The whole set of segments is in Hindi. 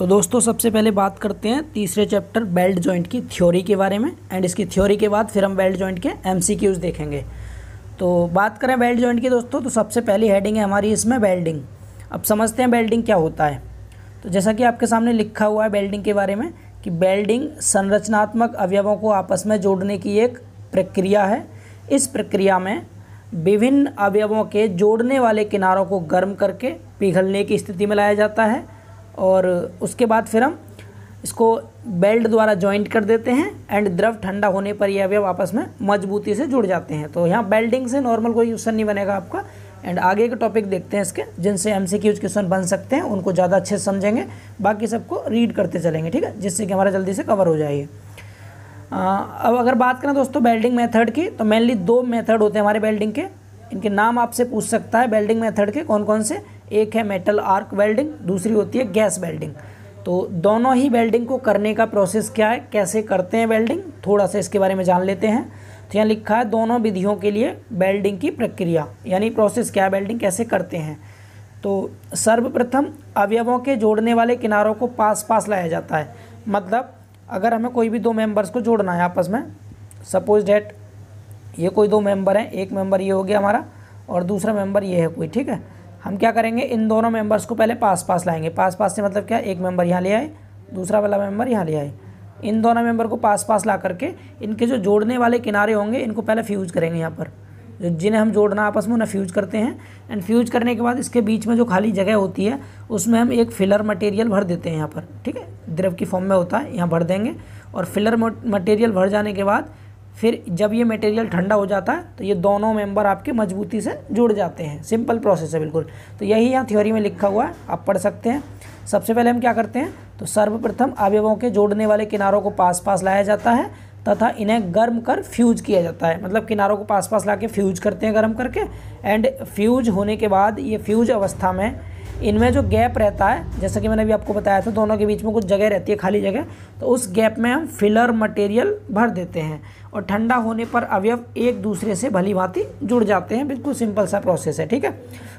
तो दोस्तों सबसे पहले बात करते हैं तीसरे चैप्टर बेल्ट जॉइंट की थ्योरी के बारे में। एंड इसकी थ्योरी के बाद फिर हम बेल्ट जॉइंट के एमसीक्यूज देखेंगे। तो बात करें बेल्ट जॉइंट की दोस्तों, तो सबसे पहली हेडिंग है हमारी इसमें वेल्डिंग। अब समझते हैं वेल्डिंग क्या होता है। तो जैसा कि आपके सामने लिखा हुआ है वेल्डिंग के बारे में कि वेल्डिंग संरचनात्मक अवयवों को आपस में जोड़ने की एक प्रक्रिया है। इस प्रक्रिया में विभिन्न अवयवों के जोड़ने वाले किनारों को गर्म करके पिघलने की स्थिति में लाया जाता है और उसके बाद फिर हम इसको बेल्ट द्वारा जॉइंट कर देते हैं एंड द्रव ठंडा होने पर ये अवयव आपस में मजबूती से जुड़ जाते हैं। तो यहाँ बेल्डिंग से नॉर्मल कोई क्वेश्चन नहीं बनेगा आपका। एंड आगे के टॉपिक देखते हैं इसके, जिनसे एमसीक्यूज क्वेश्चन बन सकते हैं, उनको ज़्यादा अच्छे से समझेंगे। बाकी सबको रीड करते चलेंगे, ठीक है, जिससे कि हमारा जल्दी से कवर हो जाएगी। अब अगर बात करें दोस्तों वेल्डिंग मेथड की, तो मेनली दो मेथड होते हैं हमारे वेल्डिंग के। इनके नाम आपसे पूछ सकता है वेल्डिंग मेथड के कौन कौन से। एक है मेटल आर्क वेल्डिंग, दूसरी होती है गैस वेल्डिंग। तो दोनों ही वेल्डिंग को करने का प्रोसेस क्या है, कैसे करते हैं वेल्डिंग, थोड़ा सा इसके बारे में जान लेते हैं। तो यहाँ लिखा है दोनों विधियों के लिए वेल्डिंग की प्रक्रिया यानी प्रोसेस क्या है, वेल्डिंग कैसे करते हैं। तो सर्वप्रथम अवयवों के जोड़ने वाले किनारों को पास पास लाया जाता है। मतलब अगर हमें कोई भी दो मेंबर्स को जोड़ना है आपस में, सपोज डेट ये कोई दो मेंबर हैं, एक मेंबर ये हो गया हमारा और दूसरा मेंबर ये है कोई, ठीक है। हम क्या करेंगे, इन दोनों मेंबर्स को पहले पास पास लाएंगे। पास पास से मतलब क्या, एक मेंबर यहाँ ले आए, दूसरा वाला मेंबर यहाँ ले आए। इन दोनों मेंबर को पास पास ला करके इनके जो जोड़ने वाले किनारे होंगे इनको पहले फ्यूज करेंगे। यहाँ पर जो जिन्हें हम जोड़ना आपस में उन्हें फ्यूज करते हैं। एंड फ्यूज करने के बाद इसके बीच में जो खाली जगह होती है उसमें हम एक फिलर मटेरियल भर देते हैं यहाँ पर, ठीक है, द्रव की फॉर्म में होता है, यहाँ भर देंगे। और फिलर मटेरियल भर जाने के बाद फिर जब ये मटेरियल ठंडा हो जाता है तो ये दोनों मेंबर आपके मजबूती से जुड़ जाते हैं। सिंपल प्रोसेस है बिल्कुल। तो यही यहाँ थ्योरी में लिखा हुआ है, आप पढ़ सकते हैं। सबसे पहले हम क्या करते हैं, तो सर्वप्रथम अवयवों के जोड़ने वाले किनारों को पास पास लाया जाता है तथा इन्हें गर्म कर फ्यूज किया जाता है। मतलब किनारों को पास पास ला के फ्यूज करते हैं गर्म करके। एंड फ्यूज होने के बाद ये फ्यूज अवस्था में इनमें जो गैप रहता है, जैसा कि मैंने अभी आपको बताया था, दोनों के बीच में कुछ जगह रहती है खाली जगह, तो उस गैप में हम फिलर मटेरियल भर देते हैं और ठंडा होने पर अवयव एक दूसरे से भली भांति जुड़ जाते हैं। बिल्कुल सिंपल सा प्रोसेस है, ठीक है।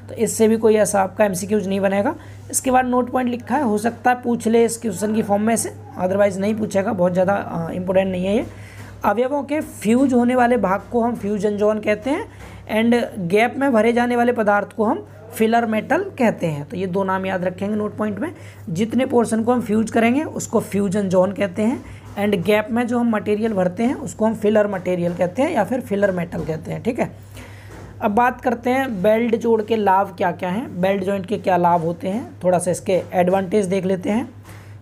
तो इससे भी कोई ऐसा आपका एमसीक्यूज नहीं बनेगा। इसके बाद नोट पॉइंट लिखा है, हो सकता है पूछ ले इस क्वेश्चन की फॉर्म में से, अदरवाइज नहीं पूछेगा, बहुत ज़्यादा इंपॉर्टेंट नहीं है ये। अवयवों के फ्यूज होने वाले भाग को हम फ्यूजन जोन कहते हैं एंड गैप में भरे जाने वाले पदार्थ को हम फिलर मेटल कहते हैं। तो ये दो नाम याद रखेंगे नोट पॉइंट में। जितने पोर्शन को हम फ्यूज करेंगे उसको फ्यूजन जोन कहते हैं एंड गैप में जो हम मटेरियल भरते हैं उसको हम फिलर मटेरियल कहते हैं या फिर फिलर मेटल कहते हैं, ठीक है। अब बात करते हैं बेल्ट जोड़ के लाभ क्या क्या हैं, बेल्ट जॉइंट के क्या लाभ होते हैं, थोड़ा सा इसके एडवांटेज देख लेते हैं।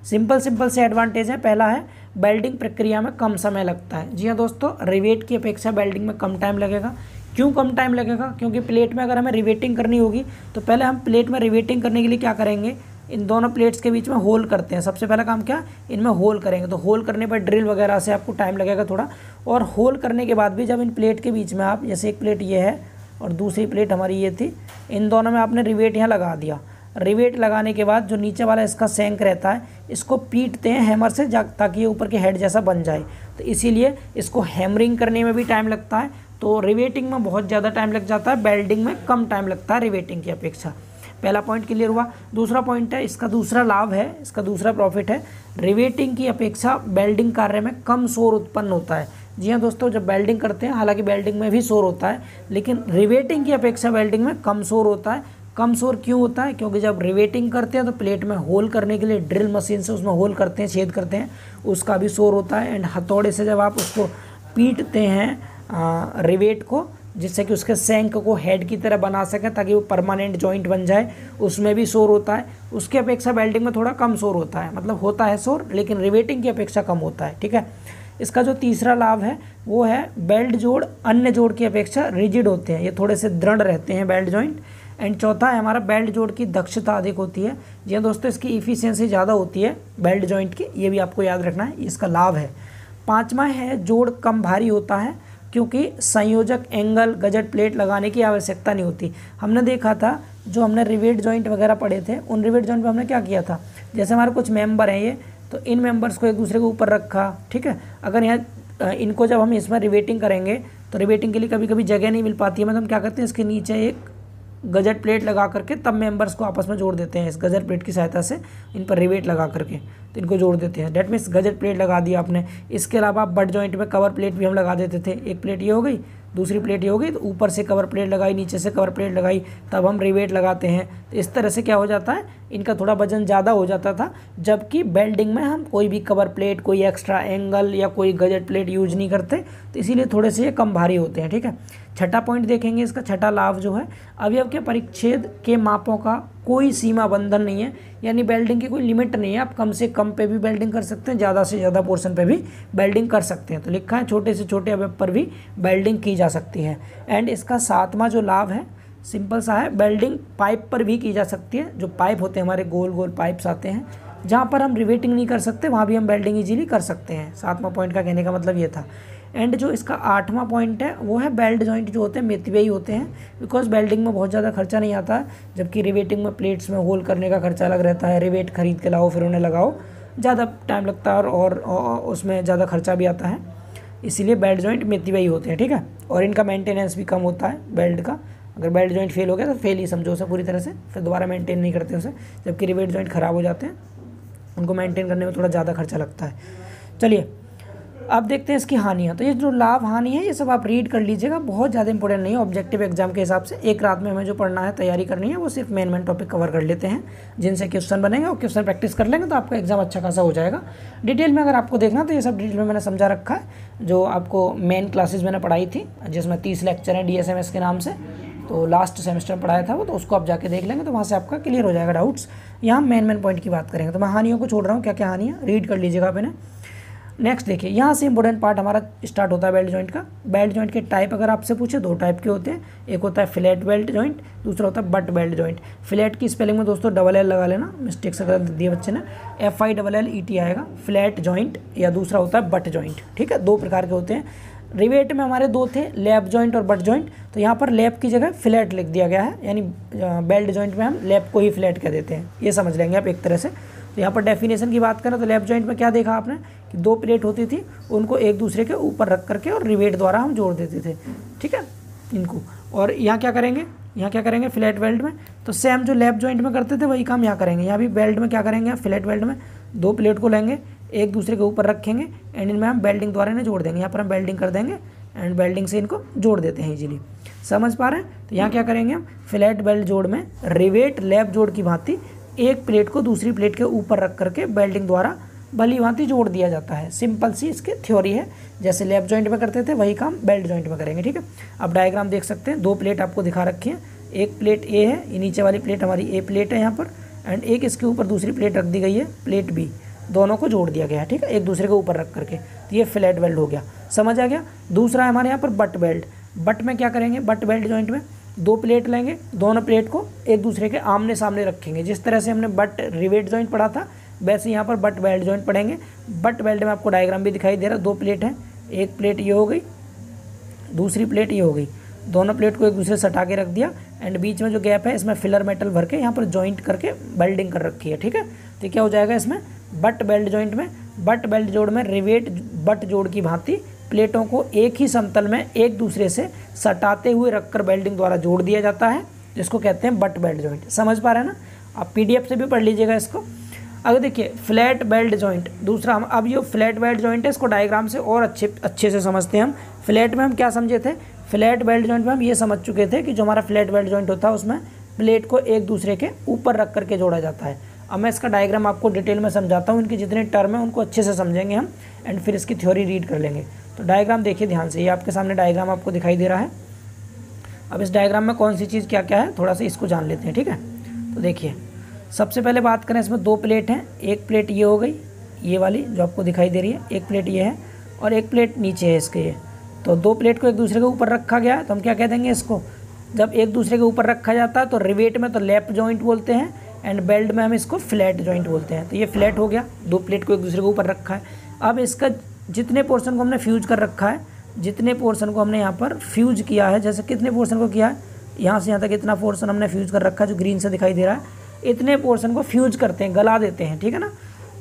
सिंपल से एडवांटेज है। पहला है बेल्डिंग प्रक्रिया में कम समय लगता है। जी हाँ दोस्तों, रिवेट की अपेक्षा बेल्डिंग में कम टाइम लगेगा। क्यों कम टाइम लगेगा, क्योंकि प्लेट में अगर हमें रिवेटिंग करनी होगी तो पहले हम प्लेट में रिवेटिंग करने के लिए क्या करेंगे, इन दोनों प्लेट्स के बीच में होल करते हैं। सबसे पहला काम क्या, इनमें होल करेंगे। तो होल करने पर ड्रिल वगैरह से आपको टाइम लगेगा थोड़ा। और होल करने के बाद भी जब इन प्लेट के बीच में आप, जैसे एक प्लेट ये है और दूसरी प्लेट हमारी ये थी, इन दोनों में आपने रिवेट यहाँ लगा दिया। रिवेट लगाने के बाद जो नीचे वाला इसका सैंक रहता है इसको पीटते हैं हैमर से ताकि ये ऊपर के हेड जैसा बन जाए। तो इसीलिए इसको हैमरिंग करने में भी टाइम लगता है। तो रिवेटिंग में बहुत ज़्यादा टाइम लग जाता है, बेल्डिंग में कम टाइम लगता है रिवेटिंग की अपेक्षा। पहला पॉइंट क्लियर हुआ। दूसरा पॉइंट है, इसका दूसरा लाभ है, इसका दूसरा प्रॉफिट है, रिवेटिंग की अपेक्षा बेल्डिंग कार्य में कम शोर उत्पन्न होता है। जी हाँ दोस्तों, जब बेल्डिंग करते हैं, हालांकि बेल्डिंग में भी शोर होता है, लेकिन रिवेटिंग की अपेक्षा बेल्डिंग में कम शोर होता है। कम शोर क्यों होता है, क्योंकि जब रिवेटिंग करते हैं तो प्लेट में होल करने के लिए ड्रिल मशीन से उसमें होल करते हैं, छेद करते हैं, उसका भी शोर होता है। एंड हथौड़े से जब आप उसको पीटते हैं रिवेट को, जिससे कि उसके सैंक को हेड की तरह बना सकें ताकि वो परमानेंट जॉइंट बन जाए, उसमें भी शोर होता है। उसकी अपेक्षा बेल्डिंग में थोड़ा कम शोर होता है, मतलब होता है शोर लेकिन रिवेटिंग की अपेक्षा कम होता है, ठीक है। इसका जो तीसरा लाभ है वो है बेल्ट जोड़ अन्य जोड़ की अपेक्षा रिजिड होते हैं, ये थोड़े से दृढ़ रहते हैं बेल्ट जॉइंट। एंड चौथा है हमारा बेल्ट जोड़ की दक्षता अधिक होती है। जी हाँ दोस्तों, इसकी इफिशियंसी ज़्यादा होती है बेल्ट जॉइंट की, ये भी आपको याद रखना है, इसका लाभ है। पाँचवा है जोड़ कम भारी होता है क्योंकि संयोजक एंगल गजट प्लेट लगाने की आवश्यकता नहीं होती। हमने देखा था जो हमने रिवेट जॉइंट वगैरह पढ़े थे, उन रिवेट जॉइंट पे हमने क्या किया था, जैसे हमारे कुछ मेंबर हैं ये, तो इन मेंबर्स को एक दूसरे के ऊपर रखा, ठीक है। अगर यहाँ इनको जब हम इसमें रिवेटिंग करेंगे तो रिवेटिंग के लिए कभी कभी जगह नहीं मिल पाती है, मतलब हम क्या करते हैं, इसके नीचे एक गजट प्लेट लगा करके तब मेंबर्स को आपस में जोड़ देते हैं। इस गजट प्लेट की सहायता से इन पर रिवेट लगा करके तो इनको जोड़ देते हैं। डेट मीन्स गजट प्लेट लगा दिया आपने। इसके अलावा बट जॉइंट में कवर प्लेट भी हम लगा देते थे। एक प्लेट ये हो गई, दूसरी प्लेट ये हो गई, तो ऊपर से कवर प्लेट लगाई, नीचे से कवर प्लेट लगाई, तब हम रिवेट लगाते हैं। तो इस तरह से क्या हो जाता है, इनका थोड़ा वजन ज़्यादा हो जाता था, जबकि बेल्डिंग में हम कोई भी कवर प्लेट, कोई एक्स्ट्रा एंगल या कोई गजट प्लेट यूज नहीं करते, तो इसीलिए थोड़े से ये कम भारी होते हैं। ठीक है, छठा पॉइंट देखेंगे इसका, छठा लाभ जो है, अवयव के परिच्छेद के मापों का कोई सीमा बंधन नहीं है, यानी बेल्डिंग की कोई लिमिट नहीं है। आप कम से कम पे भी बेल्डिंग कर सकते हैं, ज़्यादा से ज़्यादा पोर्शन पे भी बेल्डिंग कर सकते हैं। तो लिखा है छोटे से छोटे अवयव पर भी बेल्डिंग की जा सकती है। एंड इसका सातवां जो लाभ है सिंपल सा है, बेल्डिंग पाइप पर भी की जा सकती है। जो पाइप होते हैं हमारे गोल गोल पाइप्स आते हैं, जहाँ पर हम रिवेटिंग नहीं कर सकते वहाँ भी हम बेल्डिंग इजीली कर सकते हैं। सातवां पॉइंट का कहने का मतलब ये था। एंड जो इसका आठवां पॉइंट है वो है बेल्ट जॉइंट जो होते हैं मितव्ययी होते हैं, बिकॉज बेल्डिंग में बहुत ज़्यादा खर्चा नहीं आता है, जबकि रिवेटिंग में प्लेट्स में होल करने का खर्चा अलग रहता है। रिवेट खरीद के लाओ फिर उन्हें लगाओ, ज़्यादा टाइम लगता है और उसमें ज़्यादा खर्चा भी आता है, इसीलिए बेल्ट जॉइंट मितव्ययी होते हैं। ठीक है, और इनका मेंटेनेंस भी कम होता है बेल्ट का। अगर बेल्ट जॉइंट फेल हो गया तो फेल ही समझो उसे पूरी तरह से, फिर दोबारा मेंटेन नहीं करते उसे, जबकि रिवेट जॉइंट ख़राब हो जाते हैं, उनको मेंटेन करने में थोड़ा ज़्यादा खर्चा लगता है। चलिए अब देखते हैं इसकी हानियाँ। तो ये जो लाभ हानि है ये सब आप रीड कर लीजिएगा, बहुत ज़्यादा इंपॉर्टेंट नहीं है ऑब्जेक्टिव एग्जाम के हिसाब से। एक रात में हमें जो पढ़ना है, तैयारी करनी है, वो सिर्फ मेन टॉपिक कवर कर लेते हैं, जिनसे क्वेश्चन बनेंगे और क्वेश्चन प्रैक्टिस कर लेंगे तो आपका एग्जाम अच्छा खासा हो जाएगा। डिटेल में अगर आपको देखना तो ये सब डिटेल में मैंने समझा रखा है, जो आपको मेन क्लासेज मैंने पढ़ाई थी, जिसमें 30 लेक्चर हैं DSMS के नाम से, तो लास्ट सेमेस्टर में पढ़ाया था वो, तो उसको आप जाके देख लेंगे तो वहाँ से आपका क्लियर हो जाएगा डाउट्स। यहाँ मेन पॉइंट की बात करेंगे, तो मैं हानियों को छोड़ रहा हूँ, क्या क्या हानियाँ रीड कर लीजिएगा आप इन्हें। नेक्स्ट देखिए, यहाँ से इंपॉर्टेंट पार्ट हमारा स्टार्ट होता है बेल्ट जॉइंट का। बेल्ट जॉइंट के टाइप अगर आपसे पूछे, दो टाइप के होते हैं, एक होता है फ्लैट बेल्ट जॉइंट, दूसरा होता है बट बेल्ट जॉइंट। फ्लैट की स्पेलिंग में दोस्तों डबल एल लगा लेना, मिस्टेक से गलत दिया बच्चे ने, FILLET आएगा, फ्लैट जॉइंट, या दूसरा होता है बट जॉइंट। ठीक है, दो प्रकार के होते हैं। रिवेट में हमारे दो थे, लैप जॉइंट और बट जॉइंट, तो यहाँ पर लैप की जगह फ्लैट लिख दिया गया है, यानी बेल्ट जॉइंट में हम लैप को ही फ्लैट कह देते हैं, ये समझ लेंगे आप एक तरह से। तो यहाँ पर डेफिनेशन की बात करें तो लैप जॉइंट में क्या देखा आपने कि दो प्लेट होती थी, उनको एक दूसरे के ऊपर रख करके और रिवेट द्वारा हम जोड़ देते थे। ठीक है, इनको, और यहाँ क्या करेंगे, यहाँ क्या करेंगे फ्लैट बेल्ट में, तो सेम जो लैप जॉइंट में करते थे वही काम यहाँ करेंगे। यहाँ भी बेल्ट में क्या करेंगे, फ्लैट बेल्ट में दो प्लेट को लेंगे, एक दूसरे के ऊपर रखेंगे एंड इनमें हम बेल्डिंग द्वारा इन्हें जोड़ देंगे। यहाँ पर हम बेल्डिंग कर देंगे एंड बेल्डिंग से इनको जोड़ देते हैं इजीली। समझ पा रहे हैं? तो यहाँ क्या करेंगे हम, फ्लैट बेल्ट जोड़ में रिवेट लैप जोड़ की भांति एक प्लेट को दूसरी प्लेट के ऊपर रख करके बेल्डिंग द्वारा भली भांति जोड़ दिया जाता है। सिंपल सी इसकी थ्योरी है, जैसे लैप जॉइंट में करते थे वही काम बेल्ट जॉइंट में करेंगे। ठीक है, अब डायग्राम देख सकते हैं, दो प्लेट आपको दिखा रखी है, एक प्लेट ए है, ये नीचे वाली प्लेट हमारी ए प्लेट है यहाँ पर, एंड एक इसके ऊपर दूसरी प्लेट रख दी गई है, प्लेट बी, दोनों को जोड़ दिया गया है। ठीक है, एक दूसरे के ऊपर रख करके, तो ये फ्लैट बेल्ट हो गया। समझ आ गया? दूसरा है हमारे यहाँ पर बट बेल्ट। बट में क्या करेंगे, बट बेल्ट जॉइंट में दो प्लेट लेंगे, दोनों प्लेट को एक दूसरे के आमने सामने रखेंगे। जिस तरह से हमने बट रिवेट जॉइंट पढ़ा था, वैसे यहाँ पर बट बेल्ट जॉइंट पढ़ेंगे। बट बेल्ट में आपको डायग्राम भी दिखाई दे रहा है, दो प्लेट है, एक प्लेट ये हो गई, दूसरी प्लेट ये हो गई, दोनों प्लेट को एक दूसरे से सटा के रख दिया एंड बीच में जो गैप है इसमें फिलर मेटल भर के यहाँ पर जॉइंट करके बेल्डिंग कर रखी है। ठीक है, तो क्या हो जाएगा इसमें, बट बेल्ट जॉइंट में, बट बेल्ट जोड़ में रिवेट बट जोड़ की भांति प्लेटों को एक ही समतल में एक दूसरे से सटाते हुए रखकर बेल्डिंग द्वारा जोड़ दिया जाता है, जिसको कहते हैं बट बेल्ट जॉइंट। समझ पा रहे हैं ना? आप PDF से भी पढ़ लीजिएगा इसको। अगर देखिए फ्लैट बेल्ट जॉइंट, दूसरा हम अब ये फ्लैट बेल्ट जॉइंट है, इसको डायग्राम से और अच्छे से समझते हैं हम। फ्लैट में हम क्या समझे थे, फ्लैट बेल्ट जॉइंट में हम ये समझ चुके थे कि जो हमारा फ्लैट बेल्ट जॉइंट होता है उसमें प्लेट को एक दूसरे के ऊपर रख करके जोड़ा जाता है। अब मैं इसका डायग्राम आपको डिटेल में समझाता हूँ, इनके जितने टर्म हैं उनको अच्छे से समझेंगे हम एंड फिर इसकी थ्योरी रीड कर लेंगे। तो डायग्राम देखिए ध्यान से, ये आपके सामने डायग्राम आपको दिखाई दे रहा है। अब इस डायग्राम में कौन सी चीज़ क्या क्या है थोड़ा सा इसको जान लेते हैं। ठीक है, तो देखिए सबसे पहले बात करें, इसमें दो प्लेट हैं, एक प्लेट ये हो गई, ये वाली जो आपको दिखाई दे रही है, एक प्लेट ये है और एक प्लेट नीचे है इसके ये। तो दो प्लेट को एक दूसरे के ऊपर रखा गया है, तो हम क्या कह देंगे इसको, जब एक दूसरे के ऊपर रखा जाता है तो रिवेट में तो लैप जॉइंट बोलते हैं एंड बेल्ट में हम इसको फ्लैट जॉइंट बोलते हैं। तो ये फ्लैट हो गया, दो प्लेट को एक दूसरे के ऊपर रखा है। अब इसका जितने पोर्शन को हमने फ्यूज कर रखा है, जितने पोर्शन को हमने यहाँ पर फ्यूज किया है, जैसे कितने पोर्शन को किया है, यहाँ से यहाँ तक इतना पोर्शन हमने फ्यूज कर रखा है जो ग्रीन से दिखाई दे रहा है, इतने पोर्शन को फ्यूज करते हैं, गला देते हैं। ठीक है ना,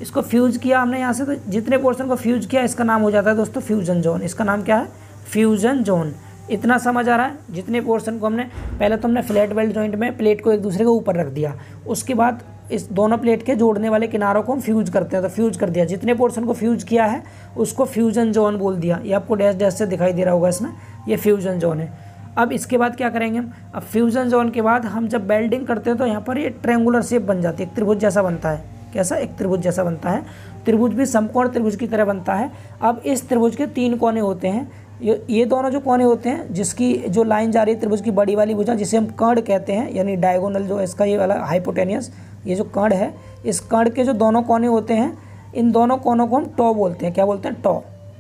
इसको फ्यूज किया हमने यहाँ से, तो जितने पोर्शन को फ्यूज किया इसका नाम हो जाता है दोस्तों फ्यूजन जोन। इसका नाम क्या है, फ्यूजन जोन। इतना समझ आ रहा है। जितने पोर्शन को हमने पहले तो हमने फ्लैट वेल्ड जॉइंट में प्लेट को एक दूसरे के ऊपर रख दिया, उसके बाद इस दोनों प्लेट के जोड़ने वाले किनारों को हम फ्यूज करते हैं, तो फ्यूज कर दिया। जितने पोर्शन को फ्यूज किया है उसको फ्यूजन जोन बोल दिया। ये आपको डैश डैश से दिखाई दे रहा होगा इसमें, ये फ्यूजन जोन है। अब इसके बाद क्या करेंगे हम, अब फ्यूजन जोन के बाद हम जब वेल्डिंग करते हैं तो यहाँ पर ये ट्रायंगुलर शेप बन जाती है, एक त्रिभुज जैसा बनता है। कैसा? एक त्रिभुज जैसा बनता है। त्रिभुज भी समकोण त्रिभुज की तरह बनता है। अब इस त्रिभुज के 3 कोने होते हैं। ये दोनों जो कोने होते हैं, जिसकी जो लाइन जा रही है त्रिभुज की बड़ी वाली भुजा, जिसे हम कर्ण कहते हैं, यानी डायगोनल जो इसका ये वाला हाइपोटेनियस, ये जो कर्ण है, इस कर्ण के जो दोनों कोने होते हैं, इन दोनों कोनों को हम टॉ बोलते हैं। क्या बोलते हैं? टॉ।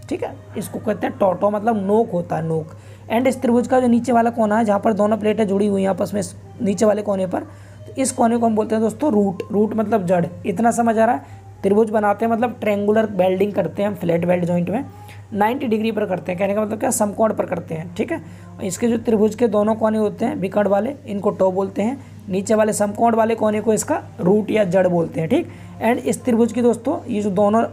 ठीक है, इसको कहते हैं टॉ। टॉ मतलब नोक होता है, नोक। एंड इस त्रिभुज का जो नीचे वाला कोना है, जहाँ पर दोनों प्लेटें जुड़ी हुई हैं आपस में, नीचे वाले कोने पर, तो इस कोने को हम बोलते हैं दोस्तों रूट। रूट मतलब जड़। इतना समझ आ रहा है? त्रिभुज बनाते हैं मतलब ट्रायंगुलर वेल्डिंग करते हैं हम फ्लैट वेल्ड जॉइंट में, 90 डिग्री पर करते हैं। कहने का मतलब क्या? समकोण पर करते हैं। ठीक है, इसके जो त्रिभुज के दोनों कोने होते हैं विकर्ण वाले, इनको टॉ बोलते हैं। नीचे वाले समकोण वाले कोने को इसका रूट या जड़ बोलते हैं। ठीक, एंड इस त्रिभुज की दोस्तों ये जो दोनों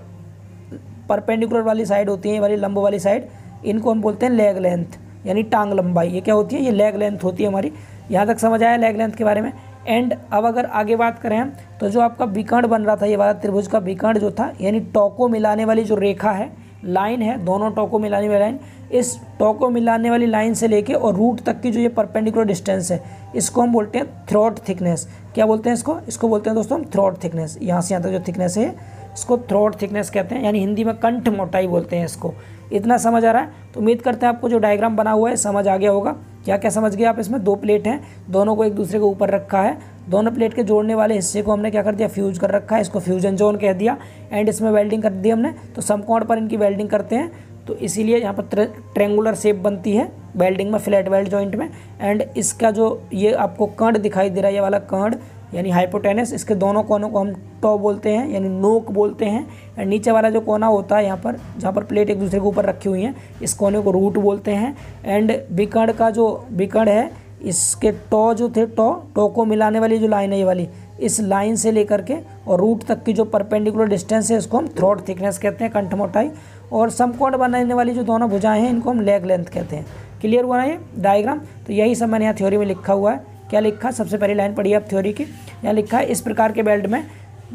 परपेंडिकुलर वाली साइड होती है, ये वाली लंब वाली साइड, इनको हम बोलते हैं लेग लेंथ, यानी टांग लंबाई। ये क्या होती है? ये लेग लेंथ होती है हमारी। यहाँ तक समझ आया लेग लेंथ के बारे में। एंड अब अगर आगे बात करें हम, तो जो आपका विकर्ण बन रहा था, ये वाला त्रिभुज का विकर्ण जो था, यानी टॉ को मिलाने वाली जो रेखा है, लाइन है, दोनों टॉ को मिलाने वाली लाइन, इस टॉ को मिलाने वाली लाइन से लेके और रूट तक की जो ये परपेंडिकुलर डिस्टेंस है, इसको हम बोलते हैं थ्रॉट थिकनेस। क्या बोलते हैं इसको? इसको बोलते हैं दोस्तों हम थ्रॉट थिकनेस। यहाँ से यहाँ तक जो थिकनेस है इसको थ्रॉट थिकनेस कहते हैं, यानी हिंदी में कंठ मोटाई बोलते हैं इसको। इतना समझ आ रहा है? तो उम्मीद करते हैं आपको जो डायग्राम बना हुआ है समझ आ गया होगा। क्या क्या समझ गए आप इसमें? 2 प्लेट हैं, दोनों को एक दूसरे के ऊपर रखा है, दोनों प्लेट के जोड़ने वाले हिस्से को हमने क्या कर दिया? फ्यूज कर रखा है, इसको फ्यूजन जोन कह दिया। एंड इसमें वेल्डिंग कर दी हमने, तो समकोण पर इनकी वेल्डिंग करते हैं, तो इसीलिए यहाँ पर ट्रायंगुलर शेप बनती है वेल्डिंग में, फ्लैट वेल्ड जॉइंट में। एंड इसका जो ये आपको कर्ण दिखाई दे रहा है, ये वाला कर्ण यानी हाइपोटेनस, इसके दोनों कोनों को हम टॉ बोलते हैं, यानी नोक बोलते हैं। एंड नीचे वाला जो कोना होता है यहाँ पर, जहाँ पर प्लेट एक दूसरे के ऊपर रखी हुई हैं, इस कोने को रूट बोलते हैं। एंड विकर्ण का जो विकर्ण है, इसके टॉ जो थे, टॉ को मिलाने वाली जो लाइन है, ये वाली, इस लाइन से लेकर के और रूट तक की जो परपेंडिकुलर डिस्टेंस है, इसको हम थ्रॉट थिकनेस कहते हैं, कंठ मोटाई। और समकोण बनाने वाली जो दोनों भुजाएं हैं, इनको हम लेग लेंथ कहते हैं। क्लियर हुआ ना ये डायग्राम? तो यही सब मैंने यहाँ थ्योरी में लिखा हुआ है। क्या लिखा? सबसे पहली लाइन पढ़िए आप थ्योरी की। यहाँ लिखा है, इस प्रकार के वेल्ड में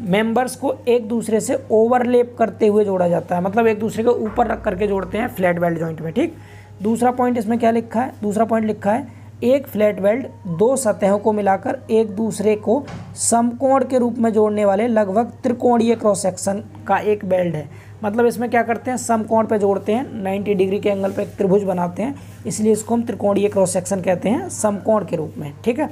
मेंबर्स को एक दूसरे से ओवरलैप करते हुए जोड़ा जाता है, मतलब एक दूसरे के ऊपर रख करके जोड़ते हैं फ्लैट वेल्ड जॉइंट में। ठीक, दूसरा पॉइंट इसमें क्या लिखा है? दूसरा पॉइंट लिखा है, एक फ्लैट वेल्ड 2 सतहों को मिलाकर एक दूसरे को समकोण के रूप में जोड़ने वाले लगभग त्रिकोणीय क्रॉस सेक्शन का एक वेल्ड है। मतलब इसमें क्या करते हैं? समकोण पे जोड़ते हैं, 90 डिग्री के एंगल पे एक त्रिभुज बनाते हैं, इसलिए इसको हम त्रिकोणीय क्रॉस सेक्शन कहते हैं, समकोण के रूप में। ठीक है,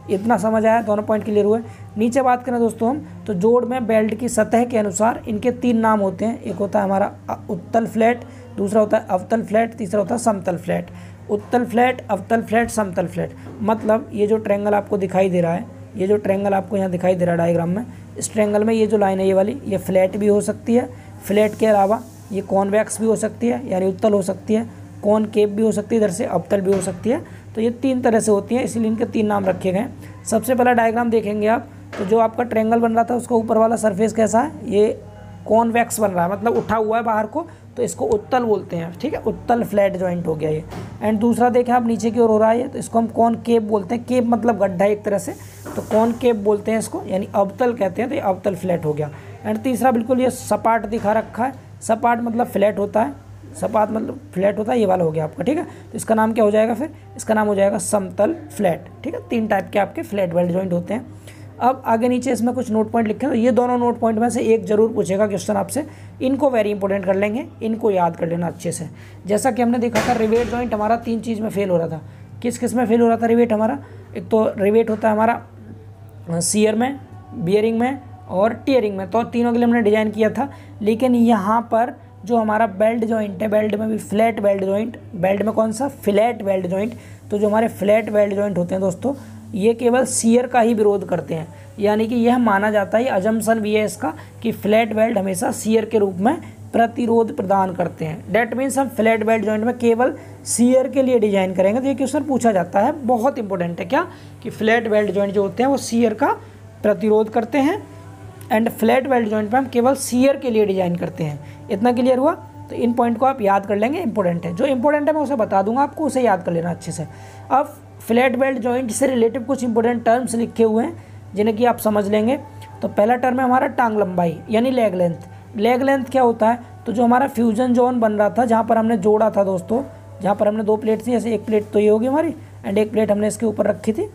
इतना समझ आया? दोनों पॉइंट क्लियर हुए। नीचे बात करें दोस्तों हम, तो जोड़ में बेल्ट की सतह के अनुसार इनके 3 नाम होते हैं। एक होता है हमारा उत्तल फ्लैट, दूसरा होता है अवतल फ्लैट, तीसरा होता है समतल फ्लैट। उत्तल फ्लैट, अवतल फ्लैट, समतल फ्लैट, मतलब ये जो ट्रायंगल आपको दिखाई दे रहा है, ये जो ट्रायंगल आपको यहाँ दिखाई दे रहा है डायग्राम में, इस ट्रायंगल में ये जो लाइन है ये वाली, ये फ्लैट भी हो सकती है। फ्लैट के अलावा ये कॉन्वेक्स भी हो सकती है, यानी उत्तल हो सकती है, कॉनकेव भी हो सकती है, इधर से अवतल भी हो सकती है। तो ये 3 तरह से होती हैं, इसीलिए इनके 3 नाम रखे गए। सबसे पहला डायग्राम देखेंगे आप, तो जो आपका ट्रायंगल बन रहा था उसका ऊपर वाला सरफेस कैसा है? ये कॉन्वेक्स बन रहा है, मतलब उठा हुआ है बाहर को, तो इसको उत्तल बोलते हैं। ठीक है, उत्तल फ्लैट जॉइंट हो गया ये। एंड दूसरा देखें आप, नीचे की ओर हो रहा है, तो इसको हम कॉनकेव बोलते हैं। केव मतलब गड्ढा एक तरह से, तो कॉनकेव बोलते हैं इसको, यानी अवतल कहते हैं, तो ये अवतल फ्लैट हो गया। एंड तीसरा बिल्कुल ये सपाट दिखा रखा है, सपाट मतलब फ्लैट होता है, सपाट मतलब फ्लैट होता है, ये वाला हो गया आपका। ठीक है, तो इसका नाम क्या हो जाएगा फिर? इसका नाम हो जाएगा समतल फ्लैट। ठीक है, 3 टाइप के आपके फ्लैट वेल्ड जॉइंट होते हैं। अब आगे नीचे इसमें कुछ नोट पॉइंट लिखे हैं, तो ये दोनों नोट पॉइंट में से एक जरूर पूछेगा क्वेश्चन आपसे, इनको वेरी इंपॉर्टेंट कर लेंगे, इनको याद कर लेना अच्छे से। जैसा कि हमने देखा था, रिवेट जॉइंट हमारा 3 चीज़ में फेल हो रहा था। किस किस में फेल हो रहा था रिवेट हमारा? एक तो रिवेट होता है हमारा शियर में, बियरिंग में और टियरिंग में, तो तीनों के लिए हमने डिज़ाइन किया था। लेकिन यहाँ पर जो हमारा बेल्ट जॉइंट है, बेल्ट में भी फ्लैट वेल्ड जॉइंट, बेल्ट में कौन सा? Flat weld joint. तो जो हमारे फ्लैट वेल्ड जॉइंट होते हैं दोस्तों, ये केवल शियर का ही विरोध करते हैं, यानी कि यह माना जाता है, अजम्पशन भी है इसका, कि फ्लैट वेल्ड हमेशा शियर के रूप में प्रतिरोध प्रदान करते हैं। डेट मीन्स हम फ्लैट वेल्ड जॉइंट में केवल शियर के लिए डिजाइन करेंगे। तो ये क्वेश्चन पूछा जाता है, बहुत इंपॉर्टेंट है। क्या कि फ्लैट वेल्ड जॉइंट जो होते हैं वो शियर का प्रतिरोध करते हैं, एंड फ्लैट वेल्ड जॉइंट पे हम केवल शियर के लिए डिजाइन करते हैं। इतना क्लियर हुआ? तो इन पॉइंट को आप याद कर लेंगे, इंपॉर्टेंट है। जो इंपॉर्टेंट है मैं उसे बता दूंगा आपको, उसे याद कर लेना अच्छे से। अब फ्लैट बेल्ट जॉइंट से रिलेटिव कुछ इंपॉर्टेंट टर्म्स लिखे हुए हैं जिन्हें कि आप समझ लेंगे। तो पहला टर्म है हमारा टांग लंबाई यानी लेग लेंथ। लेग लेंथ क्या होता है, तो जो हमारा फ्यूजन जोन बन रहा था जहाँ पर हमने जोड़ा था दोस्तों, जहाँ पर हमने दो प्लेट थी, जैसे एक प्लेट तो ये होगी हमारी एंड एक प्लेट हमने इसके ऊपर रखी थी,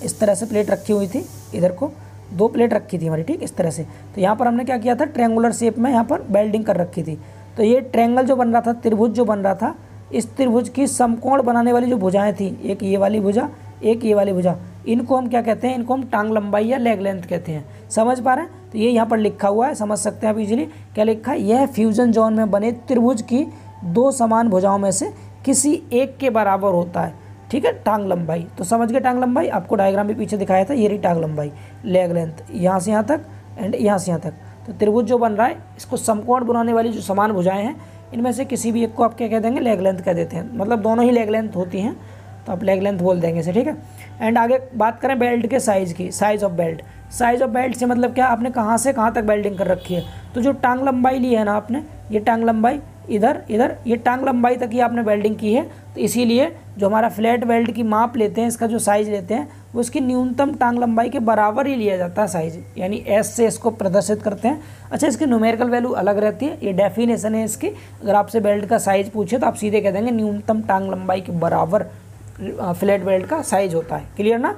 इस तरह से प्लेट रखी हुई थी, इधर को दो प्लेट रखी थी हमारी, ठीक इस तरह से। तो यहाँ पर हमने क्या किया था, ट्रायंगुलर शेप में यहाँ पर बेल्डिंग कर रखी थी। तो ये ट्रायंगल जो बन रहा था, त्रिभुज जो बन रहा था, इस त्रिभुज की समकोण बनाने वाली जो भुजाएं थी, एक ये वाली भुजा, एक ये वाली भुजा, इनको हम क्या कहते हैं, इनको हम टांग लंबाई या लेग लेंथ कहते हैं। समझ पा रहे हैं? तो ये यहाँ पर लिखा हुआ है, समझ सकते हैं आप इजीली। क्या लिखा है, यह फ्यूजन जोन में बने त्रिभुज की दो समान भुजाओं में से किसी एक के बराबर होता है, ठीक है, टांग लंबाई। तो समझ गए टांग लंबाई, आपको डायग्राम भी पीछे दिखाया था, ये रही टांग लंबाई, लेग लेंथ, यहाँ से यहाँ तक एंड यहाँ से यहाँ तक। तो त्रिभुज जो बन रहा है, इसको समकोण बनाने वाली जो समान भुजाएं हैं, इनमें से किसी भी एक को आप क्या कह देंगे, लेग लेंथ कह देते हैं। मतलब दोनों ही लेग लेंथ होती हैं, तो आप लेग लेंथ बोल देंगे इसे, ठीक है। एंड आगे बात करें बेल्ट के साइज़ की, size of belt. Size of belt से मतलब क्या, आपने कहाँ से कहाँ तक बेल्डिंग कर रखी है। तो जो टांग लंबाई ली है ना आपने, ये टांग लंबाई इधर इधर, ये टांग लंबाई तक ही आपने वेल्डिंग की है। तो इसीलिए जो हमारा फ्लैट वेल्ड की माप लेते हैं, इसका जो साइज़ लेते हैं, वो इसकी न्यूनतम टांग लंबाई के बराबर ही लिया जाता है साइज़, यानी एस से इसको प्रदर्शित करते हैं। अच्छा, इसकी न्यूमेरिकल वैल्यू अलग रहती है, ये डेफिनेशन है इसकी। अगर आपसे बेल्ट का साइज़ पूछे तो आप सीधे कह देंगे न्यूनतम टांग लंबाई के बराबर फ्लैट बेल्ट का साइज़ होता है। क्लियर ना?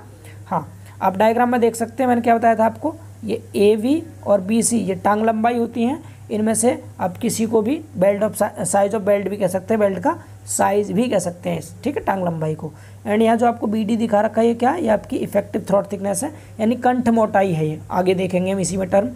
हाँ, आप डायग्राम में देख सकते हैं, मैंने क्या बताया था आपको, ये AV और BC ये टांग लंबाई होती हैं। इनमें से आप किसी को भी belt of size of belt भी कह सकते हैं, बेल्ट का साइज भी कह सकते हैं, ठीक है, टांग लंबाई को। एंड यहाँ जो आपको BD दिखा रखा है, ये क्या है, ये आपकी इफेक्टिव थ्रॉट थिकनेस है, यानी कंठ मोटाई है। ये आगे देखेंगे हम इसी में टर्म।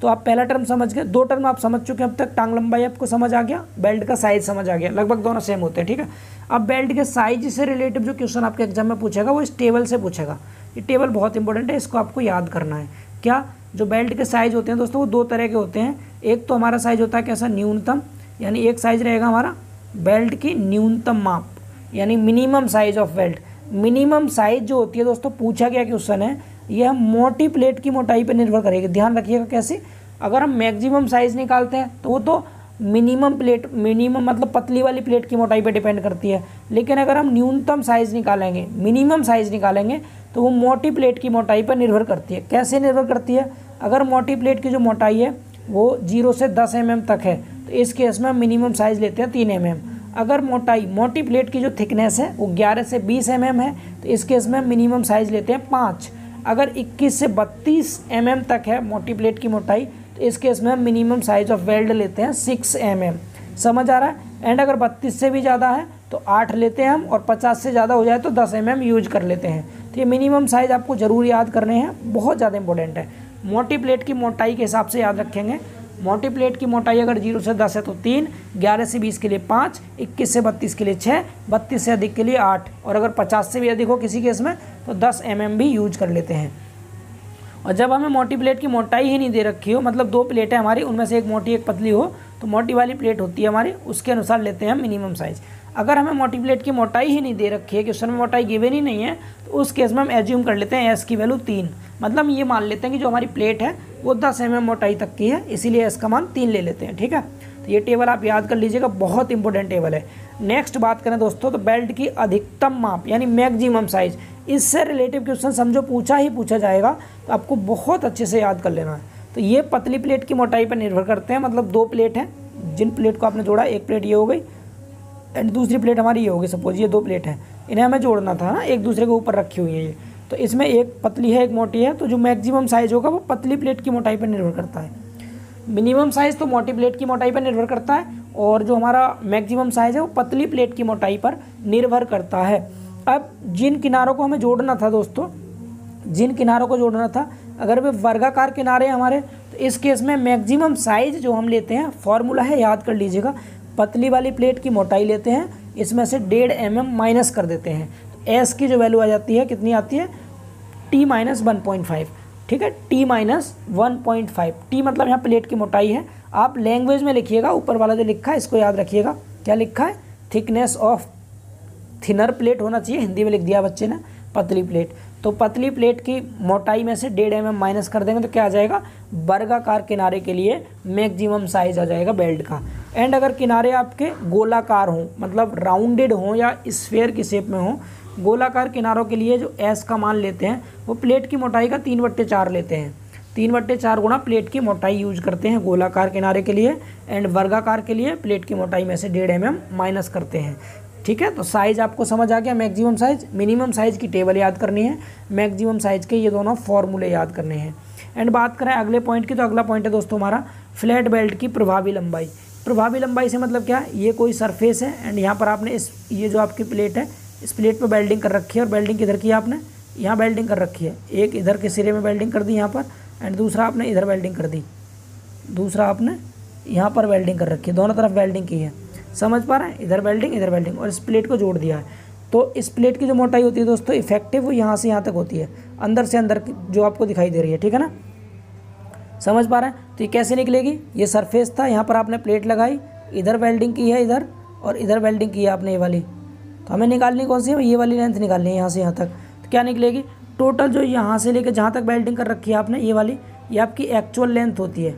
तो आप पहला टर्म समझ गए, दो टर्म आप समझ चुके हैं अब तक। टांग लंबाई आपको समझ आ गया, बेल्ट का साइज समझ आ गया, लगभग दोनों सेम होते हैं, ठीक है। अब बेल्ट के साइज से रिलेटिव जो क्वेश्चन आपके एग्जाम में पूछेगा, वो इस टेबल से पूछेगा। ये टेबल बहुत इंपॉर्टेंट है, इसको आपको याद करना है। क्या, जो बेल्ट के साइज होते हैं दोस्तों, वो दो तरह के होते हैं। एक तो हमारा साइज होता है कैसा, न्यूनतम, यानी एक साइज रहेगा हमारा बेल्ट की न्यूनतम माप, यानी minimum size of belt. Minimum size जो होती है दोस्तों, पूछा गया क्वेश्चन है, यह मोटी प्लेट की मोटाई पर निर्भर करेगी। ध्यान रखिएगा कैसे, अगर हम मैक्सिमम साइज निकालते हैं तो वो तो मिनिमम प्लेट, मिनिमम मतलब पतली वाली प्लेट की मोटाई पे डिपेंड करती है। लेकिन अगर हम न्यूनतम साइज निकालेंगे, मिनिमम साइज निकालेंगे, तो वो मोटी प्लेट की मोटाई पर निर्भर करती है। कैसे निर्भर करती है, अगर मोटी प्लेट की जो मोटाई है वो 0 से 10 mm तक है, तो इस केस में हम मिनिमम साइज लेते हैं 3 mm। अगर मोटी प्लेट की जो थिकनेस है वो 11 से 20 mm है, तो इस केस में हम मिनिमम साइज लेते हैं 5। अगर 21 से 32 mm तक है मोटी प्लेट की मोटाई, तो इस केस में हम मिनिमम साइज ऑफ वेल्ड लेते हैं 6 mm। समझ आ रहा है? एंड अगर 32 से भी ज़्यादा है तो 8 लेते हैं हम, और 50 से ज़्यादा हो जाए तो 10 mm यूज कर लेते हैं। तो ये मिनिमम साइज आपको ज़रूर याद करने हैं, बहुत ज़्यादा इंपॉर्टेंट है। मोटी प्लेट की मोटाई के हिसाब से याद रखेंगे। मोटी प्लेट की मोटाई अगर 0 से 10 है तो 3, 11 से 20 के लिए 5, 21 से 32 के लिए 6, 32 से अधिक के लिए 8, और अगर 50 से भी अधिक हो किसी केस में तो 10 mm भी यूज कर लेते हैं। और जब हमें मोटी प्लेट की मोटाई ही नहीं दे रखी हो, मतलब दो प्लेट है हमारी, उनमें से एक मोटी एक पतली हो, तो मोटी वाली प्लेट होती है हमारी, उसके अनुसार लेते हैं हम मिनिमम साइज। अगर हमें मोटी प्लेट की मोटाई ही नहीं दे रखी है, क्वेश्चन में मोटाई गिवन ही नहीं है, तो उस केस में हम एज्यूम कर लेते हैं एस की वैल्यू 3। मतलब ये मान लेते हैं कि जो हमारी प्लेट है वो 10 mm मोटाई तक की है, इसीलिए एस का मान 3 ले लेते हैं, ठीक है। तो ये टेबल आप याद कर लीजिएगा, बहुत इंपॉर्टेंट टेबल है। नेक्स्ट बात करें दोस्तों, तो बेल्ट की अधिकतम माप यानी मैक्सिमम साइज, इससे रिलेटिव क्वेश्चन समझो पूछा जाएगा, तो आपको बहुत अच्छे से याद कर लेना है। तो ये पतली प्लेट की मोटाई पर निर्भर करते हैं, मतलब दो प्लेट हैं, जिन प्लेट को आपने जोड़ा, एक प्लेट ये हो गई एंड दूसरी प्लेट हमारी ये होगी। सपोज ये दो प्लेट हैं, इन्हें हमें जोड़ना था ना, एक दूसरे के ऊपर रखी हुई है ये, तो इसमें एक पतली है एक मोटी है, तो जो मैक्सिमम साइज होगा वो पतली प्लेट की मोटाई पर निर्भर करता है। मिनिमम साइज तो मोटी प्लेट की मोटाई पर निर्भर करता है, और जो हमारा मैक्सिमम साइज है वो पतली प्लेट की मोटाई पर निर्भर करता है। अब जिन किनारों को हमें जोड़ना था दोस्तों, जिन किनारों को जोड़ना था, अगर वे वर्गाकार किनारे हमारे, तो इस केस में मैक्सिमम साइज जो हम लेते हैं, फॉर्मूला है याद कर लीजिएगा, पतली वाली प्लेट की मोटाई लेते हैं, इसमें से 1.5 mm माइनस कर देते हैं, तो एस की जो वैल्यू आ जाती है, कितनी आती है, T-1.5, ठीक है, T-1.5। टी मतलब यहाँ प्लेट की मोटाई है। आप लैंग्वेज में लिखिएगा, ऊपर वाला जो लिखा है इसको याद रखिएगा, क्या लिखा है, थिकनेस ऑफ थिनर प्लेट होना चाहिए, हिंदी में लिख दिया बच्चे ने पतली प्लेट। तो पतली प्लेट की मोटाई में से 1.5 mm माइनस कर देंगे तो क्या आ जाएगा, वर्गाकार किनारे के लिए मैक्सिमम साइज आ जाएगा बेल्ट का। एंड अगर किनारे आपके गोलाकार हों, मतलब राउंडेड हों या स्फेयर की शेप में हों, गोलाकार किनारों के लिए जो एस का मान लेते हैं वो प्लेट की मोटाई का 3/4 लेते हैं। 3/4 गुणा प्लेट की मोटाई यूज करते हैं गोलाकार किनारे के लिए, एंड वर्गाकार के लिए प्लेट की मोटाई में से 1.5 mm माइनस करते हैं। ठीक है, तो साइज़ आपको समझ आ गया। मैक्सिमम साइज़, मिनिमम साइज़ की टेबल याद करनी है, मैक्सिमम साइज़ के ये दोनों फॉर्मूले याद करने हैं। एंड बात करें अगले पॉइंट की, तो अगला पॉइंट है दोस्तों हमारा फ्लैट बेल्ट की प्रभावी लंबाई। प्रभावी लंबाई से मतलब क्या है, ये कोई सरफेस है एंड यहाँ पर आपने ये जो आपकी प्लेट है, इस प्लेट पर वेल्डिंग कर रखी है, और वेल्डिंग किधर की आपने, यहाँ वेल्डिंग कर रखी है। एक इधर के सिरे में वेल्डिंग कर दी यहाँ पर, एंड दूसरा आपने इधर वेल्डिंग कर दी, दूसरा आपने यहाँ पर वेल्डिंग कर रखी है, दोनों तरफ वेल्डिंग की है। समझ पा रहे हैं, इधर वेल्डिंग, और इस प्लेट को जोड़ दिया है। तो इस प्लेट की जो मोटाई होती है दोस्तों इफेक्टिव, वो यहाँ से यहाँ तक होती है, अंदर से अंदर जो आपको दिखाई दे रही है। ठीक है ना, समझ पा रहे हैं। तो ये कैसे निकलेगी, ये सरफेस था, यहाँ पर आपने प्लेट लगाई, इधर वेल्डिंग की है इधर, और इधर वेल्डिंग की है आपने ये वाली। तो हमें निकालनी कौन सी है, ये वाली लेंथ निकालनी है यहाँ से यहाँ तक। तो क्या निकलेगी, टोटल जो यहाँ से लेकर जहाँ तक वेल्डिंग कर रखी है आपने ये वाली, ये आपकी एक्चुअल लेंथ होती है,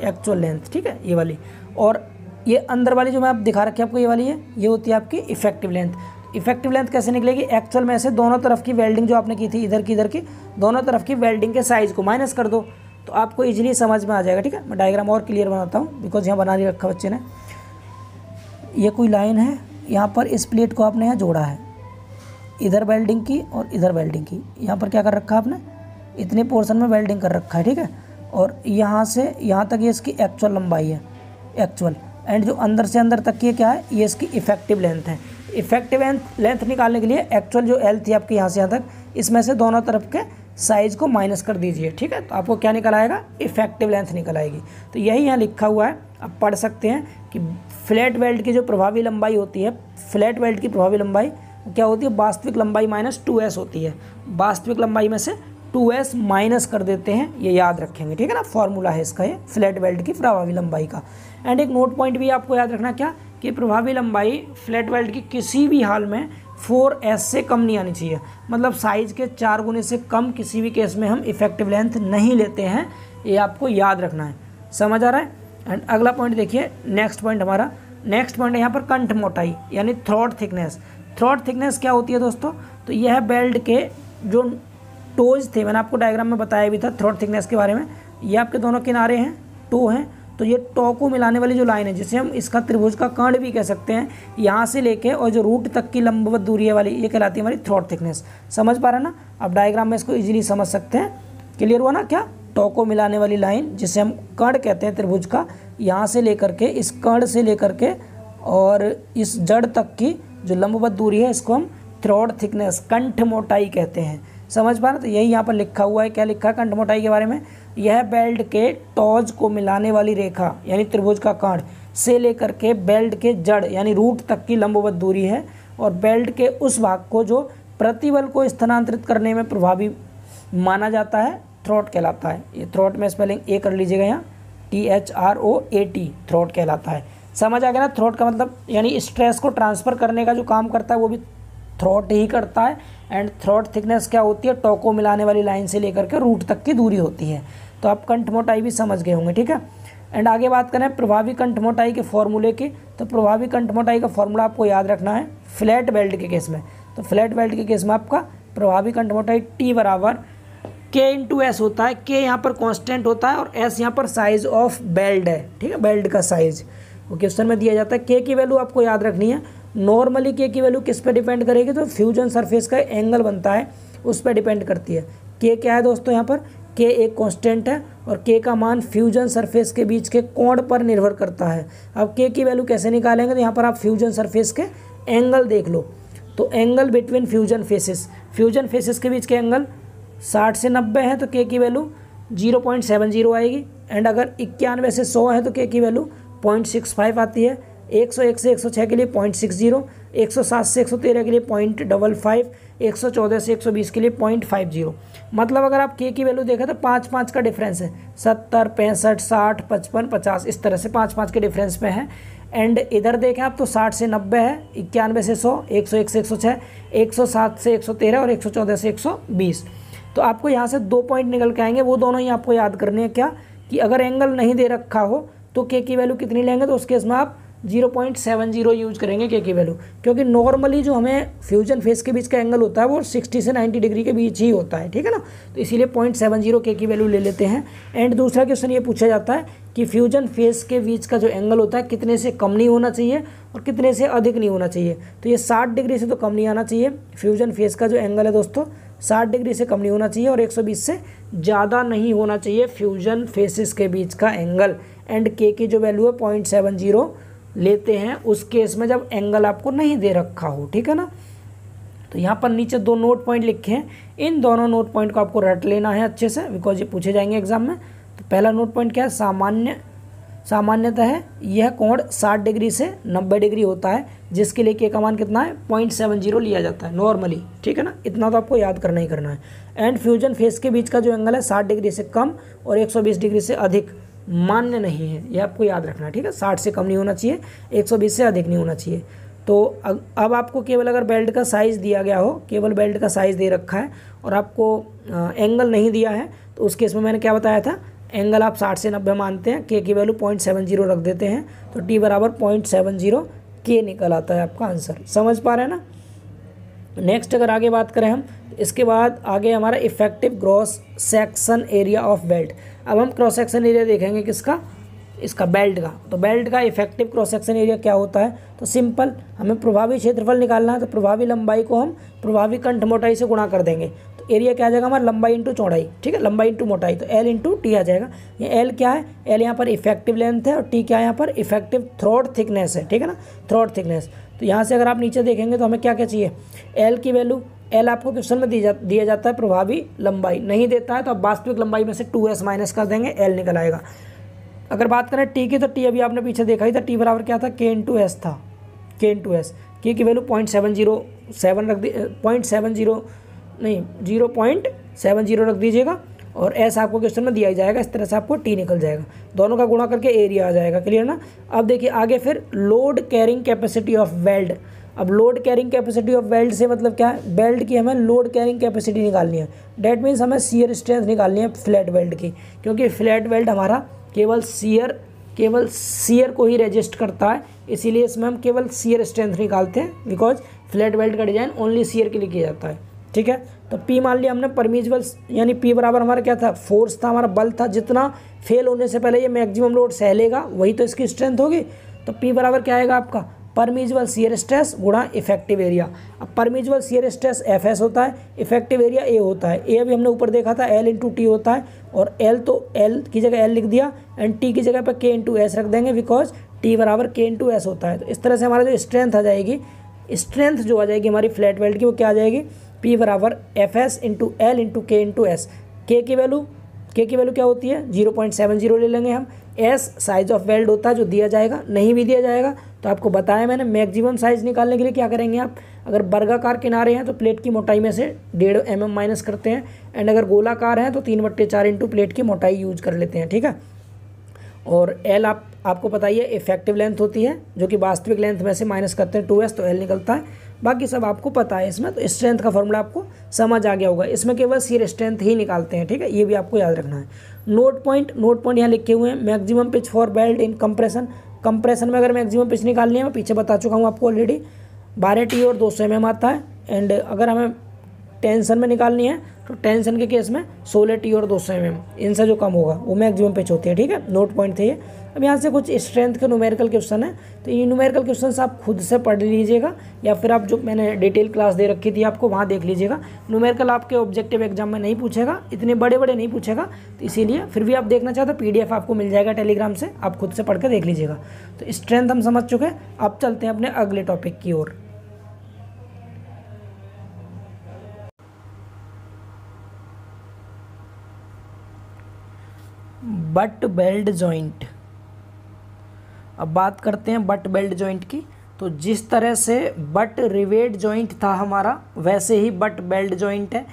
एक्चुअल लेंथ। ठीक है, ये वाली, और ये अंदर वाली जो मैं आप दिखा रखी है आपको ये वाली है, ये होती है आपकी इफेक्टिव लेंथ। इफेक्टिव लेंथ कैसे निकलेगी, एक्चुअल में से दोनों तरफ की वेल्डिंग जो आपने की थी, इधर की दोनों तरफ की वेल्डिंग के साइज़ को माइनस कर दो, तो आपको इजीली समझ में आ जाएगा। ठीक है, मैं डायग्राम और क्लियर बनाता हूँ, बिकॉज यहाँ बना नहीं रखा बच्चे ने। ये कोई लाइन है, यहाँ पर इस प्लेट को आपने यहाँ जोड़ा है, इधर वेल्डिंग की और इधर वेल्डिंग की। यहाँ पर क्या कर रखा है आपने, इतने पोर्शन में वेल्डिंग कर रखा है। ठीक है, और यहाँ से यहाँ तक ये इसकी एक्चुअल लंबाई है, एक्चुअल, एंड जो अंदर से अंदर तक की क्या है, ये इसकी इफेक्टिव लेंथ है। इफेक्टिव लेंथ निकालने के लिए एक्चुअल जो एल थी आपकी यहाँ से यहाँ तक, इसमें से दोनों तरफ के साइज़ को माइनस कर दीजिए। ठीक है, तो आपको क्या निकल आएगा, इफेक्टिव लेंथ निकल आएगी। तो यही यहाँ लिखा हुआ है, आप पढ़ सकते हैं कि फ्लैट वेल्ड की जो प्रभावी लंबाई होती है, फ्लैट वेल्ड की प्रभावी लंबाई क्या होती है, वास्तविक लंबाई माइनस 2s होती है। वास्तविक लंबाई में से 2s माइनस कर देते हैं, ये याद रखेंगे। ठीक है ना, फॉर्मूला है इसका ये फ्लैट वेल्ड की प्रभावी लंबाई का। एंड एक नोट पॉइंट भी आपको याद रखना, क्या कि प्रभावी लंबाई फ्लैट वेल्ड की किसी भी हाल में 4s से कम नहीं आनी चाहिए, मतलब साइज़ के 4 गुने से कम किसी भी केस में हम इफेक्टिव लेंथ नहीं लेते हैं, ये आपको याद रखना है। समझ आ रहा है। एंड अगला पॉइंट देखिए, नेक्स्ट पॉइंट हमारा, नेक्स्ट पॉइंट है यहाँ पर कंठ मोटाई यानी थ्रॉट थिकनेस। थ्रॉट थिकनेस क्या होती है दोस्तों, तो यह बेल्ट के जो टोज थे, मैंने आपको डायग्राम में बताया भी था थ्रॉट थिकनेस के बारे में। ये आपके दोनों किनारे हैं, टो हैं, तो ये टो को मिलाने वाली जो लाइन है, जिसे हम इसका त्रिभुज का कर्ण भी कह सकते हैं, यहाँ से लेके और जो रूट तक की लंबवत दूरी है वाली, ये कहलाती है हमारी थ्रॉट थिकनेस। समझ पा रहे हैं ना, अब डायग्राम में इसको इजीली समझ सकते हैं। क्लियर हुआ ना, क्या टो को मिलाने वाली लाइन जिसे हम कर्ण कहते हैं त्रिभुज का, यहाँ से लेकर के, इस कर्ण से लेकर के और इस जड़ तक की जो लंबवत दूरी है, इसको हम थ्रॉट थिकनेस, कंठ मोटाई कहते हैं। समझ पा रहे, तो यही यहाँ पर लिखा हुआ है। क्या लिखा है कंठ मोटाई के बारे में, यह बेल्ट के टॉज को मिलाने वाली रेखा यानी त्रिभुज का कर्ण से लेकर के बेल्ट के जड़ यानी रूट तक की लंबवत दूरी है, और बेल्ट के उस भाग को जो प्रतिबल को स्थानांतरित करने में प्रभावी माना जाता है, थ्रॉट कहलाता है। ये थ्रॉट में स्पेलिंग ए कर लीजिएगा यहाँ, THROAT, थ्रॉट कहलाता है। समझ आ गया ना, थ्रॉट का मतलब यानी स्ट्रेस को ट्रांसफ़र करने का जो काम करता है वो भी थ्रॉट ही करता है। एंड थ्रॉट थिकनेस क्या होती है, टो को मिलाने वाली लाइन से लेकर के रूट तक की दूरी होती है। तो आप कंठ मोटाई भी समझ गए होंगे। ठीक है, एंड आगे बात करें प्रभावी कंठ मोटाई के फॉर्मूले की, तो प्रभावी कंठ मोटाई का फॉर्मूला आपको याद रखना है फ्लैट बेल्ट के केस में। तो फ्लैट बेल्ट के केस में आपका प्रभावी कंठ मोटाई T बराबर K/S होता है। K यहाँ पर कांस्टेंट होता है और S यहाँ पर साइज ऑफ बेल्ट है। ठीक है, बेल्ट का साइज वो क्वेश्चन में दिया जाता है। K की वैल्यू आपको याद रखनी है। नॉर्मली K की वैल्यू किस पे डिपेंड करेगी, तो फ्यूजन सरफेस का एंगल बनता है उस पर डिपेंड करती है। K क्या है दोस्तों, यहाँ पर K एक कांस्टेंट है और K का मान फ्यूजन सरफेस के बीच के कोण पर निर्भर करता है। अब K की वैल्यू कैसे निकालेंगे, तो यहाँ पर आप फ्यूजन सरफेस के एंगल देख लो। तो एंगल बिटवीन फ्यूजन फेसेस के बीच के एंगल 60 से 90 है, तो K की वैल्यू 0.70 आएगी। एंड अगर 91 से 100 है तो K की वैल्यू 0.65 आती है। 101 से 106 के लिए 0.60, 107 से 113 के लिए 0.55, 114 से 120 के लिए 0.50। मतलब अगर आप K की वैल्यू देखें तो 5-5 का डिफरेंस है, 70, 65, 60, 55, 50, इस तरह से 5-5 के डिफरेंस पे है। एंड इधर देखें आप तो 60 से 90 है, 91 से 100, 101 से 106, 107 से 113 और 114 से 120। तो आपको यहाँ से 2 पॉइंट निकल के आएंगे, वो दोनों ही आपको याद करने हैं। क्या कि अगर एंगल नहीं दे रखा हो तो के की वैल्यू कितनी लेंगे, तो उस केस में आप 0.70 यूज करेंगे के की वैल्यू, क्योंकि नॉर्मली जो हमें फ्यूजन फेस के बीच का एंगल होता है वो 60 से 90 डिग्री के बीच ही होता है, ठीक है ना। तो इसीलिए 0.70 के की वैल्यू ले लेते हैं। एंड दूसरा क्वेश्चन ये पूछा जाता है कि फ्यूजन फेस के बीच का जो एंगल होता है कितने से कम नहीं होना चाहिए और कितने से अधिक नहीं होना चाहिए। तो ये 60 डिग्री से तो कम नहीं आना चाहिए, फ्यूजन फेस का जो एंगल है दोस्तों 60 डिग्री से कम नहीं होना चाहिए और 120 से ज़्यादा नहीं होना चाहिए फ्यूजन फेसेस के बीच का एंगल। एंड के की जो वैल्यू है 0.70 लेते हैं उस केस में जब एंगल आपको नहीं दे रखा हो, ठीक है ना। तो यहाँ पर नीचे 2 नोट पॉइंट लिखे हैं, इन दोनों नोट पॉइंट को आपको रट लेना है अच्छे से, बिकॉज ये पूछे जाएंगे एग्जाम में। तो पहला नोट पॉइंट क्या है, सामान्यतः है यह कोण 60 डिग्री से 90 डिग्री होता है, जिसके लिए के का मान कितना है 0.70 लिया जाता है नॉर्मली, ठीक है ना। इतना तो आपको याद करना ही करना है। एंड फ्यूजन फेस के बीच का जो एंगल है 60 डिग्री से कम और 120 डिग्री से अधिक मान्य नहीं है, ये आपको याद रखना है, ठीक है। 60 से कम नहीं होना चाहिए, 120 से अधिक नहीं होना चाहिए। तो अब आपको केवल अगर बेल्ट का साइज़ दिया गया हो, केवल बेल्ट का साइज़ दे रखा है और आपको एंगल नहीं दिया है, तो उस केस में मैंने क्या बताया था, एंगल आप 60 से 90 मानते हैं, के की वैल्यू 0.70 रख देते हैं, तो टी बराबर 0.70 के निकल आता है आपका आंसर। समझ पा रहे हैं ना। नेक्स्ट अगर आगे बात करें हम, इसके बाद आगे हमारा effective cross section area of belt. अब हम क्रॉस सेक्शन एरिया देखेंगे किसका, इसका बेल्ट का। तो बेल्ट का इफेक्टिव क्रॉस सेक्शन एरिया क्या होता है, तो सिंपल, हमें प्रभावी क्षेत्रफल निकालना है, तो प्रभावी लंबाई को हम प्रभावी कंठ मोटाई से गुणा कर देंगे, तो एरिया क्या आ जाएगा हमारा, लंबाई इंटू चौड़ाई, ठीक है, लंबाई इंटू मोटाई, तो एल इंटू टी आ जाएगा। ये एल क्या है, एल यहाँ पर इफेक्टिव लेंथ है और टी क्या है यहाँ पर इफेक्टिव थ्रोट थिकनेस है, ठीक है ना, थ्रोट थिकनेस। तो यहाँ से अगर आप नीचे देखेंगे तो हमें क्या क्या चाहिए, एल की वैल्यू, एल आपको क्वेश्चन में दिया जाता है प्रभावी लंबाई, नहीं देता है तो आप वास्तविक लंबाई में से 2s माइनस कर देंगे, एल निकल आएगा। अगर बात करें टी की, तो टी अभी आपने पीछे देखा ही था, टी बराबर क्या था, के इंटू एस था, के इंटू एस। के की वैल्यू 0.707 रख दी, 0.70 नहीं 0.70 रख दीजिएगा और एस आपको क्वेश्चन में दिया ही जाएगा, इस तरह से आपको टी निकल जाएगा, दोनों का गुणा करके एरिया आ जाएगा। क्लियर ना। अब देखिए आगे फिर load carrying capacity of weld. अब load carrying capacity of weld से मतलब क्या है, बेल्ट की हमें लोड कैरिंग कैपेसिटी निकालनी है, डैट मीन्स हमें शियर स्ट्रेंथ निकालनी है फ्लैट वेल्ड की, क्योंकि फ्लैट वेल्ड हमारा केवल शियर को ही रेजिस्ट करता है, इसीलिए इसमें हम केवल शियर स्ट्रेंथ निकालते हैं, बिकॉज फ्लैट वेल्ड का डिजाइन ओनली शियर के लिए किया जाता है, ठीक है। तो पी मान लिया हमने परमिजिबल, यानी पी बराबर हमारा क्या था, फोर्स था, हमारा बल था, जितना फेल होने से पहले ये मैक्सिमम लोड सह लेगा वही तो इसकी स्ट्रेंथ होगी। तो पी बराबर क्या आएगा आपका, परमिजिबल शियर स्ट्रेस गुणा इफेक्टिव एरिया। अब permissible shear stress F S होता है, इफेक्टिव एरिया ए होता है, ए अभी हमने ऊपर देखा था एल इंटू टी होता है, और एल तो एल की जगह एल लिख दिया एंड टी की जगह पर के इंटू एस रख देंगे, बिकॉज टी बराबर के इंटू एस होता है। तो इस तरह से हमारा जो स्ट्रेंथ आ जाएगी, स्ट्रेंथ जो आ जाएगी हमारी फ्लैट वेल्ड की, वो क्या आ जाएगी, पी बराबर F S into L into के इंटू एस। के की वैल्यू क्या होती है 0.70 ले लेंगे हम। एस साइज ऑफ वेल्ड होता है जो दिया जाएगा, नहीं भी दिया जाएगा तो आपको बताया मैंने, मैक्सिमम साइज निकालने के लिए क्या करेंगे आप, अगर वर्गाकार किनारे हैं तो प्लेट की मोटाई में से 1.5 mm माइनस करते हैं, एंड अगर गोलाकार हैं तो 3/4 इंटू प्लेट की मोटाई यूज कर लेते हैं, ठीक है। और एल आपको पता ही है इफेक्टिव लेंथ होती है, जो कि वास्तविक लेंथ में से माइनस करते हैं 2s, तो एल निकलता है। बाकी सब आपको पता है इसमें, तो स्ट्रेंथ का फॉर्मूला आपको समझ आ गया होगा। इसमें केवल शियर स्ट्रेंथ ही निकालते हैं, ठीक है, ये भी आपको याद रखना है। नोट पॉइंट यहाँ लिखे हुए हैं, maximum pitch for belt in compression में अगर मैक्सिमम पिच निकालनी है, मैं पीछे बता चुका हूँ आपको ऑलरेडी, 12 टी और 200 mm आता है। एंड अगर हमें टेंशन में निकालनी है तो टेंशन के केस में 16 टी और 200 mm, इनसे जो कम होगा वो मैक्सिमम पिच होती है, ठीक है। नोट पॉइंट थे ये। अब यहाँ से कुछ स्ट्रेंथ के न्यूमेरिकल क्वेश्चन है, तो ये न्यूमेरिकल क्वेश्चन आप खुद से पढ़ लीजिएगा, या फिर आप जो मैंने डिटेल क्लास दे रखी थी आपको वहाँ देख लीजिएगा। न्यूमेरिकल आपके ऑब्जेक्टिव एग्जाम में नहीं पूछेगा, इतने बड़े नहीं पूछेगा, तो इसीलिए फिर भी आप देखना चाहते हो PDF आपको मिल जाएगा टेलीग्राम से, आप खुद से पढ़ के देख लीजिएगा। तो स्ट्रेंथ हम समझ चुके हैं, अब चलते हैं अपने अगले टॉपिक की ओर। But belt joint. अब बात करते हैं बट बेल्ट जॉइंट की। तो जिस तरह से बट रिवेट जॉइंट था हमारा, वैसे ही बट बेल्ट जॉइंट है।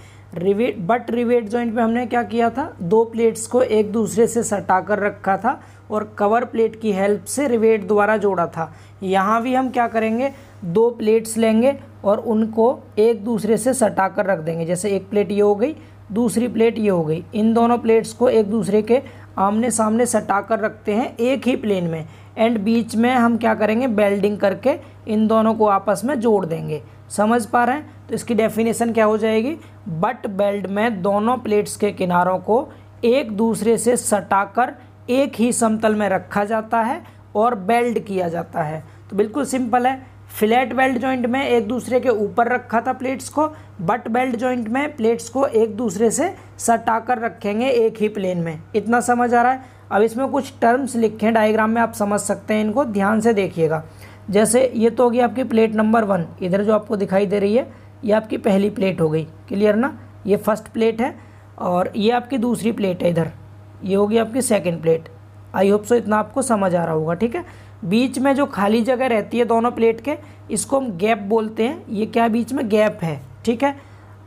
बट रिवेट जॉइंट में हमने क्या किया था, 2 प्लेट्स को एक दूसरे से सटा कर रखा था और कवर प्लेट की हेल्प से रिवेट द्वारा जोड़ा था। यहाँ भी हम क्या करेंगे, 2 प्लेट्स लेंगे और उनको एक दूसरे से सटा कर रख देंगे। जैसे एक प्लेट ये हो गई, दूसरी प्लेट ये हो गई, इन दोनों प्लेट्स को एक दूसरे के आमने सामने सटा कर रखते हैं एक ही प्लेन में, एंड बीच में हम क्या करेंगे, वेल्डिंग करके इन दोनों को आपस में जोड़ देंगे। समझ पा रहे हैं? तो इसकी डेफिनेशन क्या हो जाएगी, बट वेल्ड में दोनों प्लेट्स के किनारों को एक दूसरे से सटाकर एक ही समतल में रखा जाता है और वेल्ड किया जाता है। तो बिल्कुल सिंपल है। फ्लैट वेल्ड जॉइंट में एक दूसरे के ऊपर रखा था प्लेट्स को, बट वेल्ड जॉइंट में प्लेट्स को एक दूसरे से सटाकर रखेंगे एक ही प्लेन में। इतना समझ आ रहा है? अब इसमें कुछ टर्म्स लिखे हैं डायग्राम में, आप समझ सकते हैं, इनको ध्यान से देखिएगा। जैसे ये तो होगी आपकी प्लेट नंबर 1, इधर जो आपको दिखाई दे रही है ये आपकी पहली प्लेट हो गई, क्लियर ना? ये फर्स्ट प्लेट है और ये आपकी दूसरी प्लेट है, इधर ये होगी आपकी second plate. I hope so इतना आपको समझ आ रहा होगा, ठीक है। बीच में जो खाली जगह रहती है दोनों प्लेट के, इसको हम गैप बोलते हैं। ये क्या बीच में गैप है, ठीक है।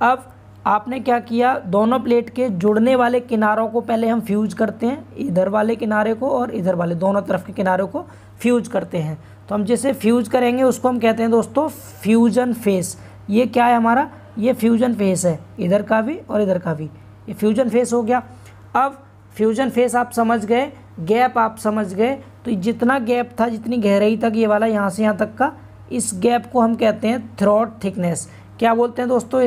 अब आपने क्या किया, दोनों प्लेट के जुड़ने वाले किनारों को पहले हम फ्यूज करते हैं, इधर वाले किनारे को और इधर वाले, दोनों तरफ के किनारों को फ्यूज करते हैं। तो हम जिसे फ्यूज करेंगे उसको हम कहते हैं दोस्तों फ्यूजन फेस। ये क्या है हमारा, ये फ्यूजन फेस है, इधर का भी और इधर का भी, ये फ्यूजन फेस हो गया। अब फ्यूजन फेस आप समझ गए, गैप आप समझ गए, तो जितना गैप था, जितनी गहराई तक ये वाला यहाँ से यहाँ तक का, इस गैप को हम कहते हैं थ्रॉट थिकनेस। क्या बोलते हैं दोस्तों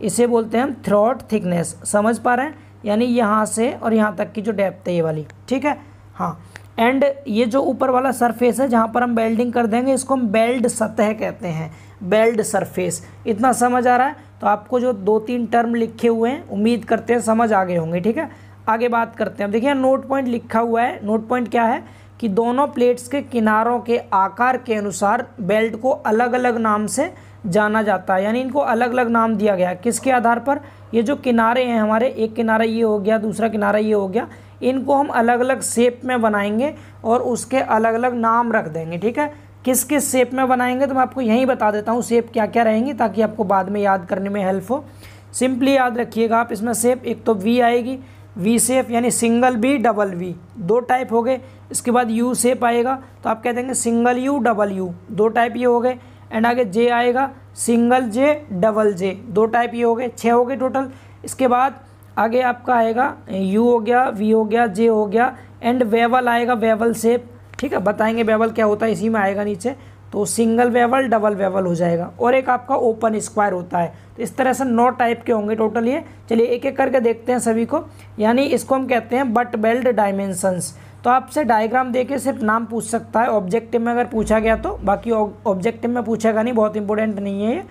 इसे बोलते हैं हम थ्रॉट थिकनेस। समझ पा रहे हैं? यानी यहाँ से और यहाँ तक की जो डेप्थ है ये वाली, ठीक है। हाँ, एंड ये जो ऊपर वाला सरफेस है जहाँ पर हम वेल्डिंग कर देंगे, इसको हम वेल्ड सतह कहते हैं, वेल्ड सरफेस। इतना समझ आ रहा है? तो आपको जो 2-3 टर्म लिखे हुए हैं उम्मीद करते हैं समझ आ गए होंगे, ठीक है। आगे बात करते हैं। देखिए नोट पॉइंट लिखा हुआ है। नोट पॉइंट क्या है कि दोनों प्लेट्स के किनारों के आकार के अनुसार बेल्ट को अलग अलग नाम से जाना जाता है, यानी इनको अलग अलग नाम दिया गया है। किसके आधार पर? ये जो किनारे हैं हमारे, एक किनारा ये हो गया, दूसरा किनारा ये हो गया, इनको हम अलग अलग शेप में बनाएंगे और उसके अलग अलग नाम रख देंगे, ठीक है। किस किस शेप में बनाएंगे तो मैं आपको यहीं बता देता हूँ शेप क्या क्या रहेंगी, ताकि आपको बाद में याद करने में हेल्प हो। सिंपली याद रखिएगा आप इसमें शेप, एक तो वी आएगी, वी शेप यानी single V double V, 2 type हो गए। इसके बाद यू शेप आएगा, तो आप कह देंगे single U double U, 2 type ये हो गए। एंड आगे जे आएगा, सिंगल जे डबल जे, 2 टाइप ये हो गए, 6 हो गए टोटल। इसके बाद आगे आपका आएगा यू हो गया, वी हो गया, जे हो गया, एंड वेवल आएगा, वेवल शेप, ठीक है। बताएंगे वेवल क्या होता है, इसी में आएगा नीचे। तो सिंगल वेवल, डबल वेवल हो जाएगा। और एक आपका ओपन स्क्वायर होता है। तो इस तरह से 9 टाइप के होंगे टोटल ये। चलिए एक एक करके देखते हैं सभी को। यानी इसको हम कहते हैं बट वेल्ड डायमेंशंस। तो आपसे डायग्राम देके सिर्फ नाम पूछ सकता है ऑब्जेक्टिव में अगर पूछा गया तो, बाकी ऑब्जेक्टिव में पूछेगा नहीं, बहुत इंपॉर्टेंट नहीं है ये।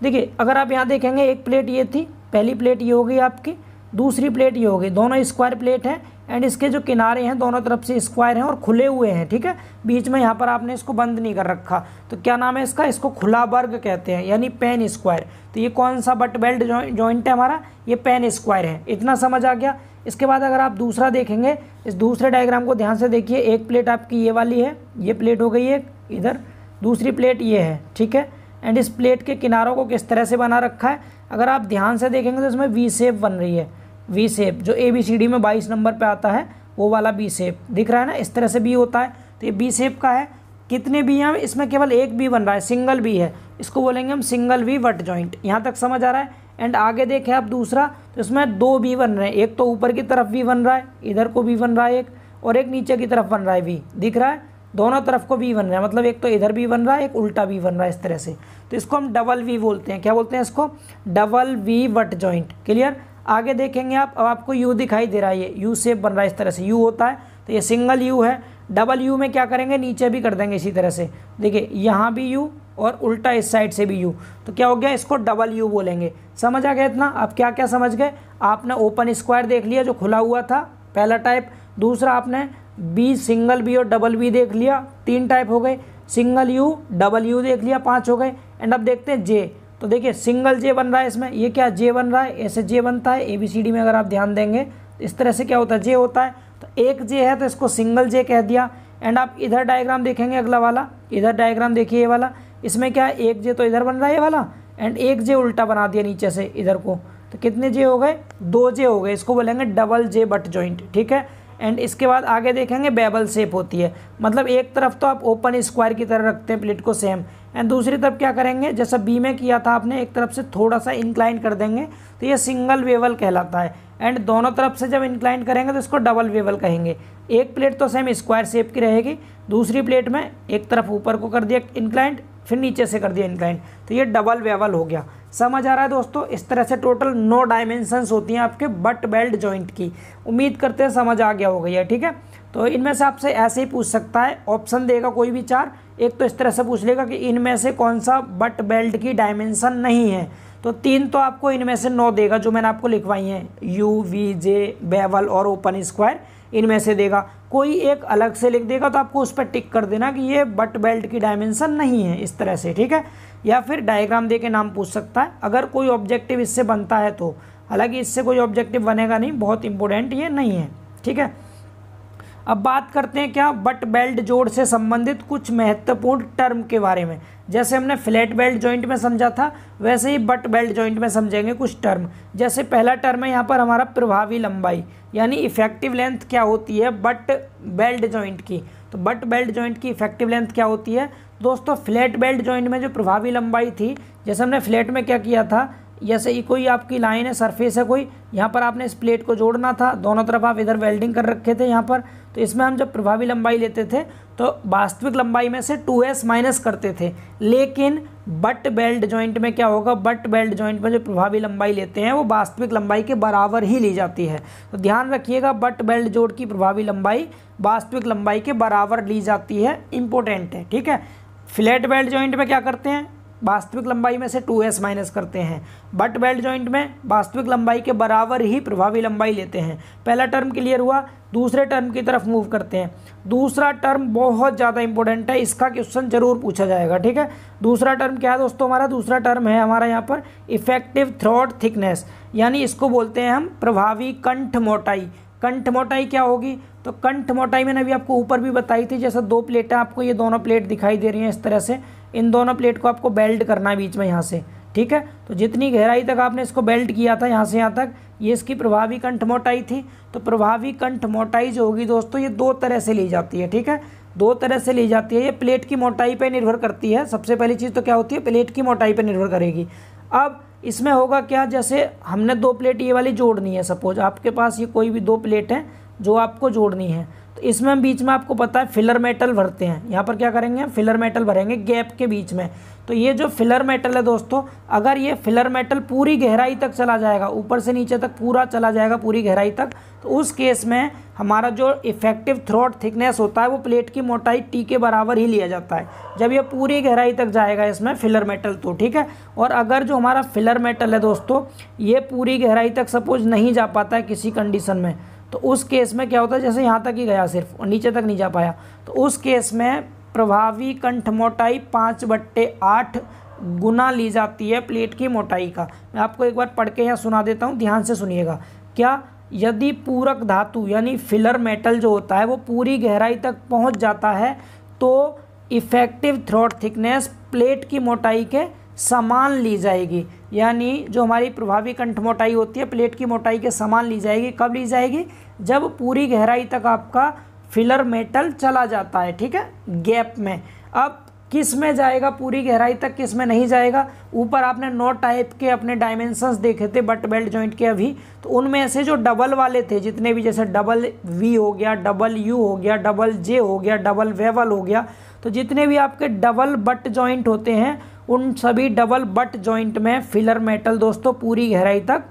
देखिए अगर आप यहाँ देखेंगे, एक प्लेट ये थी, पहली प्लेट ये हो गई आपकी, दूसरी प्लेट ये हो गई, दोनों स्क्वायर प्लेट है। एंड इसके जो किनारे हैं दोनों तरफ से स्क्वायर हैं और खुले हुए हैं, ठीक है। बीच में यहाँ पर आपने इसको बंद नहीं कर रखा, तो क्या नाम है इसका, इसको खुला वर्ग कहते हैं, यानी पेन स्क्वायर। तो ये कौन सा बट वेल्ड जॉइंट है हमारा, ये पेन स्क्वायर है। इतना समझ आ गया। इसके बाद अगर आप दूसरा देखेंगे, इस दूसरे डायग्राम को ध्यान से देखिए। एक प्लेट आपकी ये वाली है, ये प्लेट हो गई एक इधर, दूसरी प्लेट ये है, ठीक है। एंड इस प्लेट के किनारों को किस तरह से बना रखा है, अगर आप ध्यान से देखेंगे तो इसमें वी शेप बन रही है। वी शेप जो ABCD में 22 नंबर पे आता है, वो वाला बी शेप दिख रहा है ना, इस तरह से बी होता है। तो ये बी शेप का है। कितने बी हैं, इसमें केवल एक बी बन रहा है, सिंगल बी है, इसको बोलेंगे हम सिंगल वी बट जॉइंट। यहाँ तक समझ आ रहा है। एंड आगे देखें आप दूसरा, तो इसमें 2 बी बन रहे हैं, एक तो ऊपर की तरफ वी बन रहा है, इधर को बी बन रहा है एक, और एक नीचे की तरफ बन रहा है वी, दिख रहा है, दोनों तरफ को बी बन रहा है, मतलब एक तो इधर भी बन रहा है, एक उल्टा भी बन रहा है, इस तरह से। तो इसको हम डबल वी बोलते हैं। क्या बोलते हैं इसको, double V butt joint, clear. आगे देखेंगे आप, अब आपको यू दिखाई दे रहा है, ये यू शेप बन रहा है, इस तरह से यू होता है। तो ये सिंगल यू है। डबल यू में क्या करेंगे, नीचे भी कर देंगे इसी तरह से। देखिए यहाँ भी यू और उल्टा इस साइड से भी यू, तो क्या हो गया, इसको डबल यू बोलेंगे। समझ आ गया इतना। आप क्या क्या समझ गए, आपने ओपन स्क्वायर देख लिया जो खुला हुआ था, पहला टाइप। दूसरा आपने बी, सिंगल बी और डबल बी देख लिया, 3 टाइप हो गए। सिंगल यू, डबल यू देख लिया, 5 हो गए। एंड अब देखते हैं जे। तो देखिए सिंगल जे बन रहा है इसमें, ये क्या जे बन रहा है, ऐसे जे बनता है ABCD में अगर आप ध्यान देंगे तो इस तरह से क्या होता है, जे होता है। तो एक जे है तो इसको सिंगल जे कह दिया। एंड आप इधर डायग्राम देखेंगे, अगला वाला, इधर डायग्राम देखिए ये वाला, इसमें क्या है, एक जे तो इधर बन रहा है ये वाला, एंड एक जे उल्टा बना दिया नीचे से इधर को। तो कितने जे हो गए, 2 जे हो गए, इसको बोलेंगे डबल जे बट जॉइंट, ठीक है। एंड इसके बाद आगे देखेंगे बेबल शेप होती है, मतलब एक तरफ तो आप ओपन स्क्वायर की तरह रखते हैं प्लेट को सेम, एंड दूसरी तरफ क्या करेंगे जैसा बी में किया था आपने, एक तरफ से थोड़ा सा इंक्लाइन कर देंगे तो ये सिंगल वेवल कहलाता है। एंड दोनों तरफ से जब इंक्लाइन करेंगे तो इसको डबल वेवल कहेंगे। एक प्लेट तो सेम स्क्वायर शेप की रहेगी, दूसरी प्लेट में एक तरफ ऊपर को कर दिया इंक्लाइंड, फिर नीचे से कर दिया इंक्लाइंड, तो ये डबल वेवल हो गया। समझ आ रहा है दोस्तों? इस तरह से टोटल 9 डायमेंशंस होती हैं आपके बट बेल्ट जॉइंट की। उम्मीद करते हैं समझ आ गया होगा ये, ठीक है। तो इनमें से आपसे ऐसे ही पूछ सकता है, ऑप्शन देगा कोई भी 4, एक तो इस तरह से पूछ लेगा कि इनमें से कौन सा बट बेल्ट की डायमेंशन नहीं है, तो 3 तो आपको इनमें से 9 देगा जो मैंने आपको लिखवाई हैं, यू, वी, जे, बेवल और ओपन स्क्वायर, इनमें से देगा। कोई एक अलग से लिख देगा तो आपको उस पर टिक कर देना कि ये बट बेल्ट की डायमेंशन नहीं है, इस तरह से, ठीक है। या फिर डायग्राम दे के नाम पूछ सकता है अगर कोई ऑब्जेक्टिव इससे बनता है तो, हालांकि इससे कोई ऑब्जेक्टिव बनेगा नहीं, बहुत इंपॉर्टेंट ये नहीं है, ठीक है। अब बात करते हैं क्या बट बेल्ट जोड़ से संबंधित कुछ महत्वपूर्ण टर्म के बारे में। जैसे हमने फ्लैट बेल्ट जॉइंट में समझा था वैसे ही बट बेल्ट जॉइंट में समझेंगे कुछ टर्म। जैसे पहला टर्म है यहाँ पर हमारा प्रभावी लंबाई, यानी इफेक्टिव लेंथ क्या होती है बट बेल्ट जॉइंट की। तो बट बेल्ट जॉइंट की इफेक्टिव लेंथ क्या होती है दोस्तों? फ्लैट बेल्ट जॉइंट में जो प्रभावी लंबाई थी, जैसे हमने फ्लैट में क्या किया था, जैसे ये कोई आपकी लाइन है, सरफेस है कोई, यहाँ पर आपने इस प्लेट को जोड़ना था, दोनों तरफ आप इधर वेल्डिंग कर रखे थे यहाँ पर, तो इसमें हम जब प्रभावी लंबाई लेते थे तो वास्तविक लंबाई में से 2s माइनस करते थे। लेकिन बट बेल्ट जॉइंट में क्या होगा, बट बेल्ट जॉइंट में जो प्रभावी लंबाई लेते हैं वो वास्तविक लंबाई के बराबर ही ली जाती है। तो ध्यान रखिएगा, बट बेल्ट जोड़ की प्रभावी लंबाई वास्तविक लंबाई के बराबर ली जाती है, इंपॉर्टेंट है, ठीक है। फ्लैट बेल्ट जॉइंट में क्या करते हैं, वास्तविक लंबाई में से 2s माइनस करते हैं। बट बेल्ट जॉइंट में वास्तविक लंबाई के बराबर ही प्रभावी लंबाई लेते हैं। पहला टर्म क्लियर हुआ, दूसरे टर्म की तरफ मूव करते हैं। दूसरा टर्म बहुत ज़्यादा इंपॉर्टेंट है, इसका क्वेश्चन जरूर पूछा जाएगा, ठीक है। दूसरा टर्म क्या है दोस्तों? हमारा दूसरा टर्म है हमारा यहाँ पर इफेक्टिव थ्रोट थिकनेस, यानी इसको बोलते हैं हम प्रभावी कंठ मोटाई। कंठ मोटाई क्या होगी? तो कंठ मोटाई मैंने अभी आपको ऊपर भी बताई थी, जैसे 2 प्लेटें आपको ये दोनों प्लेट दिखाई दे रही हैं इस तरह से, इन दोनों प्लेट को आपको बेल्ट करना है बीच में यहाँ से, ठीक है। तो जितनी गहराई तक आपने इसको बेल्ट किया था यहाँ से यहाँ तक, ये इसकी प्रभावी कंठ मोटाई थी। तो प्रभावी कंठ मोटाई जो होगी दोस्तों ये 2 तरह से ली जाती है, ठीक है, 2 तरह से ली जाती है। ये प्लेट की मोटाई पर निर्भर करती है। सबसे पहली चीज़ तो क्या होती है, प्लेट की मोटाई पर निर्भर करेगी। अब इसमें होगा क्या, जैसे हमने 2 प्लेट ये वाली जोड़नी है, सपोज आपके पास ये कोई भी 2 प्लेट हैं जो आपको जोड़नी है, तो इसमें हम बीच में आपको पता है फिलर मेटल भरते हैं। यहाँ पर क्या करेंगे, फिलर मेटल भरेंगे गैप के बीच में। तो ये जो फिलर मेटल है दोस्तों, अगर ये फिलर मेटल पूरी गहराई तक चला जाएगा, ऊपर से नीचे तक पूरा चला जाएगा पूरी गहराई तक, तो उस केस में हमारा जो इफेक्टिव थ्रोट थिकनेस होता है वो प्लेट की मोटाई टी के बराबर ही लिया जाता है, जब ये पूरी गहराई तक जाएगा इसमें फिलर मेटल तो, ठीक है। और अगर जो हमारा फिलर मेटल है दोस्तों ये पूरी गहराई तक सपोज नहीं जा पाता है किसी कंडीशन में, तो उस केस में क्या होता है, जैसे यहाँ तक ही गया सिर्फ और नीचे तक नहीं जा पाया, तो उस केस में प्रभावी कंठ मोटाई 5/8 गुना ली जाती है प्लेट की मोटाई का। मैं आपको एक बार पढ़ के यहाँ सुना देता हूँ, ध्यान से सुनिएगा। क्या, यदि पूरक धातु यानी फिलर मेटल जो होता है वो पूरी गहराई तक पहुँच जाता है तो इफेक्टिव थ्रोट थिकनेस प्लेट की मोटाई के समान ली जाएगी। यानी जो हमारी प्रभावी कंठ मोटाई होती है प्लेट की मोटाई के समान ली जाएगी। कब ली जाएगी? जब पूरी गहराई तक आपका फिलर मेटल चला जाता है, ठीक है, गैप में। अब किस में जाएगा पूरी गहराई तक, किस में नहीं जाएगा? ऊपर आपने 9 टाइप के अपने डायमेंशंस देखे थे बट बेल्ट जॉइंट के अभी, तो उनमें से जो डबल वाले थे जितने भी, जैसे डबल वी हो गया, डबल यू हो गया, डबल जे हो गया, डबल वेवल हो गया, तो जितने भी आपके डबल बट जॉइंट होते हैं उन सभी डबल बट जॉइंट में फिलर मेटल दोस्तों पूरी गहराई तक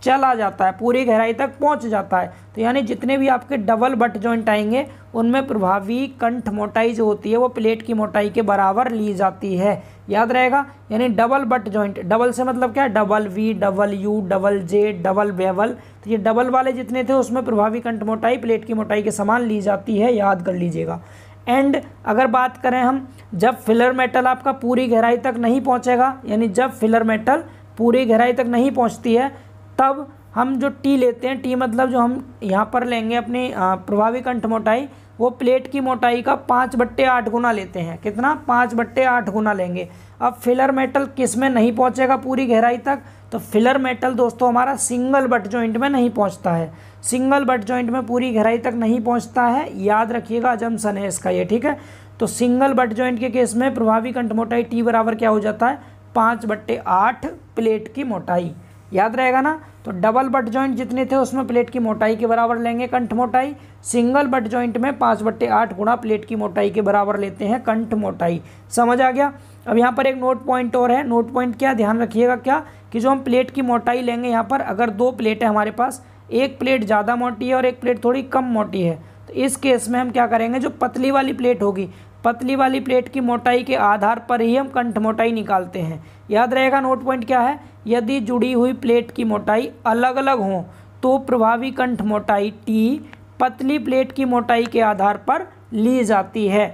चला जाता है, पूरी गहराई तक पहुंच जाता है। तो यानी जितने भी आपके डबल बट जॉइंट आएंगे उनमें प्रभावी कंठ मोटाई जो होती है वो प्लेट की मोटाई के बराबर ली जाती है, याद रहेगा। यानी डबल बट जॉइंट, डबल से मतलब क्या है, double V, double U, double J, double bevel, तो ये डबल वाले जितने थे उसमें प्रभावी कंठ मोटाई प्लेट की मोटाई के समान ली जाती है, याद कर लीजिएगा। एंड अगर बात करें हम, जब फिलर मेटल आपका पूरी गहराई तक नहीं पहुंचेगा, यानी जब फिलर मेटल पूरी गहराई तक नहीं पहुंचती है, तब हम जो टी लेते हैं, टी मतलब जो हम यहाँ पर लेंगे अपनी प्रभावी कंठ मोटाई, वो प्लेट की मोटाई का 5/8 गुना लेते हैं। कितना? 5/8 गुना लेंगे। अब फिलर मेटल किस में नहीं पहुँचेगा पूरी गहराई तक, तो तो फिलर मेटल दोस्तों हमारा सिंगल बट जॉइंट में नहीं पहुंचता है, सिंगल बट जॉइंट में पूरी गहराई तक नहीं पहुंचता है, याद रखिएगा, अजम्पशन है इसका ये, ठीक है। तो सिंगल बट जॉइंट के केस में प्रभावी कंठ मोटाई टी बराबर क्या हो जाता है, 5/8 प्लेट की मोटाई, याद रहेगा ना। तो डबल बट जॉइंट जितने थे उसमें प्लेट की मोटाई के बराबर लेंगे कंठ मोटाई, सिंगल बट जॉइंट में 5/8 गुणा प्लेट की मोटाई के बराबर लेते हैं कंठ मोटाई। समझ आ गया। अब यहाँ पर एक नोट पॉइंट और है, नोट पॉइंट क्या, ध्यान रखिएगा क्या, कि जो हम प्लेट की मोटाई लेंगे यहाँ पर, अगर दो प्लेट है हमारे पास, एक प्लेट ज़्यादा मोटी है और एक प्लेट थोड़ी कम मोटी है, तो इस केस में हम क्या करेंगे, जो पतली वाली प्लेट होगी, पतली वाली प्लेट की मोटाई के आधार पर ही हम कंठ मोटाई निकालते हैं। याद रहेगा नोट पॉइंट क्या है, यदि जुड़ी हुई प्लेट की मोटाई अलग अलग हो तो प्रभावी कंठ मोटाई टी पतली प्लेट की मोटाई के आधार पर ली जाती है।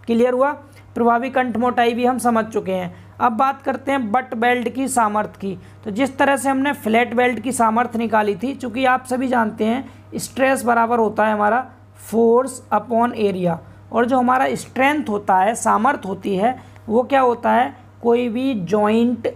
क्लियर हुआ। प्रभावी कंठ मोटाई भी हम समझ चुके हैं। अब बात करते हैं बट बेल्ट की सामर्थ्य की। तो जिस तरह से हमने फ्लैट बेल्ट की सामर्थ्य निकाली थी, चूँकि आप सभी जानते हैं स्ट्रेस बराबर होता है हमारा फोर्स अपॉन एरिया, और जो हमारा स्ट्रेंथ होता है, सामर्थ्य होती है, वो क्या होता है, कोई भी जॉइंट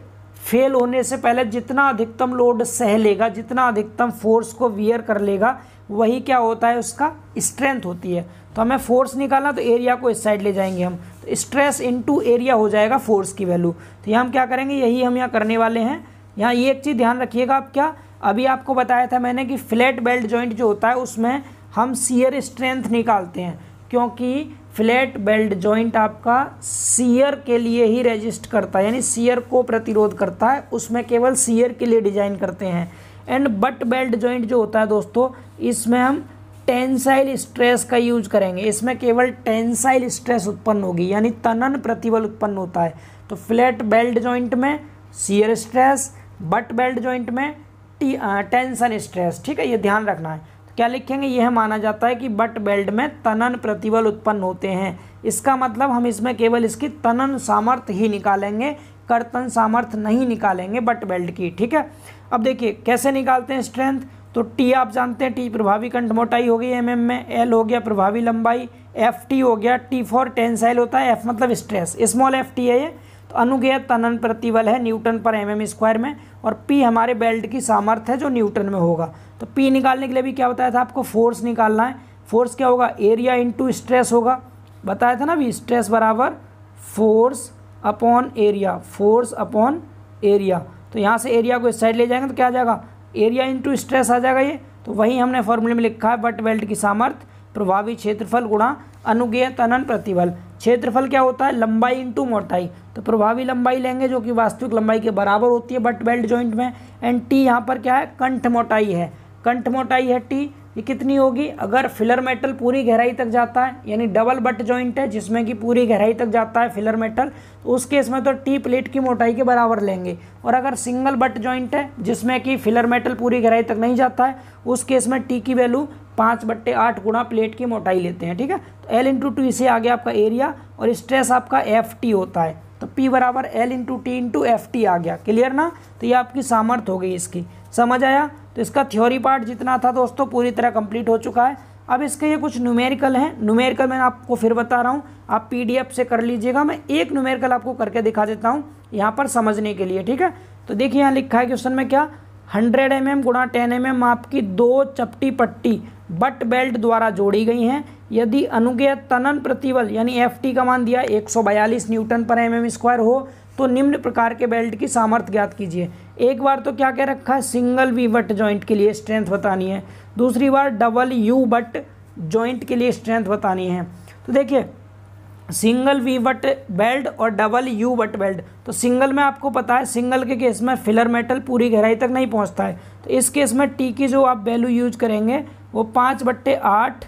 फेल होने से पहले जितना अधिकतम लोड सह लेगा, जितना अधिकतम फोर्स को वियर कर लेगा, वही क्या होता है, उसका स्ट्रेंथ होती है। तो हमें फोर्स निकालना, तो एरिया को इस साइड ले जाएंगे हम, तो स्ट्रेस इनटू एरिया हो जाएगा फोर्स की वैल्यू। तो यहाँ हम क्या करेंगे, यही हम यहाँ करने वाले हैं। यहाँ ये एक चीज़ ध्यान रखिएगा, आप क्या, अभी आपको बताया था मैंने कि फ्लैट बेल्ट जॉइंट जो होता है उसमें हम शियर स्ट्रेंथ निकालते हैं, क्योंकि फ्लैट बेल्ट जॉइंट आपका शियर के लिए ही रेजिस्ट करता है, यानी शियर को प्रतिरोध करता है, उसमें केवल शियर के लिए डिजाइन करते हैं। एंड बट बेल्ट जॉइंट जो होता है दोस्तों, इसमें हम टेंसाइल स्ट्रेस का यूज करेंगे, इसमें केवल टेंसाइल स्ट्रेस उत्पन्न होगी, यानी तनन प्रतिबल उत्पन्न होता है। तो फ्लैट बेल्ट जॉइंट में shear stress, but belt joint में टेंशन स्ट्रेस, ठीक है, ये ध्यान रखना है। क्या लिखेंगे, यह माना जाता है कि बट बेल्ट में तनन प्रतिबल उत्पन्न होते हैं। इसका मतलब हम इसमें केवल इसकी तनन सामर्थ्य ही निकालेंगे, कर्तन सामर्थ्य नहीं निकालेंगे बट बेल्ट की, ठीक है। अब देखिए कैसे निकालते हैं स्ट्रेंथ। तो टी आप जानते हैं, टी प्रभावी कंठ मोटाई हो गई mm में, एल हो गया प्रभावी लंबाई, एफ टी हो गया, टी फॉर टेंसाइल होता है, एफ मतलब स्ट्रेस, स्मॉल एफ टी है ये। तो अनुज्ञेय तनन प्रतिबल है न्यूटन पर mm² में, और पी हमारे बेल्ट की सामर्थ्य है जो न्यूटन में होगा। तो पी निकालने के लिए भी क्या बताया था आपको, फोर्स निकालना है। फोर्स क्या होगा, एरिया इंटू स्ट्रेस होगा, बताया था ना अभी, स्ट्रेस बराबर force upon area, force upon area. तो यहाँ से एरिया को इस साइड ले जाएंगे तो क्या आ जाएगा, एरिया इंटू स्ट्रेस आ जाएगा ये। तो वही हमने फॉर्मूले में लिखा है, बट बेल्ट की सामर्थ्य प्रभावी क्षेत्रफल गुणा अनुज्ञेय तनन प्रतिबल। क्षेत्रफल क्या होता है, लंबाई इंटू मोटाई, तो प्रभावी लंबाई लेंगे जो कि वास्तविक लंबाई के बराबर होती है बट बेल्ट जॉइंट में। एंड टी यहाँ पर क्या है, कंठ मोटाई है, कंठ मोटाई है टी, ये कितनी होगी, अगर फिलर मेटल पूरी गहराई तक जाता है, यानी डबल बट जॉइंट है जिसमें कि पूरी गहराई तक जाता है फिलर मेटल, तो उस केस में तो टी प्लेट की मोटाई के बराबर लेंगे। और अगर सिंगल बट जॉइंट है जिसमें कि फिलर मेटल पूरी गहराई तक नहीं जाता है, उस केस में टी की वैल्यू 5/8 गुणा प्लेट की मोटाई लेते हैं, ठीक है। तो एल इंटू टी से आ गया आपका एरिया, और स्ट्रेस आपका एफ टी होता है, तो पी बराबर L into T into F T आ गया। क्लियर ना। तो ये आपकी सामर्थ्य हो गई इसकी, समझ आया। तो इसका थ्योरी पार्ट जितना था दोस्तों पूरी तरह कंप्लीट हो चुका है। अब इसके ये कुछ न्यूमेरिकल हैं, न्यूमेरिकल मैं आपको फिर बता रहा हूँ, आप पीडीएफ से कर लीजिएगा। मैं एक न्यूमेरिकल आपको करके दिखा देता हूँ यहाँ पर समझने के लिए, ठीक है। तो देखिए यहाँ लिखा है क्वेश्चन में क्या, 100 mm गुणा 10 mm आपकी दो चपटी पट्टी बट बेल्ट द्वारा जोड़ी गई हैं। यदि अनुज्ञेय तनन प्रतिबल यानी एफ टी का मान दिया 142 न्यूटन पर mm² हो, तो निम्न प्रकार के बेल्ट की सामर्थ्य ज्ञात कीजिए। एक बार तो क्या कह रखा है, सिंगल वी बट जॉइंट के लिए स्ट्रेंथ बतानी है, दूसरी बार डबल यू बट जॉइंट के लिए स्ट्रेंथ बतानी है। तो देखिए सिंगल वी बट बेल्ट और डबल यू बट बेल्ट, तो सिंगल में आपको पता है, सिंगल के केस में फिलर मेटल पूरी गहराई तक नहीं पहुंचता है, तो इस केस में टी की जो आप वैल्यू यूज करेंगे वो 5/8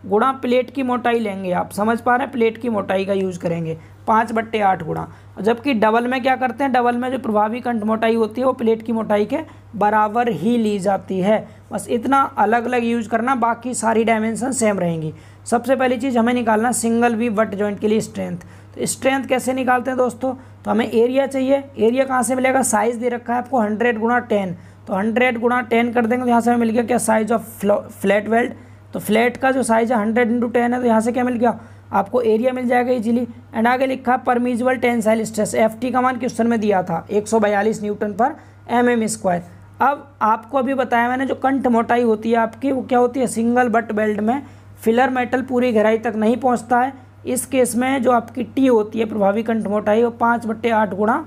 गुणा प्लेट की मोटाई लेंगे। आप समझ पा रहे हैं, प्लेट की मोटाई का यूज करेंगे 5/8 गुणा। जबकि डबल में क्या करते हैं, डबल में जो प्रभावी कंठ मोटाई होती है वो प्लेट की मोटाई के बराबर ही ली जाती है। बस इतना अलग अलग यूज करना, बाकी सारी डायमेंशन सेम रहेंगी। सबसे पहली चीज़ हमें निकालना सिंगल वी बट जॉइंट के लिए स्ट्रेंथ। तो स्ट्रेंथ कैसे निकालते हैं दोस्तों, तो हमें एरिया चाहिए। एरिया कहाँ से मिलेगा, साइज़ दे रखा है आपको 100 गुणा 10, तो 100 गुणा 10 कर देंगे तो यहाँ से हमें मिल गया क्या, साइज ऑफ फ्लैट बेल्ट। तो फ्लैट का जो साइज है 100 × 10 है, तो यहाँ से क्या मिल गया आपको, एरिया मिल जाएगा इजीली। एंड आगे लिखा permissible tensile stress, F T का मान क्वेश्चन में दिया था 142 न्यूटन पर mm²। अब आपको अभी बताया मैंने, जो कंठ मोटाई होती है आपकी वो क्या होती है, सिंगल बट वेल्ड में फिलर मेटल पूरी गहराई तक नहीं पहुंचता है। इस केस में जो आपकी टी होती है प्रभावी कंठ मोटाई, वो 5/8 गुणा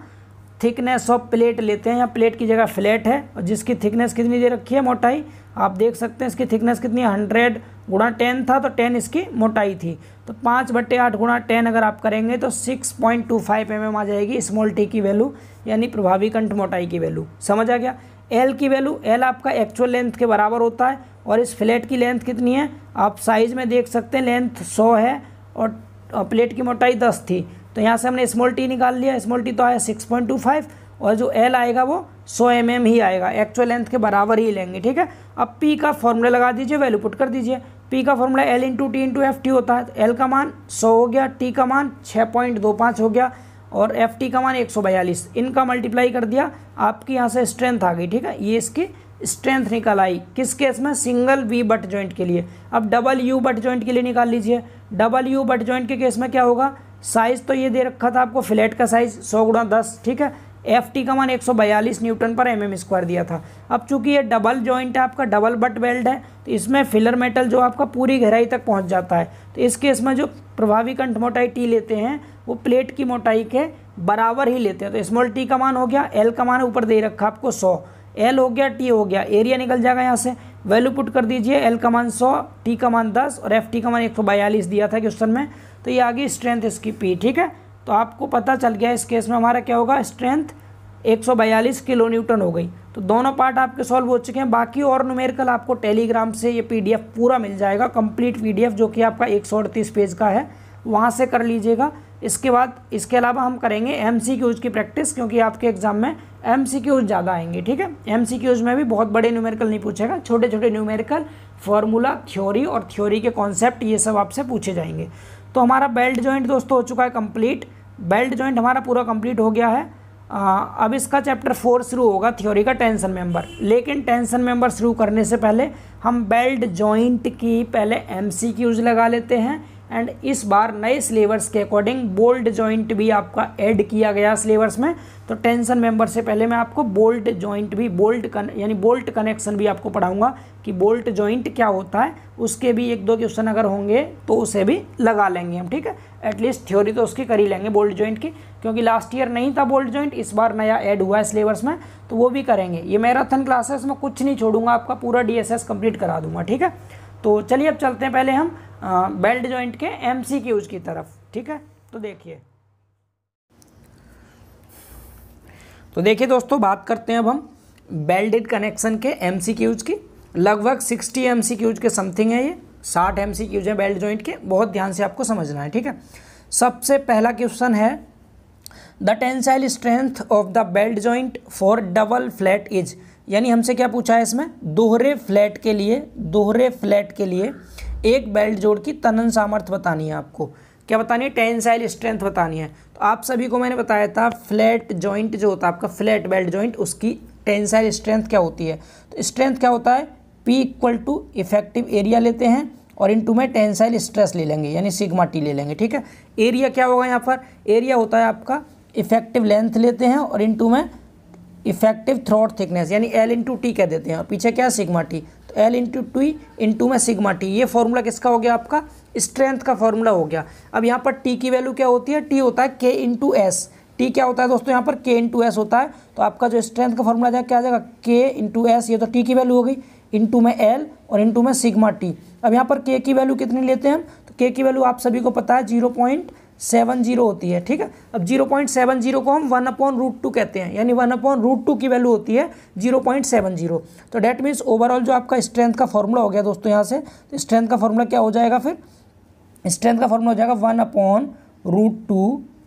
थिकनेस ऑफ प्लेट लेते हैं। यहाँ प्लेट की जगह फ्लैट है और जिसकी थिकनेस कितनी दे रखी है, मोटाई आप देख सकते हैं इसकी थिकनेस कितनी है, 100 गुणा 10 था तो 10 इसकी मोटाई थी। तो 5/8 गुणा 10 अगर आप करेंगे तो 6.25 mm आ जाएगी स्मॉल टी की वैल्यू, यानी प्रभावी कंठ मोटाई की वैल्यू। समझ आ गया। एल की वैल्यू, एल आपका एक्चुअल लेंथ के बराबर होता है और इस फ्लैट की लेंथ कितनी है आप साइज़ में देख सकते हैं, लेंथ 100 है और प्लेट की मोटाई 10 थी। तो यहाँ से हमने स्मॉल टी निकाल लिया, स्मॉल टी तो आया 6.25 और जो एल आएगा वो 100 mm ही आएगा, एक्चुअल लेंथ के बराबर ही लेंगे। ठीक है। अब पी का फॉर्मूला लगा दीजिए, वैल्यू पुट कर दीजिए। पी का formula L into T into F T होता है। एल का मान 100 हो गया, टी का मान 6.25 हो गया और एफ टी का मान 142। इनका मल्टीप्लाई कर दिया, आपकी यहाँ से स्ट्रेंथ आ गई। ठीक है, ये इसकी स्ट्रेंथ निकल आई। किस केस में, सिंगल वी बट जॉइंट के लिए। अब डबल यू बट जॉइंट के लिए निकाल लीजिए। डबल यू बट जॉइंट के केस में क्या होगा, साइज़ तो ये दे रखा था आपको फ्लैट का साइज़ 100 गुणा 10। ठीक है। एफ टी का मान 142 न्यूटन पर mm² दिया था। अब चूंकि ये डबल जॉइंट है आपका, डबल बट वेल्ड है, तो इसमें फिलर मेटल जो आपका पूरी गहराई तक पहुंच जाता है। तो इस केस में जो प्रभावी कंठ मोटाई टी लेते हैं वो प्लेट की मोटाई के बराबर ही लेते हैं। तो स्मॉल टी का मान हो गया, एल का मान ऊपर दे रखा आपको 100, एल हो गया, टी हो गया, एरिया निकल जाएगा यहाँ से। वैल्यू पुट कर दीजिए, एल का मान 100, टी का मान 10 और एफ टी का मान 142 दिया था क्वेश्चन में। तो ये आ गई स्ट्रेंथ इसकी पी। ठीक है, तो आपको पता चल गया इस केस में हमारा क्या होगा, स्ट्रेंथ 142 किलो न्यूटन हो गई। तो दोनों पार्ट आपके सॉल्व हो चुके हैं। बाकी और न्यूमेरिकल आपको टेलीग्राम से ये पीडीएफ पूरा मिल जाएगा, कंप्लीट पीडीएफ जो कि आपका 138 पेज का है, वहाँ से कर लीजिएगा। इसके बाद इसके अलावा हम करेंगे एमसीक्यूज की प्रैक्टिस, क्योंकि आपके एग्जाम में एमसीक्यूज ज़्यादा आएंगे। ठीक है, एमसीक्यूज में भी बहुत बड़े न्यूमेरिकल नहीं पूछेगा, छोटे छोटे न्यूमेरिकल, फार्मूला, थ्योरी और थ्योरी के कॉन्सेप्ट, ये सब आपसे पूछे जाएंगे। तो हमारा बेल्ट जॉइंट दोस्तों हो चुका है कंप्लीट। बेल्ट जॉइंट हमारा पूरा कंप्लीट हो गया है। अब इसका चैप्टर 4 शुरू होगा, थ्योरी का टेंशन मेंबर। लेकिन टेंशन मेंबर शुरू करने से पहले हम बेल्ट जॉइंट की पहले एमसीक्यूज लगा लेते हैं। एंड इस बार नए सिलेबस के अकॉर्डिंग बोल्ट जॉइंट भी आपका ऐड किया गया सिलेबस में। तो टेंशन मेंबर से पहले मैं आपको बोल्ट जॉइंट भी, यानी बोल्ट कनेक्शन भी आपको पढ़ाऊंगा कि बोल्ट जॉइंट क्या होता है। उसके भी 1-2 क्वेश्चन अगर होंगे तो उसे भी लगा लेंगे हम। ठीक है, एटलीस्ट थ्योरी तो उसकी कर ही लेंगे बोल्ट जॉइंट की, क्योंकि लास्ट ईयर नहीं था बोल्ट जॉइंट, इस बार नया ऐड हुआ है सिलेबस में, तो वो भी करेंगे। ये मैराथन क्लासेस में कुछ नहीं छोड़ूंगा, आपका पूरा डीएसएस कंप्लीट करा दूंगा। ठीक है, तो चलिए अब चलते हैं पहले हम बेल्ट जॉइंट के एमसीक्यूज की तरफ। ठीक है, तो देखिए दोस्तों, बात करते हैं अब हम बेल्टेड कनेक्शन के एमसीक्यूज की। लगभग 60 एमसीक्यूज के समथिंग है, ये 60 एमसीक्यूज हैं बेल्ट जॉइंट के। बहुत ध्यान से आपको समझना है। ठीक है, सबसे पहला क्वेश्चन है, the tensile strength of the belt joint for double flat is, यानी हमसे क्या पूछा है इसमें, दोहरे फ्लैट के लिए एक बेल्ट जोड़ की तनन सामर्थ्य बतानी है। आपको क्या बतानी है, टेंसाइल स्ट्रेंथ बतानी है। तो आप सभी को मैंने बताया था फ्लैट जॉइंट जो होता है आपका, फ्लैट बेल्ट जॉइंट, उसकी टेंसाइल स्ट्रेंथ क्या होती है। तो स्ट्रेंथ क्या होता है, P = इफेक्टिव एरिया लेते हैं और इनटू में टेंसाइल स्ट्रेस ले लेंगे, यानी सिग्मा टी ले लेंगे। ठीक है, एरिया क्या होगा यहाँ पर, एरिया होता है आपका इफेक्टिव लेंथ लेते हैं और इनटू में इफेक्टिव थ्रॉट थिकनेस, यानी L × T कह देते हैं, और पीछे क्या है, सिग्मा टी। तो L × T इंटू में सिग्मा टी, ये फॉर्मूला किसका हो गया, आपका स्ट्रेंथ का फॉर्मूला हो गया। अब यहाँ पर T की वैल्यू क्या होती है, T होता है K × S। T क्या होता है दोस्तों, यहाँ पर K × S होता है। तो आपका जो स्ट्रेंथ का फॉर्मूला जाएगा क्या आ जाएगा, K × S, ये तो T की वैल्यू हो गई, इंटू में L और इंटू में सिग्मा टी। अब यहाँ पर K की वैल्यू कितनी लेते हैं हम, तो K की वैल्यू आप सभी को पता है 0.70 होती है। ठीक है, अब 0.70 को हम 1/√2 कहते हैं, यानी 1/√2 की वैल्यू होती है 0.70। तो डेट मीन्स ओवरऑल जो आपका स्ट्रेंथ का फॉर्मूला हो गया दोस्तों यहाँ से, तो स्ट्रेंथ का फॉर्मूला क्या हो जाएगा, फिर स्ट्रेंथ का फॉर्मूला हो जाएगा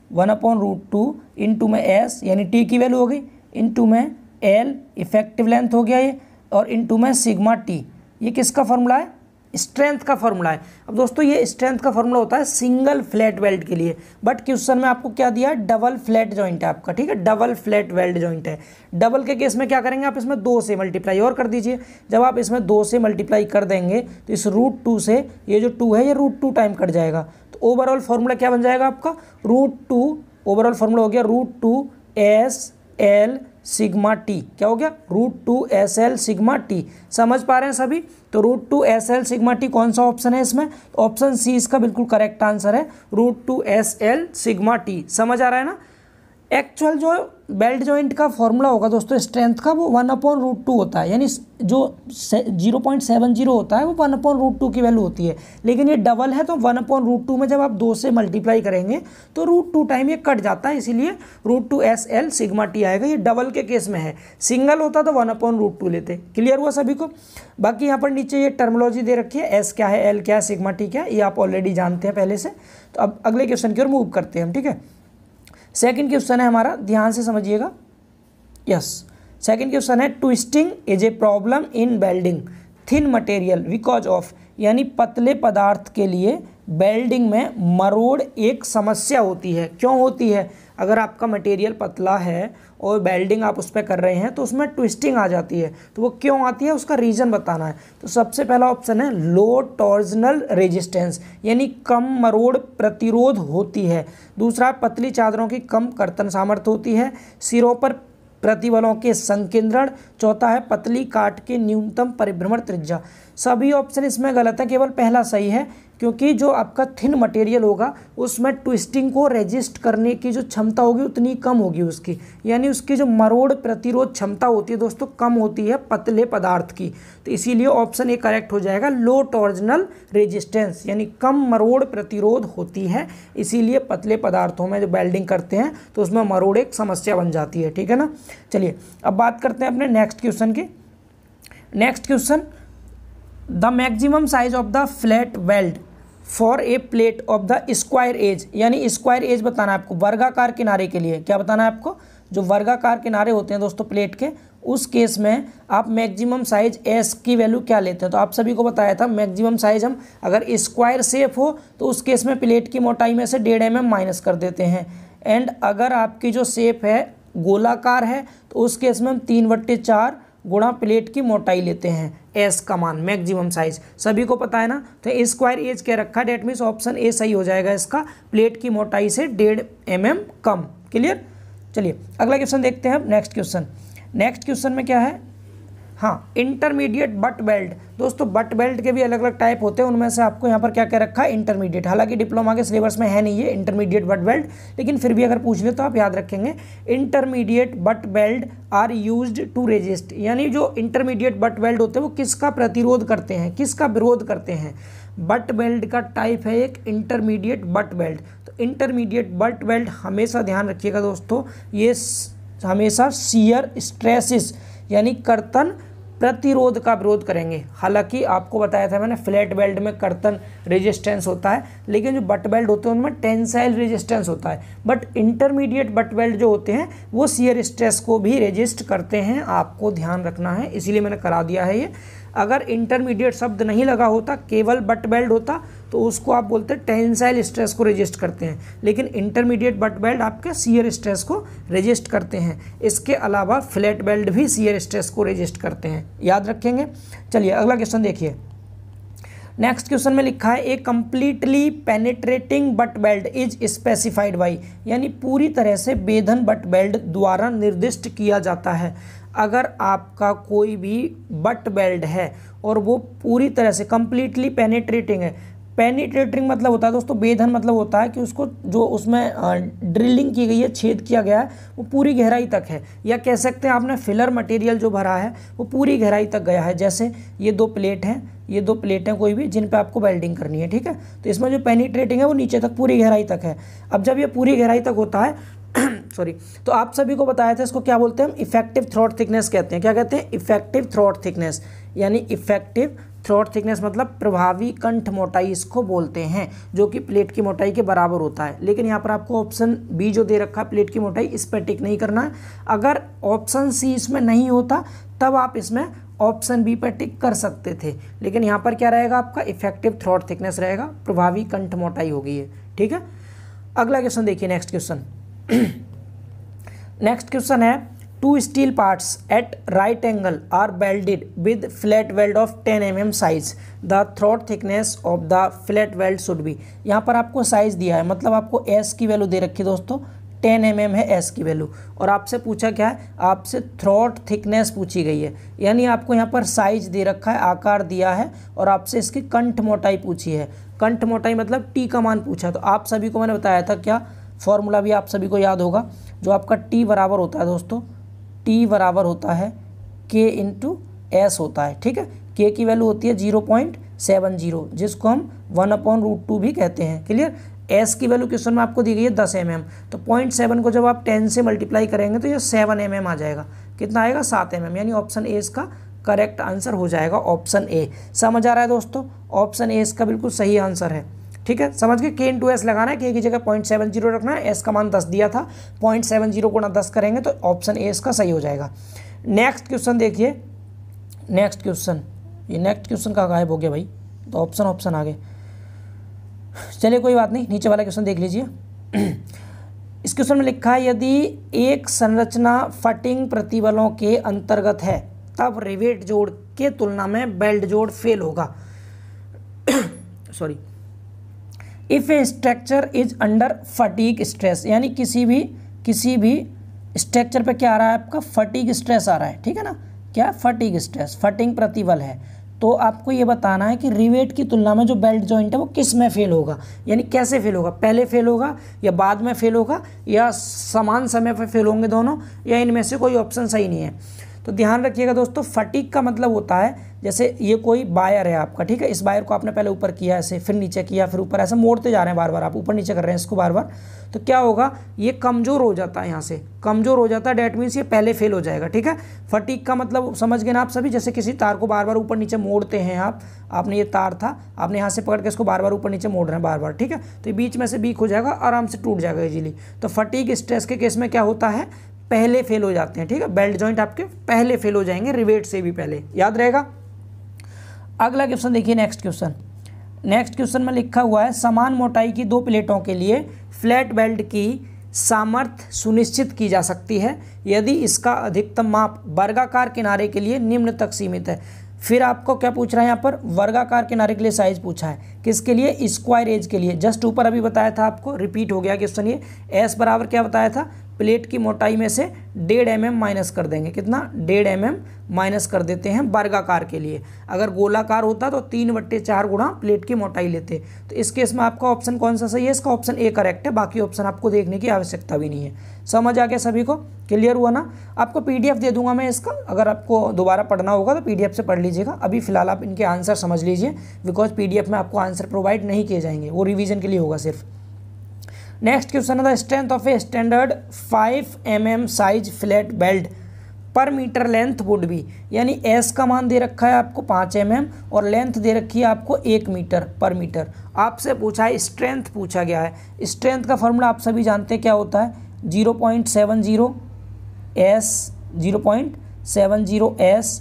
1/√2 इंटू में S, यानी T की वैल्यू हो गई, इंटू में L इफेक्टिव लेंथ हो गया ये, और इंटू में सिग्मा टी। ये किसका फॉर्मूला है, स्ट्रेंथ का फॉर्मूला है। अब दोस्तों ये स्ट्रेंथ का फॉर्मूला होता है सिंगल फ्लैट वेल्ड के लिए, बट क्वेश्चन में आपको क्या दिया है, डबल फ्लैट जॉइंट है आपका। ठीक है, डबल फ्लैट वेल्ड जॉइंट है। डबल के केस में क्या करेंगे, आप इसमें 2 से मल्टीप्लाई और कर दीजिए। जब आप इसमें 2 से मल्टीप्लाई कर देंगे तो इस √2 से ये जो 2 है ये √2 टाइम कट जाएगा। तो ओवरऑल फॉर्मूला क्या बन जाएगा आपका, √2, ओवरऑल फॉर्मूला हो गया √2 S L सिग्मा टी, क्या हो गया, √2SL सिग्मा टी। समझ पा रहे हैं सभी? तो √2SL सिग्मा टी कौन सा ऑप्शन है इसमें? ऑप्शन सी इसका बिल्कुल करेक्ट आंसर है, √2SL सिग्मा टी। समझ आ रहा है ना? एक्चुअल जो बेल्ट जॉइंट का फॉर्मूला होगा दोस्तों स्ट्रेंथ का, वो 1/√2 होता है, यानी जो 0.70 होता है वो 1/√2 की वैल्यू होती है। लेकिन ये डबल है तो 1/√2 में जब आप 2 से मल्टीप्लाई करेंगे तो √2 टाइम ये कट जाता है, इसीलिए √2SL सिग्मा टी आएगा। ये डबल के केस में है, सिंगल होता तो 1/√2 लेते। क्लियर हुआ सभी को? बाकी यहाँ पर नीचे ये टर्मोलॉजी दे रखी है, एस क्या है, एल क्या है, सिग्मा टी क्या है, ये आप ऑलरेडी जानते हैं पहले से। तो अब अगले क्वेश्चन की ओर मूव करते हैं हम, ठीक है। सेकंड क्वेश्चन है हमारा, ध्यान से समझिएगा। यस, सेकंड क्वेश्चन है, twisting is a problem in welding thin material because of, यानी पतले पदार्थ के लिए वेल्डिंग में मरोड़ एक समस्या होती है। क्यों होती है? अगर आपका मटेरियल पतला है और वेल्डिंग आप उस पर कर रहे हैं तो उसमें ट्विस्टिंग आ जाती है, तो वो क्यों आती है उसका रीज़न बताना है। तो सबसे पहला ऑप्शन है लो टॉर्जनल रेजिस्टेंस, यानी कम मरोड़ प्रतिरोध होती है। दूसरा, पतली चादरों की कम कर्तन सामर्थ्य होती है। सिरों पर प्रतिबलों के संकेंद्रण। चौथा है पतली काट के न्यूनतम परिभ्रमण त्रिज्या। सभी ऑप्शन इसमें गलत है, केवल पहला सही है, क्योंकि जो आपका थिन मटेरियल होगा उसमें ट्विस्टिंग को रेजिस्ट करने की जो क्षमता होगी उतनी कम होगी उसकी, यानी उसकी जो मरोड़ प्रतिरोध क्षमता होती है दोस्तों कम होती है पतले पदार्थ की। तो इसीलिए ऑप्शन ए करेक्ट हो जाएगा, लो टॉर्जनल रेजिस्टेंस, यानी कम मरोड़ प्रतिरोध होती है, इसीलिए पतले पदार्थों में जो वेल्डिंग करते हैं तो उसमें मरोड़ एक समस्या बन जाती है। ठीक है ना? चलिए अब बात करते हैं अपने नेक्स्ट क्वेश्चन की। Next question, the maximum size of the flat weld for a plate of the square edge, यानी स्क्वायर एज बताना है आपको, वर्गाकार किनारे के लिए। क्या बताना है आपको? जो वर्गाकार किनारे होते हैं दोस्तों प्लेट के, उस केस में आप मैक्सिमम साइज एस की वैल्यू क्या लेते हैं? तो आप सभी को बताया था मैक्सिमम साइज हम अगर स्क्वायर शेप हो तो उस केस में प्लेट की मोटाई में से 1.5 mm माइनस कर देते हैं। एंड अगर आपकी जो शेप है गोलाकार है तो उस केस में हम 3/4 गुणा प्लेट की मोटाई लेते हैं, एस का मान मैक्सिमम साइज। सभी को पता है ना? तो स्क्वायर एज क्या रखा है, डेट मीन्स ऑप्शन ए सही हो जाएगा इसका, प्लेट की मोटाई से 1.5 mm कम। क्लियर? चलिए अगला क्वेश्चन देखते हैं। नेक्स्ट क्वेश्चन, नेक्स्ट क्वेश्चन में क्या है, हाँ, इंटरमीडिएट बट बेल्ट। दोस्तों बट बेल्ट के भी अलग अलग टाइप होते हैं, उनमें से आपको यहाँ पर क्या क्या रखा है, इंटरमीडिएट। हालांकि डिप्लोमा के सिलेबस में है नहीं ये इंटरमीडिएट बट बेल्ट, लेकिन फिर भी अगर पूछ ले तो आप याद रखेंगे। Intermediate butt weld are used to resist, यानी जो इंटरमीडिएट बट बेल्ट होते हैं वो किसका प्रतिरोध करते हैं, किसका विरोध करते हैं? बट बेल्ट का टाइप है एक इंटरमीडिएट बट बेल्ट। तो इंटरमीडिएट बट बेल्ट हमेशा ध्यान रखिएगा दोस्तों, ये हमेशा शियर स्ट्रेसिस यानी कर्तन प्रतिरोध का विरोध करेंगे। हालांकि आपको बताया था मैंने फ्लैट बेल्ट में कर्तन रेजिस्टेंस होता है, लेकिन जो बट बेल्ट होते हैं उनमें टेंसाइल रेजिस्टेंस होता है। बट इंटरमीडिएट बट बेल्ट जो होते हैं वो शियर स्ट्रेस को भी रेजिस्ट करते हैं, आपको ध्यान रखना है, इसीलिए मैंने करा दिया है ये। अगर इंटरमीडिएट शब्द नहीं लगा होता, केवल बट बेल्ट होता, तो उसको आप बोलते हैं टेंसाइल स्ट्रेस को रेजिस्ट करते हैं, लेकिन इंटरमीडिएट बट बेल्ट आपके शियर स्ट्रेस को रेजिस्ट करते हैं। इसके अलावा फ्लैट बेल्ट भी शियर स्ट्रेस को रेजिस्ट करते हैं, याद रखेंगे। चलिए अगला क्वेश्चन देखिए। नेक्स्ट क्वेश्चन में लिखा है a completely penetrating butt weld is specified by, यानी पूरी तरह से बेधन बट बेल्ट द्वारा निर्दिष्ट किया जाता है। अगर आपका कोई भी बट बेल्ट है और वो पूरी तरह से कंप्लीटली पेनिट्रेटिंग है, पेनिट्रेटिंग मतलब होता है दोस्तों, बेधन मतलब होता है कि उसको जो उसमें ड्रिलिंग की गई है, छेद किया गया है, वो पूरी गहराई तक है, या कह सकते हैं आपने फिलर मटेरियल जो भरा है वो पूरी गहराई तक गया है। जैसे ये 2 प्लेट हैं, ये 2 प्लेटें कोई भी जिन पे आपको वेल्डिंग करनी है, ठीक है। तो इसमें जो पेनिट्रेटिंग है वो नीचे तक पूरी गहराई तक है। अब जब ये पूरी गहराई तक होता है सॉरी, तो आप सभी को बताया था इसको क्या बोलते हैं हम, इफेक्टिव थ्रॉट थिकनेस कहते हैं। क्या कहते हैं? इफेक्टिव थ्रॉट थिकनेस, यानी इफेक्टिव थ्रॉट थिकनेस मतलब प्रभावी कंठ मोटाई इसको बोलते हैं, जो कि प्लेट की मोटाई के बराबर होता है। लेकिन यहाँ पर आपको ऑप्शन बी जो दे रखा है प्लेट की मोटाई, इस पर टिक नहीं करना है। अगर ऑप्शन सी इसमें नहीं होता तब आप इसमें ऑप्शन बी पर टिक कर सकते थे, लेकिन यहाँ पर क्या रहेगा आपका, इफेक्टिव थ्रॉट थिकनेस रहेगा, प्रभावी कंठ मोटाई होगी ये, ठीक है। अगला क्वेश्चन देखिए, नेक्स्ट क्वेश्चन नेक्स्ट क्वेश्चन है, 2 steel parts at right angle are welded with fillet weld of 10 mm size, the throat thickness of the flat weld should be. यहाँ पर आपको साइज दिया है, मतलब आपको एस की वैल्यू दे रखी है दोस्तों 10 mm है एस की वैल्यू। और आपसे पूछा क्या है, आपसे थ्रोट थिकनेस पूछी गई है, यानी आपको यहाँ पर साइज दे रखा है, आकार दिया है, और आपसे इसकी कंठ मोटाई पूछी है। कंठ मोटाई मतलब टी का मान पूछा। तो आप सभी को मैंने बताया था क्या, फॉर्मूला भी आप सभी को याद होगा, जो आपका टी बराबर होता है दोस्तों, टी बराबर होता है के इंटू एस होता है। ठीक है, के की वैल्यू होती है 0.70, जिसको हम 1/√2 भी कहते हैं। क्लियर। एस की वैल्यू क्वेश्चन में आपको दी गई है 10 mm, तो 0.7 को जब आप 10 से मल्टीप्लाई करेंगे तो ये 7 mm आ जाएगा। कितना आएगा, 7 mm, यानी ऑप्शन ए इसका करेक्ट आंसर हो जाएगा, ऑप्शन ए। समझ आ रहा है दोस्तों, ऑप्शन ए इसका बिल्कुल सही आंसर है। ठीक है, समझ के के इंटू एस लगाना है, के की जगह 0.70 रखना है, एस का मान 10 दिया था, 0.70 गुणा 10 करेंगे तो ऑप्शन ए इसका सही हो जाएगा। नेक्स्ट क्वेश्चन देखिए, नेक्स्ट क्वेश्चन, ये नेक्स्ट क्वेश्चन का गायब हो गया भाई, तो ऑप्शन आ गए। चलिए कोई बात नहीं, नीचे वाला क्वेश्चन देख लीजिए। इस क्वेश्चन में लिखा है, यदि एक संरचना फटिंग प्रतिबलों के अंतर्गत है तब रिवेट जोड़ के तुलना में बेल्ट जोड़ फेल होगा। Sorry, if A structure is under fatigue stress, यानी किसी भी स्ट्रक्चर पे क्या आ रहा है आपका, फटीग स्ट्रेस आ रहा है। ठीक है ना, क्या, फटीग स्ट्रेस, फटिंग प्रतिबल है। तो आपको ये बताना है कि रिवेट की तुलना में जो बेल्ट जॉइंट है वो किस में फेल होगा, यानी कैसे फेल होगा, पहले फेल होगा या बाद में फेल होगा या समान समय पर फेल होंगे दोनों, या इनमें से कोई ऑप्शन सही नहीं है। तो ध्यान रखिएगा दोस्तों, फटीग का मतलब होता है जैसे ये कोई वायर है आपका, ठीक है, इस वायर को आपने पहले ऊपर किया ऐसे, फिर नीचे किया, फिर ऊपर, ऐसे मोड़ते जा रहे हैं बार बार, आप ऊपर नीचे कर रहे हैं इसको बार बार, तो क्या होगा, ये कमज़ोर हो जाता है, यहाँ से कमज़ोर हो जाता है, डैट मीन्स ये पहले फेल हो जाएगा। ठीक है, फटीग का मतलब समझ गए ना आप सभी, जैसे किसी तार को बार बार ऊपर नीचे मोड़ते हैं आप, आपने ये तार था, आपने यहाँ से पकड़ के इसको बार बार ऊपर नीचे मोड़ रहे हैं बार बार, ठीक है, तो ये बीच में से वीक हो जाएगा, आराम से टूट जाएगा इजीली। तो फटीग स्ट्रेस के केस में क्या होता है, पहले फेल हो जाते हैं। ठीक है, बेल्ट जॉइंट आपके पहले फेल हो जाएंगे, रिवेट से भी पहले, याद रहेगा। अगला क्वेश्चन देखिए, नेक्स्ट क्वेश्चन में लिखा हुआ है, समान मोटाई की दो प्लेटों के लिए फ्लैट बेल्ट की सामर्थ्य सुनिश्चित की जा सकती है यदि इसका अधिकतम माप वर्गाकार किनारे के लिए निम्न तक सीमित है। फिर आपको क्या पूछ रहा है यहाँ पर, वर्गाकार किनारे के लिए साइज पूछा है, किसके लिए, स्क्वायर एज के लिए। जस्ट ऊपर अभी बताया था आपको, रिपीट हो गया क्वेश्चन ये। एस बराबर क्या बताया था, प्लेट की मोटाई में से 1.5 mm माइनस कर देंगे, कितना, 1.5 mm माइनस कर देते हैं वर्गाकार के लिए। अगर गोलाकार होता तो 3/4 गुणा प्लेट की मोटाई लेते। तो इस केस में आपका ऑप्शन कौन सा सही है, इसका ऑप्शन ए करेक्ट है, बाकी ऑप्शन आपको देखने की आवश्यकता भी नहीं है। समझ आ गया सभी को, क्लियर हुआ ना। आपको पीडीएफ दे दूंगा मैं इसका, अगर आपको दोबारा पढ़ना होगा तो पीडीएफ से पढ़ लीजिएगा। अभी फिलहाल आप इनके आंसर समझ लीजिए, बिकॉज पीडीएफ में आपको आंसर प्रोवाइड नहीं किए जाएंगे, वो रिवीजन के लिए होगा सिर्फ। नेक्स्ट क्वेश्चन है, the strength of a standard 5 mm size flat belt पर मीटर लेंथ वुड बी, यानी एस का मान दे रखा है आपको 5 mm और लेंथ दे रखी है आपको 1 मीटर पर मीटर। आपसे पूछा है, स्ट्रेंथ पूछा गया है। स्ट्रेंथ का फॉर्मूला आप सभी जानते हैं क्या होता है, 0.70 S, 0.70 S,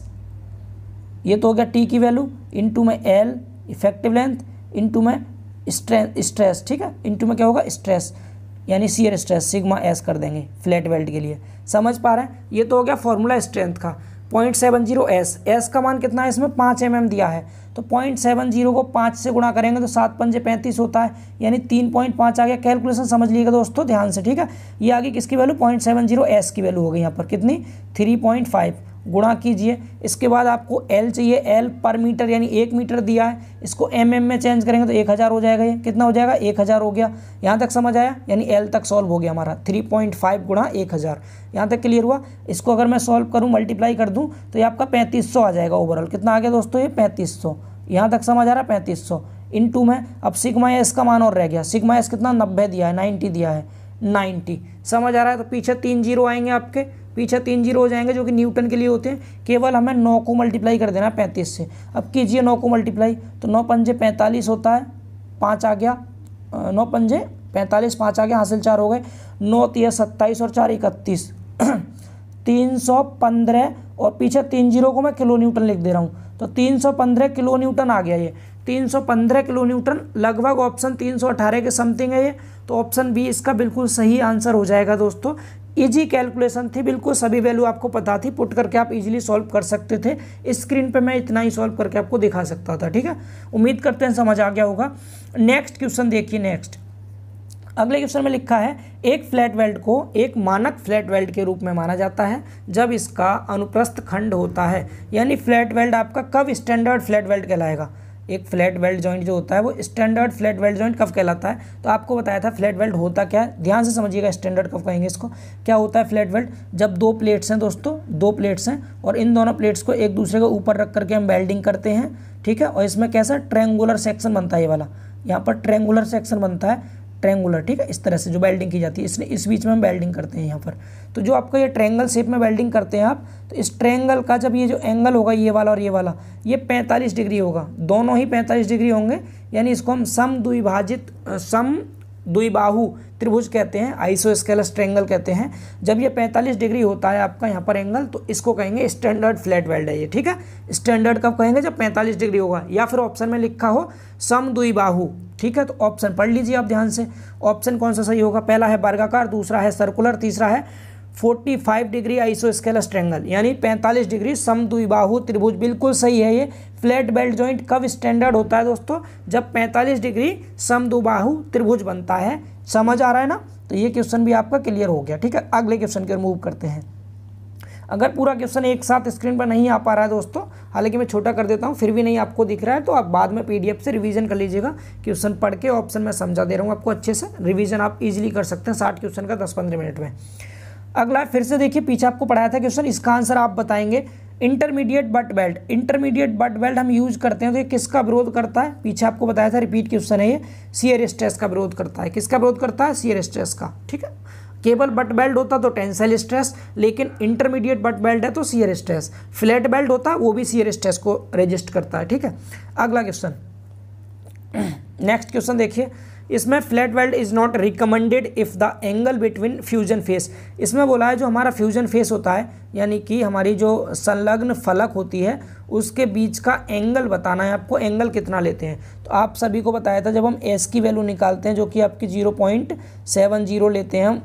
ये तो हो गया टी की वैल्यू, इंटू में एल इफेक्टिव लेंथ, इंटू में स्ट्रेस, ठीक है, इंटू में क्या होगा, स्ट्रेस, यानी शियर स्ट्रेस, सिग्मा एस कर देंगे फ्लैट बेल्ट के लिए। समझ पा रहे हैं, ये तो हो गया फॉर्मूला स्ट्रेंथ का। 0.70 S, एस का मान कितना है इसमें, 5 mm दिया है, तो 0.70 को 5 से गुणा करेंगे तो 7 पंजे 35 होता है, यानी 3.5 आ गया। कैलकुलेशन समझ लीजिएगा दोस्तों ध्यान से, ठीक है। ये आगे किसकी वैल्यू, 0.70 S की वैल्यू हो गई यहाँ पर कितनी, 3.5, गुणा कीजिए। इसके बाद आपको एल चाहिए, एल पर मीटर यानी 1 मीटर दिया है, इसको mm में चेंज करेंगे तो 1000 हो जाएगा। ये कितना हो जाएगा, 1000 हो गया। यहाँ तक समझ आया, यानी एल तक सॉल्व हो गया हमारा, 3.5 गुणा 1000, यहाँ तक क्लियर हुआ। इसको अगर मैं सॉल्व करूँ, मल्टीप्लाई कर दूँ तो ये आपका 3500 आ जाएगा ओवरऑल। कितना आ गया दोस्तों, ये 3500, यहाँ तक समझ आ रहा है, 3500 इंटू में, अब सिग्मा एस का मान और रह गया, सिग्मा एस कितना 90 दिया है, 90 दिया है, 90 समझ आ रहा है। तो पीछे 3 जीरो आएंगे आपके, पीछे 3 जीरो हो जाएंगे जो कि न्यूटन के लिए होते हैं। केवल हमें 9 को मल्टीप्लाई कर देना 35 से। अब कीजिए 9 को मल्टीप्लाई, तो 9 पंजे 45 होता है, 5 आ गया, 9 पंजे 45, 5 आ गया, हासिल 4 हो गए, 9 तिया 27 और 4 31, 315, और पीछे 3 जीरो को मैं किलो न्यूटन लिख दे रहा हूँ, तो 315 किलो न्यूटन आ गया। ये 315 किलो न्यूटन, लगभग ऑप्शन 318 के समथिंग है ये, तो ऑप्शन बी इसका बिल्कुल सही आंसर हो जाएगा दोस्तों। इजी कैलकुलेशन थी, बिल्कुल सभी वैल्यू आपको पता थी, पुट करके आप इजीली सॉल्व कर सकते थे। स्क्रीन पे मैं इतना ही सॉल्व करके आपको दिखा सकता था, ठीक है। उम्मीद करते हैं समझ आ गया होगा। नेक्स्ट क्वेश्चन देखिए, नेक्स्ट अगले क्वेश्चन में लिखा है एक फ्लैट वेल्ड को एक मानक फ्लैट वेल्ड के रूप में माना जाता है जब इसका अनुप्रस्थ खंड होता है। यानी फ्लैट वेल्ड आपका कब स्टैंडर्ड फ्लैट वेल्ड कहलाएगा। एक फ्लैट वेल्ड जॉइंट जो होता है वो स्टैंडर्ड फ्लैट वेल्ड जॉइंट कब कहलाता है। तो आपको बताया था फ्लैट वेल्ड होता क्या है, ध्यान से समझिएगा। स्टैंडर्ड कब कहेंगे इसको, क्या होता है फ्लैट वेल्ड, जब दो प्लेट्स हैं दोस्तों, दो प्लेट्स हैं और इन दोनों प्लेट्स को एक दूसरे के ऊपर रख करके हम वेल्डिंग करते हैं, ठीक है। और इसमें कैसा ट्रायंगुलर सेक्शन बनता है, ये वाला यहाँ पर ट्रायंगुलर सेक्शन बनता है, ट्रायंगुलर, ठीक है। इस तरह से जो वेल्डिंग की जाती है, इसलिए इस बीच में हम वेल्डिंग करते हैं यहाँ पर। तो जो आपका ये ट्रायंगल शेप में वेल्डिंग करते हैं आप, तो इस ट्रायंगल का जब ये जो एंगल होगा ये वाला और ये वाला, ये 45 डिग्री होगा, दोनों ही 45 डिग्री होंगे। यानी इसको हम समद्विबाहु त्रिभुज कहते हैं, आइसोस्केलस ट्रायंगल कहते हैं। जब ये 45 डिग्री होता है आपका यहाँ पर एंगल, तो इसको कहेंगे स्टैंडर्ड फ्लैट वेल्ड है ये, ठीक है। स्टैंडर्ड कब कहेंगे, जब 45 डिग्री होगा, या फिर ऑप्शन में लिखा हो समद्विबाहु, ठीक है। तो ऑप्शन पढ़ लीजिए आप ध्यान से, ऑप्शन कौन सा सही होगा, पहला है वर्गाकार, दूसरा है सर्कुलर, तीसरा है 45 डिग्री आइसोस्केलस ट्रायंगल, यानी 45 डिग्री समद्विबाहु त्रिभुज। बिल्कुल सही है ये। फ्लैट बेल्ट जॉइंट कब स्टैंडर्ड होता है दोस्तों, जब 45 डिग्री समद्विबाहु त्रिभुज बनता है। समझ आ रहा है ना। तो ये क्वेश्चन भी आपका क्लियर हो गया, ठीक है। अगले क्वेश्चन की ओर मूव करते हैं। अगर पूरा क्वेश्चन एक साथ स्क्रीन पर नहीं आ पा रहा है दोस्तों, हालांकि मैं छोटा कर देता हूँ, फिर भी नहीं आपको दिख रहा है, तो आप बाद में पीडीएफ से रिवीजन कर लीजिएगा। क्वेश्चन पढ़ के ऑप्शन में समझा दे रहा हूँ आपको अच्छे से, रिवीजन आप इजीली कर सकते हैं 60 क्वेश्चन का 10-15 मिनट में। अगला फिर से देखिए, पीछे आपको पढ़ाया था क्वेश्चन, इसका आंसर आप बताएंगे। Intermediate butt belt, intermediate butt belt हम यूज करते हैं तो ये किसका विरोध करता है, पीछे आपको बताया था, रिपीट क्वेश्चन है ये, शियर स्ट्रेस का विरोध करता है। किसका विरोध करता है, शियर स्ट्रेस का, ठीक है। केवल बट बेल्ट होता तो टेंसाइल स्ट्रेस, लेकिन इंटरमीडिएट बट बेल्ट है तो शियर स्ट्रेस। फ्लैट बेल्ट होता वो भी शियर स्ट्रेस को रेजिस्ट करता है, ठीक है। अगला क्वेश्चन, नेक्स्ट क्वेश्चन देखिए, इसमें flat weld is not recommended if the angle between fusion face. इसमें बोला है जो हमारा फ्यूजन फेस होता है, यानी कि हमारी जो संलग्न फलक होती है उसके बीच का एंगल बताना है आपको, एंगल कितना लेते हैं। तो आप सभी को बताया था जब हम एस की वैल्यू निकालते हैं जो कि आपकी 0.70 लेते हैं हम,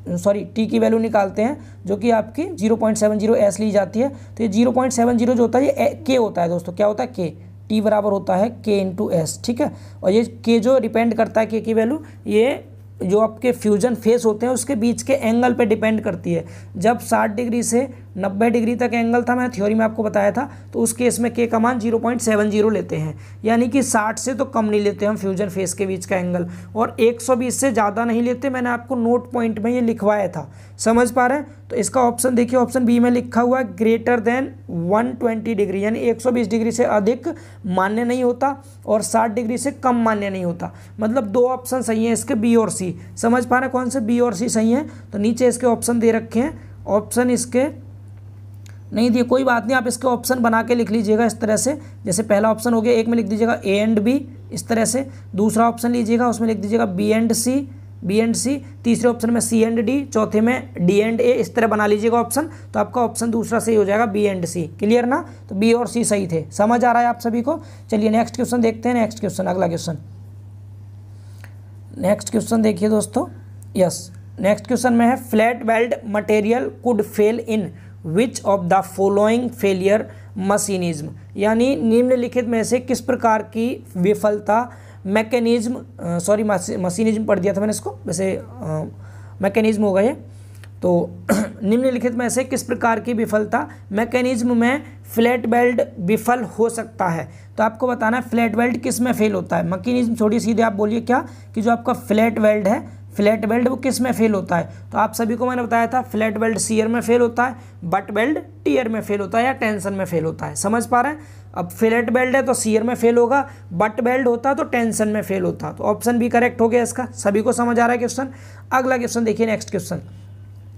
सॉरी टी की वैल्यू निकालते हैं जो कि आपकी 0.70 एस ली जाती है। तो ये 0.70 जो होता है ये के होता है दोस्तों, क्या होता है के, टी बराबर होता है के इंटू एस, ठीक है। और ये के जो डिपेंड करता है के की वैल्यू, ये जो आपके फ्यूजन फेस होते हैं उसके बीच के एंगल पे डिपेंड करती है। जब 60 डिग्री से 90 डिग्री तक एंगल था, मैं थ्योरी में आपको बताया था, तो उस केस में के का मान 0.70 लेते हैं, यानी कि 60 से तो कम नहीं लेते हम फ्यूजन फेस के बीच का एंगल, और 120 से ज़्यादा नहीं लेते। मैंने आपको नोट पॉइंट में ये लिखवाया था, समझ पा रहे हैं। तो इसका ऑप्शन देखिए, ऑप्शन बी में लिखा हुआ है ग्रेटर देन 120 डिग्री, यानी 120 डिग्री से अधिक मान्य नहीं होता और 60 डिग्री से कम मान्य नहीं होता। मतलब दो ऑप्शन सही हैं इसके, बी और सी। समझ पा रहे हैं कौन से बी और सी सही हैं। तो नीचे इसके ऑप्शन दे रखे हैं, ऑप्शन इसके नहीं दिए, कोई बात नहीं, आप इसके ऑप्शन बना के लिख लीजिएगा इस तरह से। जैसे पहला ऑप्शन हो गया, एक में लिख दीजिएगा ए एंड बी इस तरह से, दूसरा ऑप्शन लीजिएगा उसमें लिख दीजिएगा बी एंड सी, तीसरे ऑप्शन में सी एंड डी, चौथे में डी एंड ए, इस तरह बना लीजिएगा ऑप्शन। तो आपका ऑप्शन दूसरा सही हो जाएगा, बी एंड सी। क्लियर ना। तो बी और सी सही थे। समझ आ रहा है आप सभी को। चलिए नेक्स्ट क्वेश्चन देखते हैं। नेक्स्ट क्वेश्चन, अगला क्वेश्चन, नेक्स्ट क्वेश्चन देखिए दोस्तों, यस नेक्स्ट क्वेश्चन में है flat weld material could fail in which of the following failure mechanism, यानी निम्नलिखित में से किस प्रकार की विफलता मैकेनिज्म, सॉरी मशीनिज्म पढ़ दिया था मैंने इसको, वैसे मैकेनिज्म होगा ये। तो निम्नलिखित में से किस प्रकार की विफलता मैकेनिज्म में फ्लैट वेल्ड विफल हो सकता है। तो आपको बताना है फ्लैट वेल्ड किस में फेल होता है। मैकेनिज्म छोड़ी, सीधे आप बोलिए क्या, कि जो आपका फ्लैट वेल्ड है, फ्लैट वेल्ड वो किस में फेल होता है। तो आप सभी को मैंने बताया था फ्लैट वेल्ड शियर में फेल होता है, बट वेल्ड टियर में फेल होता है या टेंशन में फेल होता है। समझ पा रहे हैं। अब फ्लैट वेल्ड है तो शियर में फेल होगा, बट वेल्ड होता तो टेंशन में फेल होता। तो ऑप्शन बी करेक्ट हो गया इसका। सभी को समझ आ रहा है क्वेश्चन। अगला क्वेश्चन देखिए, नेक्स्ट क्वेश्चन,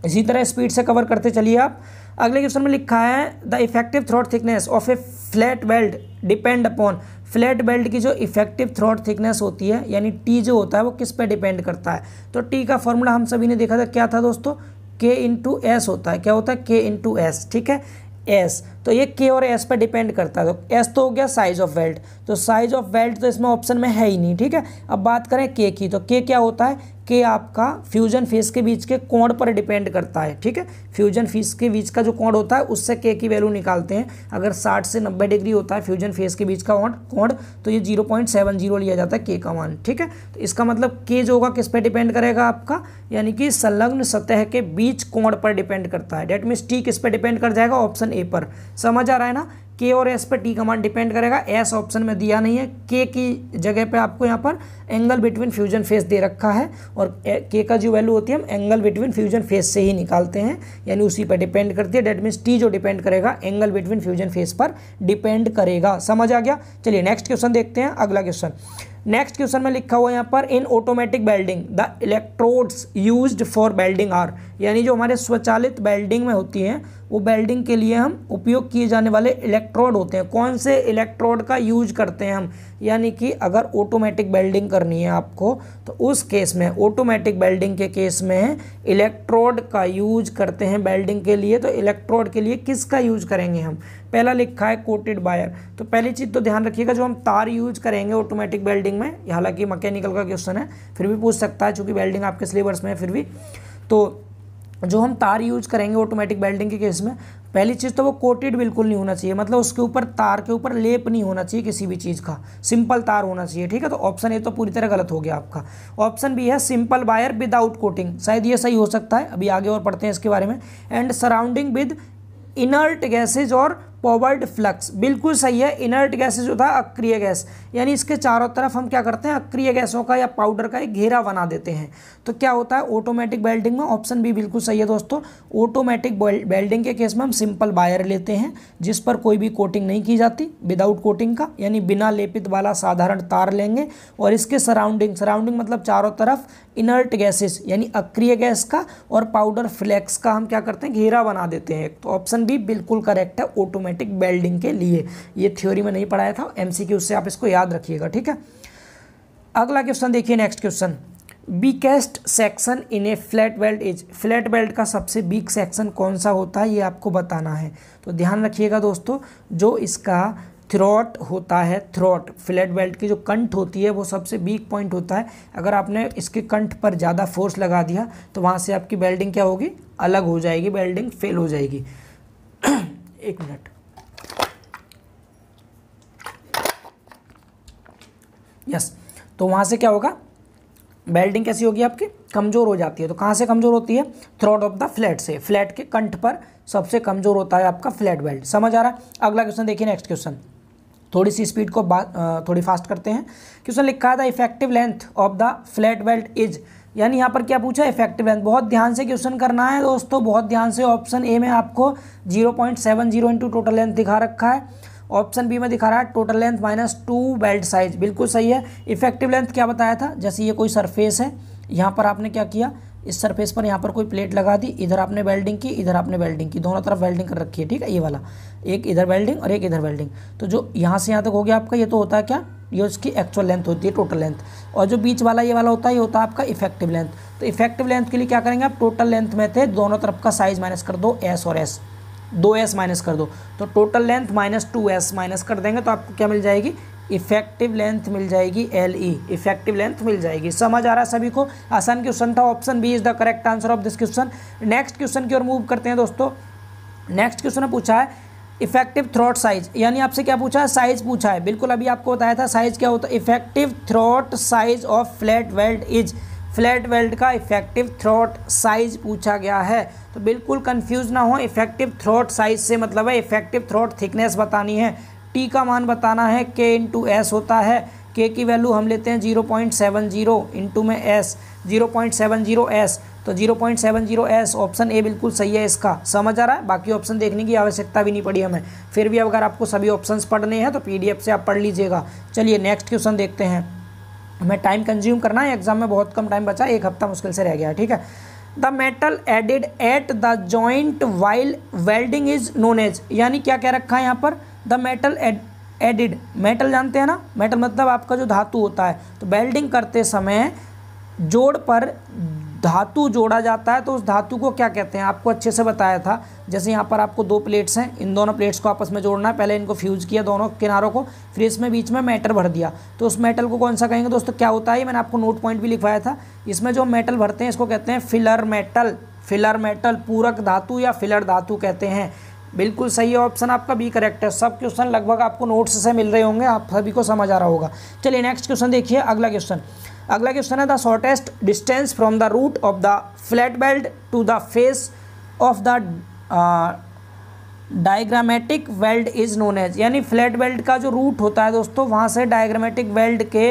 इसी तरह स्पीड से कवर करते चलिए आप। अगले क्वेश्चन में लिखा है the effective throat thickness of a flat weld depend upon. Flat weld की जो इफेक्टिव थ्रॉट थिकनेस होती है, यानी टी जो होता है वो किस पे डिपेंड करता है। तो टी का फॉर्मूला हम सभी ने देखा था, क्या था दोस्तों, के इंटू एस होता है। क्या होता है, के इंटू एस, ठीक है, एस। तो ये के और एस पर डिपेंड करता है। तो एस तो हो गया साइज ऑफ वेल्ड, तो साइज ऑफ वेल्ड तो इसमें ऑप्शन में है ही नहीं, ठीक है। अब बात करें के की, तो के क्या होता है, के आपका फ्यूजन फेस के बीच के कोण पर डिपेंड करता है, ठीक है। फ्यूजन फेस के बीच का जो कोण होता है उससे के की वैल्यू निकालते हैं। अगर 60 से 90 डिग्री होता है फ्यूजन फेस के बीच का कोण, तो ये 0.70 लिया जाता है के का मान, ठीक है। तो इसका मतलब के जो होगा किस पे डिपेंड करेगा आपका, यानी कि संलग्न सतह के बीच कोण पर डिपेंड करता है। डेट मीन्स टी किस पे डिपेंड कर जाएगा, ऑप्शन ए पर। समझ आ रहा है ना, के और एस पर टी का मान डिपेंड करेगा। एस ऑप्शन में दिया नहीं है, के की जगह पे आपको यहाँ पर एंगल बिटवीन फ्यूजन फेस दे रखा है, और के का जो वैल्यू होती है हम एंगल बिटवीन फ्यूजन फेस से ही निकालते हैं, यानी उसी पर डिपेंड करती है। डेट मीन्स टी जो डिपेंड करेगा एंगल बिटवीन फ्यूजन फेस पर डिपेंड करेगा। समझ आ गया। चलिए नेक्स्ट क्वेश्चन देखते हैं, अगला क्वेश्चन। नेक्स्ट क्वेश्चन में लिखा हुआ यहाँ पर in automatic welding the electrodes used for welding are, यानी जो हमारे स्वचालित वेल्डिंग में होती हैं वो वेल्डिंग के लिए हम उपयोग किए जाने वाले इलेक्ट्रोड होते हैं। कौन से इलेक्ट्रोड का यूज करते हैं हम, यानी कि अगर ऑटोमेटिक वेल्डिंग करनी है आपको तो उस केस में, ऑटोमेटिक वेल्डिंग के केस में इलेक्ट्रोड का यूज करते हैं वेल्डिंग के लिए। तो इलेक्ट्रोड के लिए किसका यूज करेंगे हम, पहला लिखा है कोटेड वायर। तो पहली चीज़ तो ध्यान रखिएगा, जो हम तार यूज करेंगे ऑटोमेटिक वेल्डिंग में, हालांकि मैकेनिकल का क्वेश्चन है फिर भी पूछ सकता है चूंकि वेल्डिंग आपके सिलेबस में है, फिर भी तो जो हम तार यूज करेंगे ऑटोमेटिक वेल्डिंग के केस में, पहली चीज़ तो वो कोटेड बिल्कुल नहीं होना चाहिए, मतलब उसके ऊपर, तार के ऊपर लेप नहीं होना चाहिए किसी भी चीज़ का, सिंपल तार होना चाहिए, ठीक है। तो ऑप्शन ए तो पूरी तरह गलत हो गया आपका। ऑप्शन बी है सिंपल वायर विदाउट कोटिंग, शायद ये सही हो सकता है, अभी आगे और पढ़ते हैं इसके बारे में। And surrounding with inert gases और पॉवर्ड फ्लक्स, बिल्कुल सही है। इनर्ट गैसेज होता है अक्रिय गैस, यानी इसके चारों तरफ हम क्या करते हैं, अक्रिय गैसों का या पाउडर का एक घेरा बना देते हैं। तो क्या होता है ऑटोमेटिक वेल्डिंग में, ऑप्शन बी बिल्कुल सही है दोस्तों। ऑटोमेटिक वेल्डिंग के केस में हम सिंपल वायर लेते हैं जिस पर कोई भी कोटिंग नहीं की जाती, विदाउट कोटिंग का, यानी बिना लेपित वाला साधारण तार लेंगे, और इसके सराउंडिंग मतलब चारों तरफ इनर्ट गैसेस यानी अक्रिय गैस का और पाउडर फ्लेक्स का हम क्या करते हैं, घेरा बना देते हैं। तो ऑप्शन बी बिल्कुल करेक्ट है ऑटोमेटिक वेल्डिंग के लिए। ये थ्योरी में नहीं पढ़ाया था, एमसीक्यू से आप इसको याद रखिएगा, ठीक है। अगला क्वेश्चन देखिए, next question. Weakest section in a flat weld is, fillet weld का सबसे वीक सेक्शन कौन सा होता है ये आपको बताना है। तो ध्यान रखिएगा दोस्तों, जो इसका थ्रॉट होता है, थ्रॉट फ्लैट वेल्ड की जो कंठ होती है वो सबसे वीक पॉइंट होता है। अगर आपने इसके कंठ पर ज़्यादा फोर्स लगा दिया तो वहाँ से आपकी वेल्डिंग क्या होगी, अलग हो जाएगी, वेल्डिंग फेल हो जाएगी। एक मिनट, यस। तो वहाँ से क्या होगा, वेल्डिंग कैसी होगी आपकी, कमज़ोर हो जाती है। तो कहाँ से कमज़ोर होती है, थ्रॉट ऑफ द फ्लैट से, फ्लैट के कंठ पर सबसे कमज़ोर होता है आपका फ्लैट वेल्ड। समझ आ रहा है। अगला क्वेश्चन देखिए, नेक्स्ट क्वेश्चन, थोड़ी सी स्पीड को थोड़ी फास्ट करते हैं। क्वेश्चन लिखा है the effective length of the flat weld is, यानी यहाँ पर क्या पूछा है, इफेक्टिव लेंथ। बहुत ध्यान से क्वेश्चन करना है दोस्तों, बहुत ध्यान से। ऑप्शन ए में आपको 0.70 इंटू टोटल लेंथ दिखा रखा है, ऑप्शन बी में दिखा रहा है टोटल लेंथ -2 वेल्ड साइज, बिल्कुल सही है। इफेक्टिव लेंथ क्या बताया था, जैसे ये कोई सरफेस है, यहाँ पर आपने क्या किया, इस सरफेस पर यहाँ पर कोई प्लेट लगा दी, इधर आपने वेल्डिंग की, इधर आपने वेल्डिंग की, दोनों तरफ वेल्डिंग कर रखी है, ठीक है। ये वाला एक इधर वेल्डिंग और एक इधर वेल्डिंग, तो जो यहाँ से यहाँ तक हो गया आपका, ये तो होता है क्या, ये उसकी एक्चुअल लेंथ होती है, टोटल लेंथ। और जो बीच वाला ये वाला होता है, ये होता है आपका इफेक्टिव लेंथ। तो इफेक्टिव लेंथ के लिए क्या करेंगे आप, टोटल लेंथ में थे दोनों तरफ का साइज माइनस कर दो, एस और एस, 2s माइनस कर दो, तो टोटल लेंथ -2s माइनस कर देंगे तो आपको क्या मिल जाएगी, इफेक्टिव लेंथ मिल जाएगी, LE, इफेक्टिव लेंथ मिल जाएगी। समझ आ रहा है सभी को, आसान क्वेश्चन था। Option B is the correct answer of this question. Next question की ओर मूव करते हैं दोस्तों। नेक्स्ट क्वेश्चन में पूछा है इफेक्टिव थ्रॉट साइज, यानी आपसे क्या पूछा है, साइज पूछा है। बिल्कुल अभी आपको बताया था साइज क्या होता है, effective throat size of fillet weld is, fillet weld का इफेक्टिव थ्रॉट साइज पूछा गया है। तो बिल्कुल कंफ्यूज ना हो, इफेक्टिव थ्रॉट साइज से मतलब है इफेक्टिव थ्रॉट थिकनेस बतानी है, टी का मान बताना है, K इंटू एस होता है, K की वैल्यू हम लेते हैं 0.70 इंटू में S, 0.70S, तो 0.70S ऑप्शन ए बिल्कुल सही है इसका। समझ आ रहा है, बाकी ऑप्शन देखने की आवश्यकता भी नहीं पड़ी हमें, फिर भी अगर आपको सभी ऑप्शंस पढ़ने हैं तो PDF से आप पढ़ लीजिएगा। चलिए नेक्स्ट क्वेश्चन देखते हैं, हमें टाइम कंज्यूम करना है, एग्जाम में बहुत कम टाइम बचा, एक हफ्ता मुश्किल से रह गया है, ठीक है। The metal added at the joint while welding is known as, यानी क्या क्या रखा है यहाँ पर, द मेटल एडिड, मेटल जानते हैं ना, मेटल मतलब आपका जो धातु होता है, तो वेल्डिंग करते समय जोड़ पर धातु जोड़ा जाता है तो उस धातु को क्या कहते हैं, आपको अच्छे से बताया था। जैसे यहाँ पर आपको 2 प्लेट्स हैं, इन दोनों प्लेट्स को आपस में जोड़ना है, पहले इनको फ्यूज़ किया दोनों किनारों को, फिर इसमें बीच में मेटल भर दिया, तो उस मेटल को कौन सा कहेंगे दोस्तों, क्या होता है, मैंने आपको नोट पॉइंट भी लिखवाया था। इसमें जो मेटल भरते हैं इसको कहते हैं फिलर मेटल। फिलर मेटल पूरक धातु या फिलर धातु कहते हैं। बिल्कुल सही है, ऑप्शन आपका बी करेक्ट है। सब क्वेश्चन लगभग आपको नोट्स से मिल रहे होंगे, आप सभी को समझ आ रहा होगा। चलिए नेक्स्ट क्वेश्चन देखिए, अगला क्वेश्चन है the shortest distance from the root of the fillet weld to the face of the diagrammatic weld is known as, यानी फ्लैट बेल्ट का जो रूट होता है दोस्तों, वहाँ से डायग्रामेटिक वेल्ड के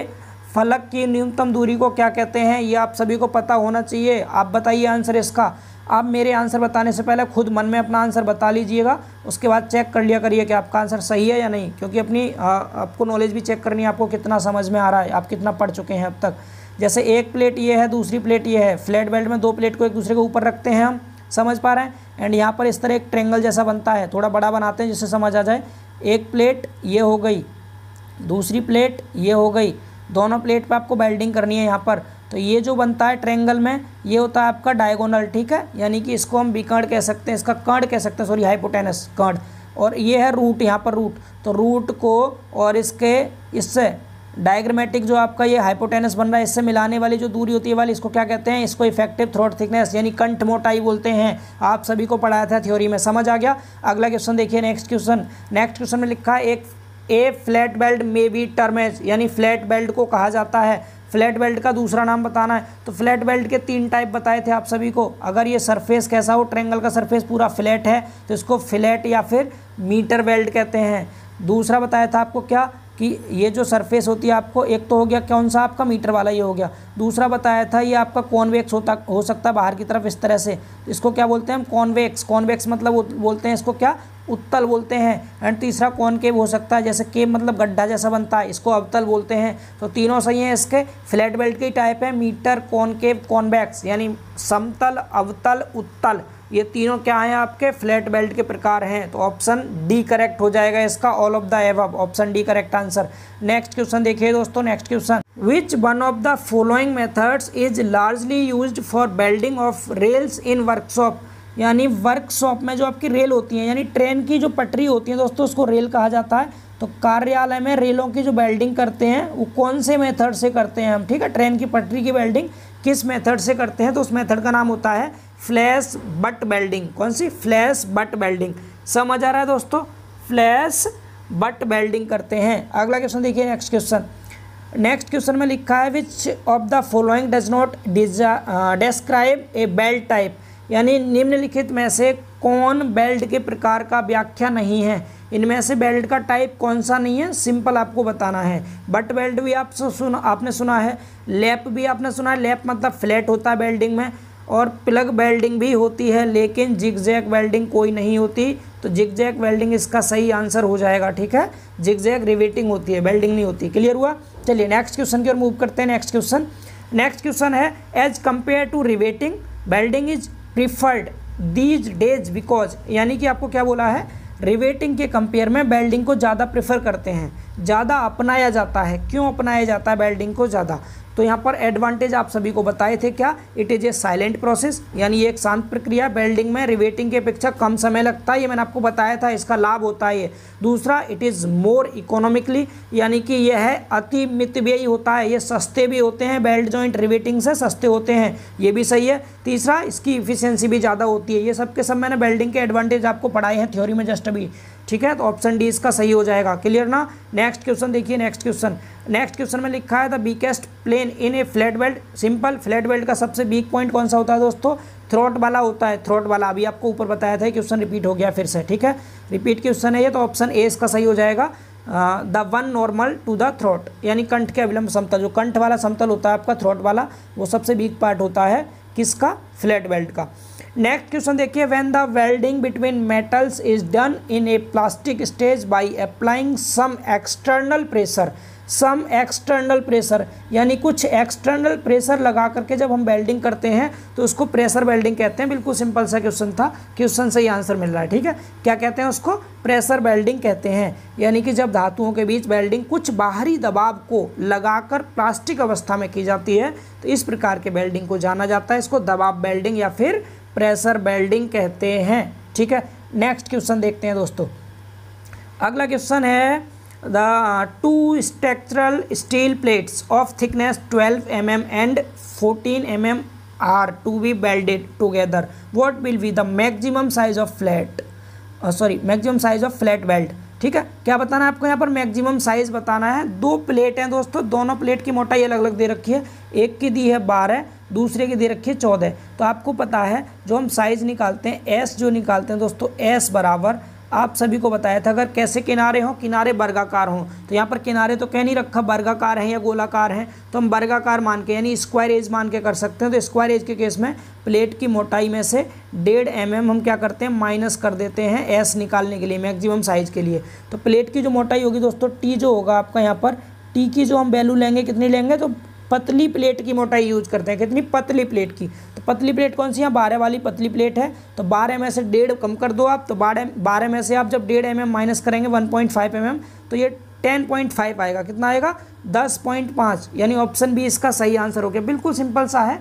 फलक की न्यूनतम दूरी को क्या कहते हैं, ये आप सभी को पता होना चाहिए। आप बताइए आंसर इसका। आप मेरे आंसर बताने से पहले खुद मन में अपना आंसर बता लीजिएगा, उसके बाद चेक कर लिया करिए कि आपका आंसर सही है या नहीं, क्योंकि अपनी आपको नॉलेज भी चेक करनी है, आपको कितना समझ में आ रहा है, आप कितना पढ़ चुके हैं अब तक। जैसे एक प्लेट ये है, दूसरी प्लेट ये है, फ्लैट बेल्ट में 2 प्लेट को एक दूसरे के ऊपर रखते हैं हम, समझ पा रहे हैं। एंड यहाँ पर इस तरह एक ट्रेंगल जैसा बनता है, थोड़ा बड़ा बनाते हैं जिससे समझ आ जाए। एक प्लेट ये हो गई, दूसरी प्लेट ये हो गई, दोनों प्लेट पे आपको बेल्डिंग करनी है यहाँ पर। तो ये जो बनता है ट्रेंगल में, ये होता है आपका डायगोनल, ठीक है, यानी कि इसको हम विकर्ण कह सकते हैं, इसका कर्ण कह सकते हैं, सॉरी हाइपोटेनस कर्ण। और ये है रूट, यहाँ पर रूट, तो रूट को और इससे डायग्रामेटिक जो आपका ये हाइपोटेनस बन रहा है, इससे मिलाने वाली जो दूरी होती है वाली, इसको क्या कहते हैं, इसको इफेक्टिव थ्रोट थिकनेस यानी कंठ मोटाई बोलते हैं। आप सभी को पढ़ाया था थ्योरी में, समझ आ गया। अगला क्वेश्चन देखिए, नेक्स्ट क्वेश्चन में लिखा है ए फ्लैट बेल्ट में बी टर्म एज, यानी फ्लैट बेल्ट को कहा जाता है। फ्लैट बेल्ट का दूसरा नाम बताना है। तो फ्लैट बेल्ट के 3 टाइप बताए थे आप सभी को। अगर ये सरफेस कैसा हो, ट्रायंगल का सरफेस पूरा फ्लैट है, तो इसको फ्लैट या फिर मीटर बेल्ट कहते हैं। दूसरा बताया था आपको क्या, कि ये जो सरफेस होती है आपको, एक तो हो गया कौन सा आपका मीटर वाला, ये हो गया। दूसरा बताया था ये आपका कॉन्वेक्स हो सकता है बाहर की तरफ इस तरह से, इसको क्या बोलते हैं हम, कॉन्वेक्स मतलब वो बोलते हैं इसको क्या, उत्तल बोलते हैं। एंड तीसरा कॉनकेव हो सकता है, जैसे केव मतलब गड्ढा जैसा बनता है, इसको अवतल बोलते हैं। तो तीनों सही हैं इसके। फ्लैट बेल्ट की टाइप है मीटर, कॉनकेव, कॉन्वेक्स, यानी समतल, अवतल, उत्तल, ये तीनों क्या हैं आपके फ्लैट बेल्ट के प्रकार हैं। तो ऑप्शन डी करेक्ट हो जाएगा इसका, all of the above, option D correct answer. Next question देखिए दोस्तों, next question, which one of the following methods is largely used for welding of rails in workshop, यानी वर्कशॉप में जो आपकी रेल होती है, यानी ट्रेन की जो पटरी होती है दोस्तों, उसको रेल कहा जाता है। तो कार्यालय में रेलों की जो बेल्डिंग करते हैं वो कौन से मेथड से करते हैं हम, ठीक है, ट्रेन की पटरी की बेल्डिंग किस मेथड से करते हैं, तो उस मेथड का नाम होता है फ्लैश बट बेल्डिंग। कौन सी, फ्लैश बट बेल्डिंग। समझ आ रहा है दोस्तों, फ्लैश बट बेल्डिंग करते हैं। अगला क्वेश्चन देखिए, नेक्स्ट क्वेश्चन में लिखा है विच of the following does not describe A belt type, यानी निम्नलिखित में से कौन बेल्ट के प्रकार का व्याख्या नहीं है। इनमें से बेल्ट का टाइप कौन सा नहीं है, सिंपल आपको बताना है। बट बेल्ट भी आपने सुना है, लैप भी आपने सुना है, लैप मतलब फ्लैट होता है बेल्डिंग में, और प्लग वेल्डिंग भी होती है, लेकिन जिगजैग वेल्डिंग कोई नहीं होती। तो जिगजैग वेल्डिंग इसका सही आंसर हो जाएगा, ठीक है। जिगजैग रिवेटिंग होती है, वेल्डिंग नहीं होती। क्लियर हुआ। चलिए नेक्स्ट क्वेश्चन की ओर मूव करते हैं। नेक्स्ट क्वेश्चन है as compare to riveting welding is preferred these days because, यानी कि आपको क्या बोला है, रिवेटिंग के कंपेयर में वेल्डिंग को ज़्यादा प्रेफर करते हैं, ज़्यादा अपनाया जाता है। क्यों अपनाया जाता है वेल्डिंग को ज़्यादा, तो यहाँ पर एडवांटेज आप सभी को बताए थे क्या, it is a silent process, यानी ये एक शांत प्रक्रिया, वेल्डिंग में रिवेटिंग के अपेक्षा कम समय लगता है, ये मैंने आपको बताया था, इसका लाभ होता है ये। दूसरा, इट इज़ मोर इकोनॉमिकली, यानी कि यह है अति मितव्ययी होता है, ये सस्ते भी होते हैं, बेल्ट जॉइंट रिवेटिंग से सस्ते होते हैं, ये भी सही है। तीसरा, इसकी इफिशियंसी भी ज़्यादा होती है। ये सब के सब मैंने वेल्डिंग के एडवांटेज आपको पढ़ाए हैं थ्योरी में जस्ट अभी, ठीक है। तो ऑप्शन डी इसका सही हो जाएगा। क्लियर ना। नेक्स्ट क्वेश्चन देखिए, नेक्स्ट क्वेश्चन में लिखा है the weakest plane in a fillet weld. Simple, fillet weld का सबसे वीक पॉइंट कौन सा होता है दोस्तों, थ्रोट वाला होता है, थ्रोट वाला। अभी आपको ऊपर बताया था, क्वेश्चन रिपीट हो गया फिर से, ठीक है, रिपीट क्वेश्चन है ये, तो ऑप्शन ए इसका सही हो जाएगा। The one normal to the throat, यानी कंठ के अविलंब समतल, जो कंठ वाला समतल होता है आपका थ्रोट वाला, वो सबसे वीक पार्ट होता है किसका, फ्लैट बेल्ट का। नेक्स्ट क्वेश्चन देखिए, when the welding between metals is done in a plastic stage by applying some external pressure, some external pressure, यानी कुछ एक्सटर्नल प्रेशर लगा करके जब हम वेल्डिंग करते हैं तो उसको प्रेशर वेल्डिंग कहते हैं। बिल्कुल सिंपल सा क्वेश्चन था, क्वेश्चन से ही आंसर मिल रहा है, ठीक है। क्या कहते हैं उसको? प्रेशर वेल्डिंग कहते हैं। यानी कि जब धातुओं के बीच वेल्डिंग कुछ बाहरी दबाव को लगाकर प्लास्टिक अवस्था में की जाती है तो इस प्रकार के वेल्डिंग को जाना जाता है। इसको दबाव वेल्डिंग या फिर प्रेशर वेल्डिंग कहते हैं, ठीक है। नेक्स्ट क्वेश्चन देखते हैं दोस्तों। अगला क्वेश्चन है the two structural steel plates of thickness 12 mm and 14 mm are to be welded together. What will be the maximum size of maximum size of flat weld? ठीक है, क्या बताना है आपको यहाँ पर? मैक्सिमम साइज बताना है। दो प्लेट हैं दोस्तों, दोनों प्लेट की मोटाई अलग अलग दे रखी है। एक की दी है 12, दूसरे की दे रखी है 14। तो आपको पता है जो हम साइज निकालते हैं, एस जो निकालते हैं दोस्तों, एस बराबर आप सभी को बताया था, अगर कैसे किनारे हों, किनारे वर्गाकार हों, तो यहाँ पर किनारे तो कह नहीं रखा वर्गाकार हैं या गोलाकार हैं, तो हम वर्गाकार मान के यानी स्क्वायर एज मान के कर सकते हैं। तो स्क्वायर एज के केस में प्लेट की मोटाई में से 1.5 mm हम क्या करते हैं? माइनस कर देते हैं एस निकालने के लिए, मैक्सिमम साइज के लिए। तो प्लेट की जो मोटाई होगी दोस्तों, टी जो होगा आपका यहाँ पर, टी की जो हम वैल्यू लेंगे कितनी लेंगे? तो पतली प्लेट की मोटाई यूज करते हैं। कितनी? पतली प्लेट की। तो पतली प्लेट कौन सी है? 12 वाली पतली प्लेट है। तो 12 में से 1.5 कम कर दो आप, तो 12 में से आप जब 1.5 mm माइनस करेंगे 1.5 mm, तो ये 10.5 आएगा। कितना आएगा? 10.5। यानी ऑप्शन बी इसका सही आंसर हो गया। बिल्कुल सिंपल सा है।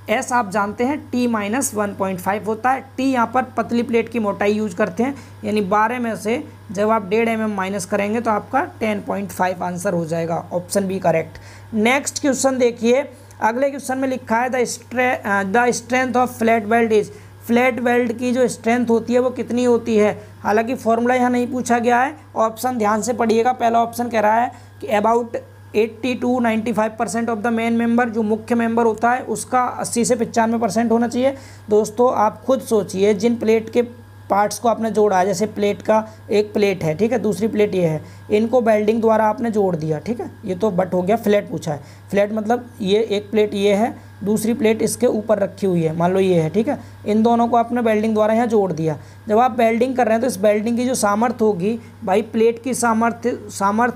एस आप जानते हैं टी माइनस 1.5 होता है। टी यहाँ पर पतली प्लेट की मोटाई यूज करते हैं, यानी 12 में से जब आप 1.5 mm माइनस करेंगे तो आपका 10.5 आंसर हो जाएगा। Option B correct. Next question देखिए। अगले क्वेश्चन में लिखा है the strength of fillet weld is. Fillet weld की जो स्ट्रेंथ होती है वो कितनी होती है? हालांकि फॉर्मूला यहाँ नहीं पूछा गया है। ऑप्शन ध्यान से पढ़िएगा। पहला ऑप्शन कह रहा है कि about 80 to 95% of the main member, जो मुख्य मेंबर होता है उसका 80 से 95% होना चाहिए। दोस्तों आप खुद सोचिए, जिन प्लेट के पार्ट्स को आपने जोड़ा है, जैसे प्लेट का एक प्लेट है, ठीक है, दूसरी प्लेट ये है, इनको वेल्डिंग द्वारा आपने जोड़ दिया, ठीक है। ये तो बट हो गया, फ्लैट पूछा है। फ्लैट मतलब ये एक प्लेट ये है, दूसरी प्लेट इसके ऊपर रखी हुई है, मान लो ये है, ठीक है। इन दोनों को आपने वेल्डिंग द्वारा यहाँ जोड़ दिया। जब आप वेल्डिंग कर रहे हैं तो इस वेल्डिंग की जो सामर्थ्य होगी भाई, प्लेट की सामर्थ्य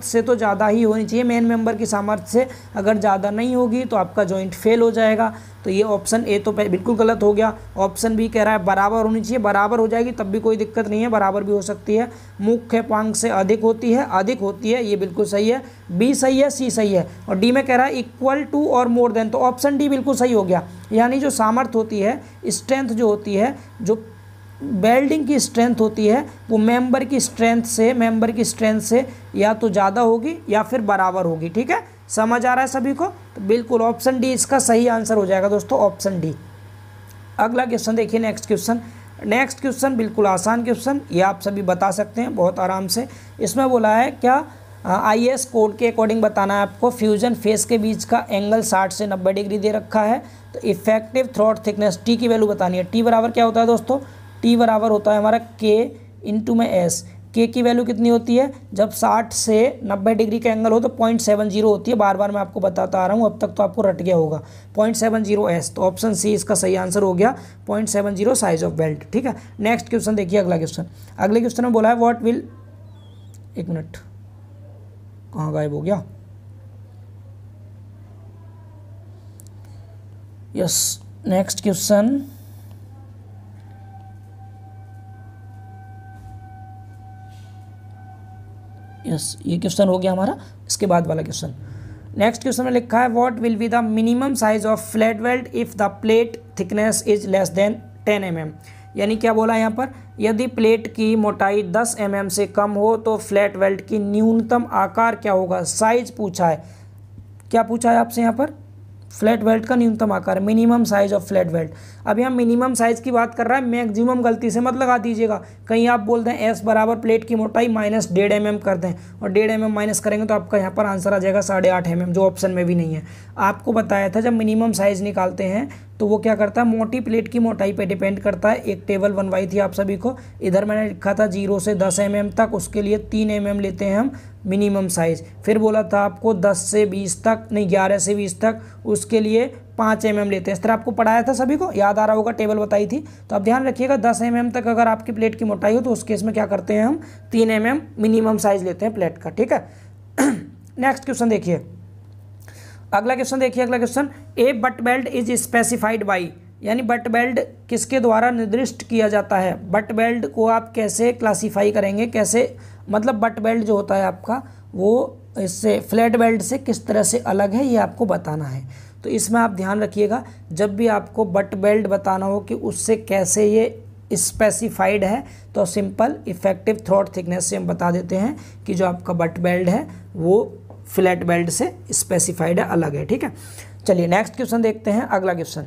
से तो ज़्यादा ही होनी चाहिए मेन मेंबर की सामर्थ्य से। अगर ज़्यादा नहीं होगी तो आपका जॉइंट फेल हो जाएगा। तो ये ऑप्शन ए तो बिल्कुल गलत हो गया। ऑप्शन बी कह रहा है बराबर होनी चाहिए। बराबर हो जाएगी तब भी कोई दिक्कत नहीं है, बराबर भी हो सकती है। मुख्य पांक से अधिक होती है, ये बिल्कुल सही है। बी सही है, सी सही है। और डी में कह रहा है इक्वल टू और मोर देन, तो ऑप्शन डी बिल्कुल सही हो गया। यानी जो सामर्थ्य होती है, स्ट्रेंथ जो होती है, जो वेल्डिंग की स्ट्रेंथ होती है, वो मेंबर की स्ट्रेंथ से या तो ज़्यादा होगी या फिर बराबर होगी, ठीक है। समझ आ रहा है सभी को? तो बिल्कुल ऑप्शन डी इसका सही आंसर हो जाएगा दोस्तों, ऑप्शन डी। अगला क्वेश्चन देखिए। नेक्स्ट क्वेश्चन बिल्कुल आसान क्वेश्चन, ये आप सभी बता सकते हैं बहुत आराम से। इसमें बोला है क्या IS कोड के अकॉर्डिंग बताना है आपको। फ्यूजन फेस के बीच का एंगल 60 से 90 डिग्री दे रखा है। तो इफेक्टिव थ्रॉट थिकनेस टी की वैल्यू बतानी है। टी बराबर क्या होता है दोस्तों? टी बराबर होता है हमारा के इंटू में एस। के की वैल्यू कितनी होती है? जब 60 से 90 डिग्री का एंगल हो तो 0.70 होती है। बार बार मैं आपको बताता आ रहा हूँ, अब तक तो आपको रट गया होगा। 0.70 एस, तो ऑप्शन सी इसका सही आंसर हो गया, 0.70 साइज ऑफ बेल्ट, ठीक है। नेक्स्ट क्वेश्चन देखिए। अगले क्वेश्चन में बोला है व्हाट विल, एक मिनट कहाँ गायब हो गया? Yes, next question. यस, ये क्वेश्चन हो गया हमारा। इसके बाद वाला क्वेश्चन, नेक्स्ट क्वेश्चन में लिखा है what will be the minimum size of fillet weld if the plate thickness is less than 10 mm। यानी क्या बोला यहाँ पर? यदि प्लेट की मोटाई 10 mm से कम हो तो फ्लैट वेल्ड की न्यूनतम आकार क्या होगा? साइज पूछा है। क्या पूछा है आपसे यहाँ पर? फ्लैट वेल्ड का न्यूनतम आकार, minimum size of fillet weld. अब यहाँ मिनिमम साइज की बात कर रहा है, मैक्सिमम गलती से मत लगा दीजिएगा। कहीं आप बोल दें एस बराबर प्लेट की मोटाई माइनस 1.5 mm कर दें, और 1.5 mm माइनस करेंगे तो आपका यहाँ पर आंसर आ जाएगा 8.5 mm, जो ऑप्शन में भी नहीं है। आपको बताया था जब मिनिमम साइज निकालते हैं तो वो क्या करता है, मोटी प्लेट की मोटाई पे डिपेंड करता है। एक टेबल बनवाई थी आप सभी को, इधर मैंने लिखा था 0 से 10 mm तक, उसके लिए 3 mm लेते हैं हम मिनिमम साइज़। फिर बोला था आपको 10 से 20 तक, नहीं 11 से 20 तक, उसके लिए 5 mm लेते हैं। इस तरह आपको पढ़ाया था, सभी को याद आ रहा होगा, टेबल बताई थी। तो आप ध्यान रखिएगा 10 mm तक अगर आपकी प्लेट की मोटाई हो तो उस केस में क्या करते हैं हम 3 mm मिनिमम साइज़ लेते हैं प्लेट का, ठीक है। नेक्स्ट क्वेश्चन देखिए, अगला क्वेश्चन देखिए, अगला question, A butt weld is specified by, यानी बट बेल्ट किसके द्वारा निर्दिष्ट किया जाता है। बट बेल्ट को आप कैसे क्लासीफाई करेंगे, कैसे, मतलब बट बेल्ट जो होता है आपका वो इससे फ्लैट बेल्ट से किस तरह से अलग है, ये आपको बताना है। तो इसमें आप ध्यान रखिएगा, जब भी आपको बट बेल्ट बताना हो कि उससे कैसे ये स्पेसिफाइड है, तो सिंपल इफेक्टिव थ्रोट थिकनेस से हम बता देते हैं कि जो आपका बट बेल्ट है वो फ्लैट बेल्ट से स्पेसिफाइड है, अलग है। ठीक है, चलिए नेक्स्ट क्वेश्चन देखते हैं। अगला क्वेश्चन,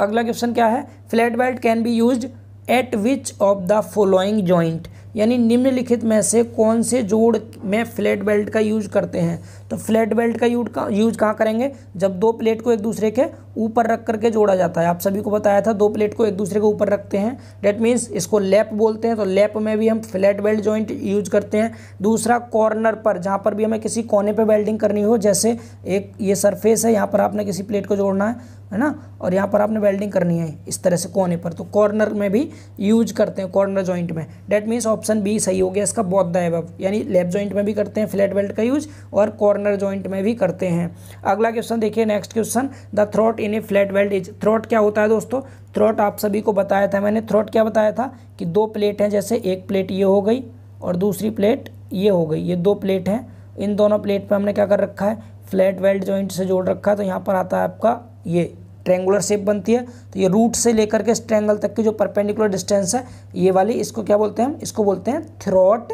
अगला क्वेश्चन क्या है, flat belt can be used eight which of the following joint, यानी निम्नलिखित में से कौन से जोड़ में फ्लैट बेल्ट का यूज करते हैं। तो फ्लैट बेल्ट का यूज कहाँ करेंगे, जब दो प्लेट को एक दूसरे के ऊपर रख करके जोड़ा जाता है। आप सभी को बताया था, दो प्लेट को एक दूसरे के ऊपर रखते हैं, डेट मीन्स इसको लैप बोलते हैं। तो लैप में भी हम फ्लैट बेल्ट जॉइंट यूज करते हैं। दूसरा, कॉर्नर पर, जहाँ पर भी हमें किसी कोने पर वेल्डिंग करनी हो, जैसे एक ये सरफेस है, यहाँ पर आपने किसी प्लेट को जोड़ना है ना, और यहाँ पर आपने वेल्डिंग करनी है इस तरह से कोने पर, तो कॉर्नर में भी यूज करते हैं, कॉर्नर जॉइंट में। डेट मीन्स ऑप्शन बी सही हो गया इसका, बोथ द अबव, यानी लैप जॉइंट में भी करते हैं फ्लैट बेल्ट का यूज और कॉर्नर जॉइंट में भी करते हैं। अगला क्वेश्चन देखिए, next question, the throat in a fillet weld is, throat क्या होता है दोस्तों, थ्रोट आप सभी को बताया था मैंने। थ्रोट क्या बताया था कि दो प्लेट हैं, जैसे एक प्लेट ये हो गई और दूसरी प्लेट ये हो गई, ये दो प्लेट हैं, इन दोनों प्लेट पर हमने क्या कर रखा है, फ्लैट बेल्ट जॉइंट से जोड़ रखा है। तो यहाँ पर आता है आपका ये ट्रायंगुलर शेप बनती है। तो ये रूट से लेकर के इस ट्रायंगल तक की जो परपेंडिकुलर डिस्टेंस है, ये वाली, इसको क्या बोलते हैं हम, इसको बोलते हैं थ्रोट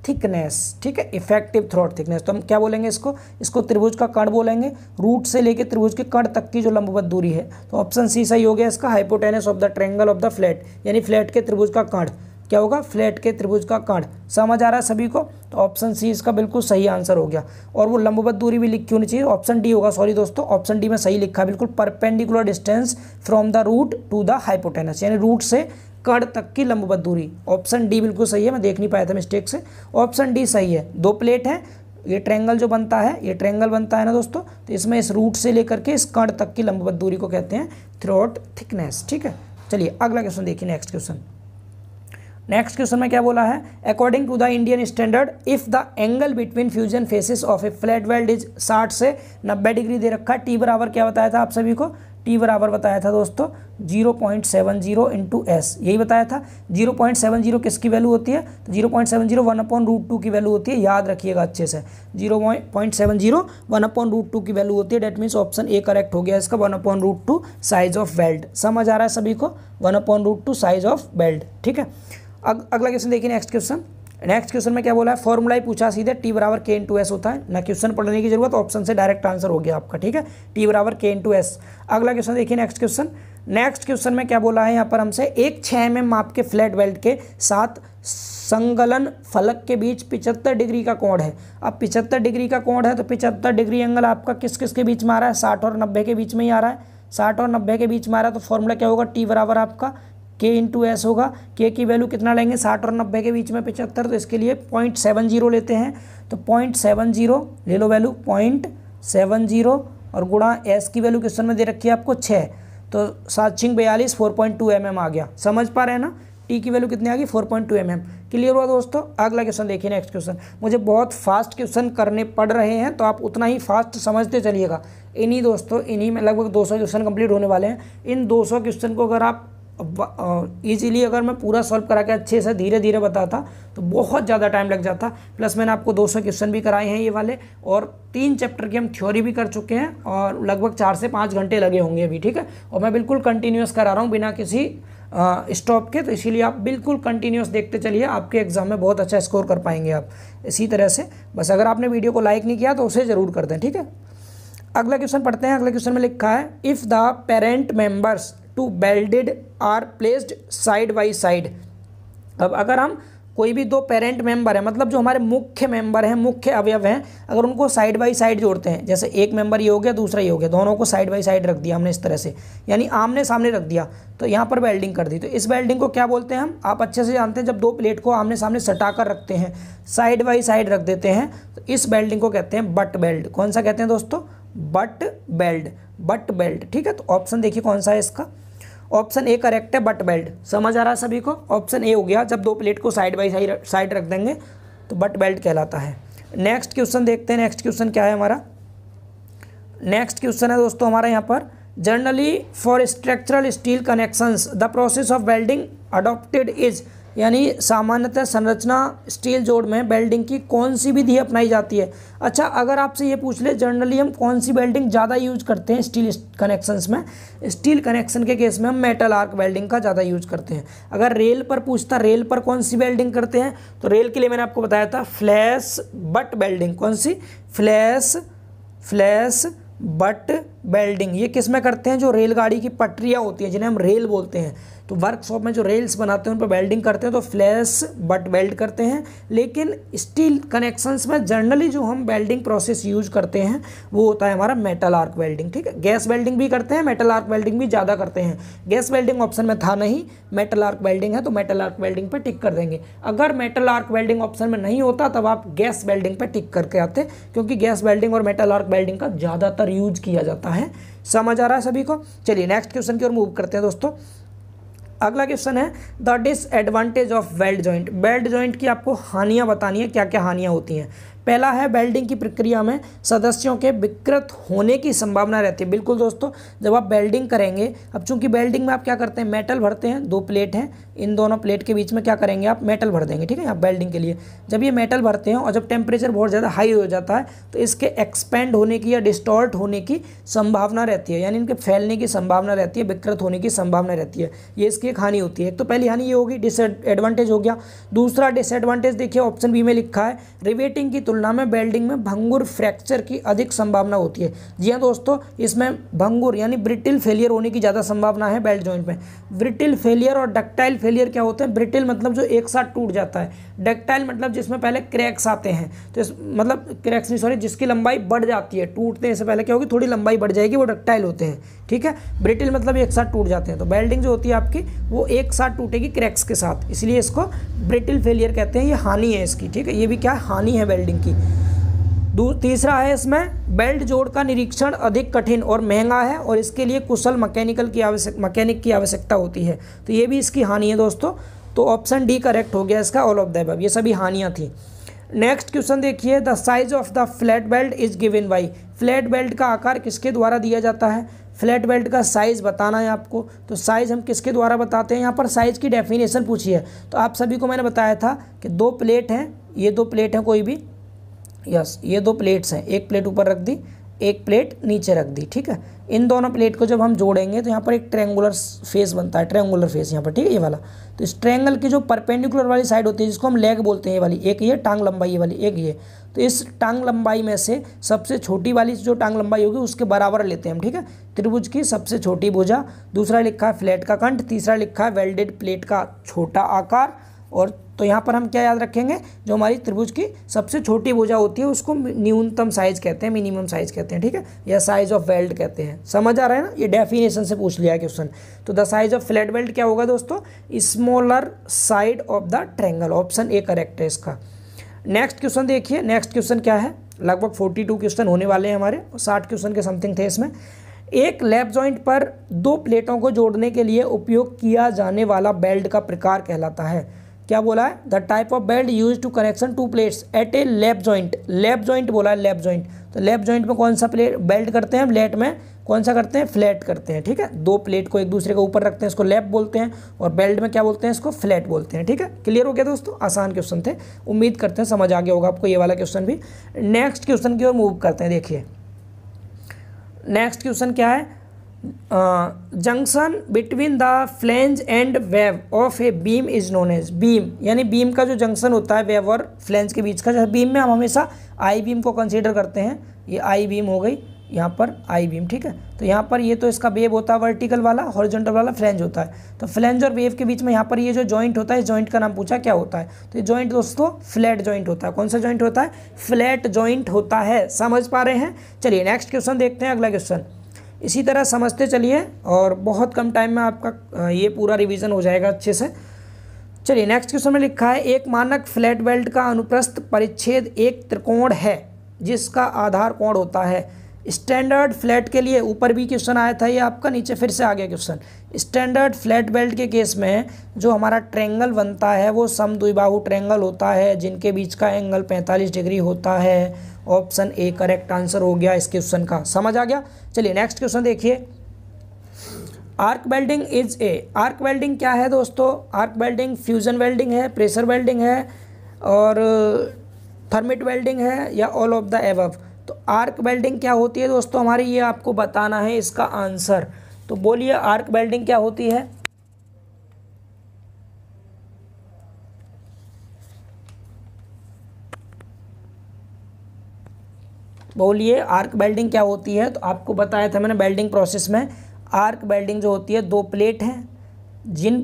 थिकनेस। ठीक है, इफेक्टिव थ्रोट थिकनेस। तो हम क्या बोलेंगे इसको त्रिभुज का कर्ण बोलेंगे। रूट से लेकर त्रिभुज के कर्ण तक की जो लंबवत दूरी है, तो ऑप्शन सी सही हो गया इसका, hypotenuse of the triangle of the flat, यानी फ्लैट के त्रिभुज का कर्ण क्या होगा, फ्लैट के त्रिभुज का कर्ण। समझ आ रहा है सभी को, तो ऑप्शन सी इसका बिल्कुल सही आंसर हो गया। और वो लंबवत दूरी भी लिखी होनी चाहिए, ऑप्शन डी होगा, सॉरी दोस्तों, ऑप्शन डी में सही लिखा है बिल्कुल, perpendicular distance from the root to the hypotenuse, यानी रूट से कर्ण तक की लंबवत दूरी। ऑप्शन डी बिल्कुल सही है, मैं देख नहीं पाया था मिस्टेक से, ऑप्शन डी सही है। दो प्लेट है, ये ट्रायंगल जो बनता है, ये ट्रायंगल बनता है ना दोस्तों, तो इसमें इस रूट से लेकर के इस कर्ण तक की लंबवत दूरी को कहते हैं थ्रोट थिकनेस। ठीक है, चलिए अगला क्वेश्चन देखिए, नेक्स्ट क्वेश्चन। नेक्स्ट क्वेश्चन में क्या बोला है, according to the Indian standard if the angle between fusion faces of a fillet weld is 60 से 90 डिग्री दे रखा है। टी बराबर क्या बताया था आप सभी को, टी बराबर बताया था दोस्तों 0.70 इंटू एस, यही बताया था। 0.70 किसकी वैल्यू होती है, तो 0.70 1/√2 की वैल्यू होती है, याद रखिएगा अच्छे से, 0.70 1/√2 की वैल्यू होती है। That means option A correct हो गया इसका, 1/√2 साइज ऑफ बेल्ट। समझ आ रहा है सभी को, 1/√2 साइज ऑफ बेल्ट। ठीक है, अगला क्वेश्चन देखिए, नेक्स्ट क्वेश्चन। नेक्स्ट क्वेश्चन में क्या बोला है, फॉर्मूला ही पूछा सीधे, टी बराबर के इंटू एस होता है, ना क्वेश्चन पढ़ने की जरूरत, ऑप्शन से डायरेक्ट आंसर हो गया आपका। ठीक है, टी बराबर के इंटू एस। अगला क्वेश्चन देखिए, नेक्स्ट क्वेश्चन। नेक्स्ट क्वेश्चन में क्या बोला है यहाँ पर हमसे, एक 6 mm माप के फ्लैट बेल्ट के साथ संगलन फलक के बीच 75 डिग्री का कोण है। अब 75 डिग्री का कोण है, तो 75 डिग्री एंगल आपका किस किस के बीच में आ रहा है, 60 और 90 के बीच में ही आ रहा है, 60 और 90 के बीच में आ रहा है। तो फॉर्मूला क्या होगा, टी बराबर आपका के इंटू एस होगा। के की वैल्यू कितना लेंगे, 60 और 90 के बीच में 75, तो इसके लिए 0.70 लेते हैं। तो 0.70 ले लो वैल्यू, 0.70 और गुणा एस की वैल्यू क्वेश्चन में दे रखी है आपको 6, तो 7×42 4.2 mm आ गया। समझ पा रहे हैं ना, टी की वैल्यू कितनी आ गई, 4.2 mm। क्लियर हुआ दोस्तों। अगला क्वेश्चन देखिए, नेक्स्ट क्वेश्चन। मुझे बहुत फास्ट क्वेश्चन करने पड़ रहे हैं, तो आप उतना ही फास्ट समझते चलिएगा। इन्हीं दोस्तों, इन्हीं में लगभग 200 क्वेश्चन कंप्लीट होने वाले हैं। इन 200 क्वेश्चन को अगर आप ईजीली अगर मैं पूरा सॉल्व करा के अच्छे से धीरे धीरे बताता तो बहुत ज़्यादा टाइम लग जाता। प्लस मैंने आपको 200 क्वेश्चन भी कराए हैं ये वाले, और 3 चैप्टर की हम थ्योरी भी कर चुके हैं, और लगभग 4 से 5 घंटे लगे होंगे अभी। ठीक है, और मैं बिल्कुल कंटिन्यूस करा रहा हूँ बिना किसी स्टॉप के, तो इसीलिए आप बिल्कुल कंटिन्यूस देखते चलिए, आपके एग्जाम में बहुत अच्छा स्कोर कर पाएंगे आप इसी तरह से। बस अगर आपने वीडियो को लाइक नहीं किया तो उसे ज़रूर कर दें। ठीक है, अगला क्वेश्चन पढ़ते हैं। अगला क्वेश्चन में लिखा है, if the parent members to welded are placed side by side. अब अगर हम कोई भी दो पेरेंट मेंबर है, मतलब जो हमारे मुख्य मेंबर हैं, मुख्य अवयव हैं, अगर उनको साइड बाई साइड जोड़ते हैं, जैसे एक मेंबर ये हो गया, दूसरा ये हो गया, दोनों को साइड बाई साइड रख दिया हमने इस तरह से, यानी आमने सामने रख दिया, तो यहाँ पर वेल्डिंग कर दी। तो इस वेल्डिंग को क्या बोलते हैं हम, आप अच्छे से जानते हैं, जब दो प्लेट को आमने सामने सटा कर रखते हैं, साइड बाई साइड रख देते हैं, तो इस वेल्डिंग को कहते हैं बट बेल्ट। कौन सा कहते हैं दोस्तों, बट बेल्ट, बट बेल्ट। ठीक है, तो ऑप्शन देखिए कौन सा है इसका, ऑप्शन ए करेक्ट है, बट बेल्ट। समझ आ रहा है सभी को, ऑप्शन ए हो गया, जब दो प्लेट को साइड बाई साइड रख देंगे तो बट बेल्ट कहलाता है। नेक्स्ट क्वेश्चन देखते हैं, नेक्स्ट क्वेश्चन क्या है हमारा। नेक्स्ट क्वेश्चन है दोस्तों हमारा यहाँ पर, generally for structural steel connections the process of welding adopted is, यानी सामान्यतः संरचना स्टील जोड़ में वेल्डिंग की कौन सी विधि अपनाई जाती है। अच्छा, अगर आपसे ये पूछ ले जनरली हम कौन सी वेल्डिंग ज़्यादा यूज करते हैं स्टील कनेक्शंस में, स्टील कनेक्शन के केस में हम मेटल आर्क वेल्डिंग का ज़्यादा यूज करते हैं। अगर रेल पर पूछता रेल पर कौन सी वेल्डिंग करते हैं, तो रेल के लिए मैंने आपको बताया था फ्लैश बट वेल्डिंग। कौन सी? Flash butt welding. ये किस में करते हैं? जो रेलगाड़ी की पटरियाँ होती हैं जिन्हें हम रेल बोलते हैं, तो वर्कशॉप में जो रेल्स बनाते हैं उन पर वेल्डिंग करते हैं, तो फ्लैश बट वेल्ड करते हैं। लेकिन स्टील कनेक्शंस में जनरली जो हम वेल्डिंग प्रोसेस यूज करते हैं वो होता है हमारा मेटल आर्क वेल्डिंग। ठीक है, गैस वेल्डिंग भी करते हैं, मेटल आर्क वेल्डिंग भी ज़्यादा करते हैं। गैस वेल्डिंग ऑप्शन में था नहीं, मेटल आर्क वेल्डिंग है, तो मेटल आर्क वेल्डिंग पर टिक कर देंगे। अगर मेटल आर्क वेल्डिंग ऑप्शन में नहीं होता तब आप गैस वेल्डिंग पर टिक करके आते, क्योंकि गैस वेल्डिंग और मेटल आर्क वेल्डिंग का ज़्यादातर यूज किया जाता है। समझ आ रहा है सभी को? चलिए नेक्स्ट क्वेश्चन की ओर मूव करते हैं दोस्तों। अगला क्वेश्चन है the disadvantage of weld joint. Weld joint की आपको हानियां बतानी है, क्या क्या हानियां होती हैं। पहला है वेल्डिंग की प्रक्रिया में सदस्यों के विकृत होने की संभावना रहती है। बिल्कुल दोस्तों, जब आप वेल्डिंग करेंगे, अब चूंकि वेल्डिंग में आप क्या करते हैं, मेटल भरते हैं, दो प्लेट हैं, इन दोनों प्लेट के बीच में क्या करेंगे आप, मेटल भर देंगे। ठीक है, आप वेल्डिंग के लिए जब ये मेटल भरते हैं और जब टेम्परेचर बहुत ज़्यादा हाई हो जाता है तो इसके एक्सपेंड होने की या डिस्टॉर्ट होने की संभावना रहती है, यानी इनके फैलने की संभावना रहती है, विकृत होने की संभावना रहती है। ये इसकी एक हानि होती है। एक तो पहली हानि ये होगी, डिसएडवांटेज हो गया। दूसरा डिसएडवांटेज देखिए ऑप्शन बी में लिखा है, रिवेटिंग की तुलना में वेल्डिंग में भंगुर फ्रैक्चर की अधिक संभावना होती है। जी हाँ दोस्तों, इसमें भंगुर यानी ब्रिटिल फेलियर होने की ज़्यादा संभावना है वेल्ड जॉइंट में। ब्रिटिल फेलियर और डक्टाइल फेलियर क्या होते हैं? ब्रिटिल मतलब जो एक साथ टूट जाता है, डक्टाइल मतलब जिसमें पहले क्रैक्स आते हैं, तो मतलब क्रैक्स नहीं सॉरी, जिसकी लंबाई बढ़ जाती है, टूटने से पहले क्या होगी, थोड़ी लंबाई बढ़ जाएगी, वो डक्टाइल होते हैं। ठीक है, ब्रिटिल मतलब एक साथ टूट जाते हैं, तो वेल्डिंग जो होती है आपकी वो एक साथ टूटेगी क्रैक्स के साथ, इसलिए इसको ब्रिटिल फेलियर कहते हैं। ये हानि है इसकी। ठीक है, ये भी क्या हानि है वेल्डिंग की। तीसरा है इसमें बेल्ट जोड़ का निरीक्षण अधिक कठिन और महंगा है और इसके लिए कुशल मैकेनिक की आवश्यकता होती है, तो ये भी इसकी हानि है दोस्तों। तो ऑप्शन डी करेक्ट हो गया इसका, ऑल ऑफ द अबव। ये सभी हानियाँ थी। नेक्स्ट क्वेश्चन देखिए, the size of the fillet weld is given by. Flat weld का आकार किसके द्वारा दिया जाता है? फ्लैट बेल्ट का साइज़ बताना है आपको, तो साइज़ हम किसके द्वारा बताते हैं? यहाँ पर साइज़ की डेफिनेशन पूछी है, तो आप सभी को मैंने बताया था कि दो प्लेट हैं, ये दो प्लेट हैं कोई भी, यस ये दो प्लेट्स हैं, एक प्लेट ऊपर रख दी, एक प्लेट नीचे रख दी। ठीक है, इन दोनों प्लेट को जब हम जोड़ेंगे तो यहाँ पर एक ट्रायंगुलर फेस बनता है, ट्रायंगुलर फेस यहाँ पर। ठीक है, ये वाला, तो इस ट्रायंगल की जो परपेंडिकुलर वाली साइड होती है जिसको हम लेग बोलते हैं, ये वाली, एक ये टांग लंबाई, ये वाली एक ये, तो इस टांग लंबाई में से सबसे छोटी वाली जो टांग लंबाई होगी उसके बराबर लेते हैं हम। ठीक है, त्रिभुज की सबसे छोटी भुजा, दूसरा लिखा है फ्लैट का कंठ, तीसरा लिखा है वेल्डेड प्लेट का छोटा आकार, और तो यहाँ पर हम क्या याद रखेंगे, जो हमारी त्रिभुज की सबसे छोटी भुजा होती है उसको न्यूनतम साइज कहते हैं, मिनिमम साइज कहते हैं। ठीक है, या साइज ऑफ वेल्ड कहते हैं। समझ आ रहा है ना, ये डेफिनेशन से पूछ लिया है क्वेश्चन। तो the size of fillet weld क्या होगा दोस्तों? Smaller side of the triangle. Option A correct है इसका। नेक्स्ट क्वेश्चन देखिए, नेक्स्ट क्वेश्चन क्या है, लगभग 42 क्वेश्चन होने वाले हैं हमारे, 60 क्वेश्चन के समथिंग थे इसमें। एक लैप जॉइंट पर दो प्लेटों को जोड़ने के लिए उपयोग किया जाने वाला बेल्ट का प्रकार कहलाता है। क्या बोला है? The type of weld use to connection two plates at a lap joint. Lap joint बोला है, लैप जॉइंट, तो लैप जॉइंट में कौन सा प्लेट बेल्ट करते हैं हम? लेट में कौन सा करते हैं? फ्लैट करते हैं। ठीक है, दो प्लेट को एक दूसरे के ऊपर रखते हैं, इसको लैप बोलते हैं, और बेल्ट में क्या बोलते हैं? इसको फ्लैट बोलते हैं। ठीक है, क्लियर हो गया दोस्तों? आसान क्वेश्चन थे, उम्मीद करते हैं समझ आ गया होगा आपको ये वाला क्वेश्चन भी। नेक्स्ट क्वेश्चन की ओर मूव करते हैं। देखिए नेक्स्ट क्वेश्चन क्या है, junction between the flange and web of a beam is known as. Beam यानी बीम का जो जंक्शन होता है वेव और फ्लैंज के बीच का, जैसे बीम में हम हमेशा आई बीम को कंसीडर करते हैं, ये आई बीम हो गई, यहाँ पर आई बीम। ठीक है, तो यहाँ पर ये तो इसका वेव होता है वर्टिकल वाला, हॉरिजॉन्टल वाला फ्लैंज होता है, तो फ्लैंज और वेव के बीच में यहाँ पर ये जो जॉइंट होता है, इस जॉइंट का नाम पूछा क्या होता है, तो ये जॉइंट दोस्तों फ्लैट जॉइंट होता है। कौन सा जॉइंट होता है? फ्लैट जॉइंट होता है। समझ पा रहे हैं? चलिए नेक्स्ट क्वेश्चन देखते हैं, अगला क्वेश्चन। इसी तरह समझते चलिए और बहुत कम टाइम में आपका ये पूरा रिवीजन हो जाएगा अच्छे से। चलिए नेक्स्ट क्वेश्चन में लिखा है, एक मानक फ्लैट बेल्ट का अनुप्रस्थ परिच्छेद एक त्रिकोण है जिसका आधार कोण होता है। स्टैंडर्ड फ्लैट के लिए ऊपर भी क्वेश्चन आया था ये आपका, नीचे फिर से आ गया क्वेश्चन। स्टैंडर्ड फ्लैट बेल्ट के केस में जो हमारा ट्रायंगल बनता है वो समद्विबाहु ट्रायंगल होता है जिनके बीच का एंगल 45 डिग्री होता है। ऑप्शन ए करेक्ट आंसर हो गया इस क्वेश्चन का, समझ आ गया। चलिए नेक्स्ट क्वेश्चन देखिए। Arc welding is a, arc welding क्या है दोस्तों? आर्क वेल्डिंग फ्यूजन वेल्डिंग है, प्रेशर वेल्डिंग है और थर्मिट वेल्डिंग है या ऑल ऑफ द एबव? तो आर्क वेल्डिंग क्या होती है दोस्तों हमारी, ये आपको बताना है इसका आंसर। तो बोलिए आर्क वेल्डिंग क्या होती है? बोलिए आर्क वेल्डिंग क्या होती है? तो आपको बताया था मैंने वेल्डिंग प्रोसेस में, आर्क वेल्डिंग जो होती है, दो प्लेट हैं, जिन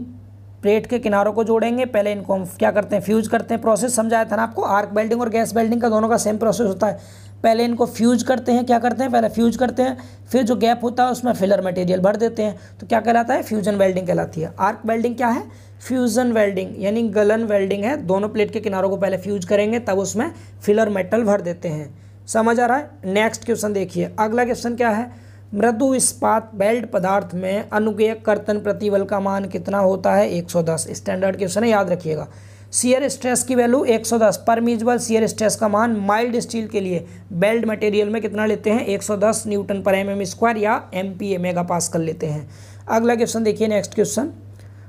प्लेट के किनारों को जोड़ेंगे, पहले इनको हम क्या करते हैं, फ्यूज करते हैं। प्रोसेस समझाया था ना आपको, आर्क वेल्डिंग और गैस वेल्डिंग का दोनों का सेम प्रोसेस होता है। पहले इनको फ्यूज करते हैं, क्या करते हैं, पहले फ्यूज करते हैं, फिर जो गैप होता है उसमें फिलर मटेरियल भर देते हैं, तो क्या कहलाता है, फ्यूजन वेल्डिंग कहलाती है। आर्क वेल्डिंग क्या है, फ्यूजन वेल्डिंग यानी गलन वेल्डिंग है, दोनों प्लेट के किनारों को पहले फ्यूज करेंगे तब उसमें फिलर मेटल भर देते हैं, समझ आ रहा है। नेक्स्ट क्वेश्चन देखिए, अगला क्वेश्चन क्या है, मृदु इस्पात बेल्ट पदार्थ में अनुगेय कर्तन प्रतिबल का मान कितना होता है, 110। स्टैंडर्ड क्वेश्चन है, याद रखिएगा। शियर स्ट्रेस की वैल्यू 110, परमिजिबल शियर स्ट्रेस का मान माइल्ड स्टील के लिए बेल्ट मटेरियल में कितना लेते हैं, 110 न्यूटन पर एमएम स्क्वायर या एमपीए मेगा पास्कल लेते हैं। अगला क्वेश्चन देखिए, नेक्स्ट क्वेश्चन,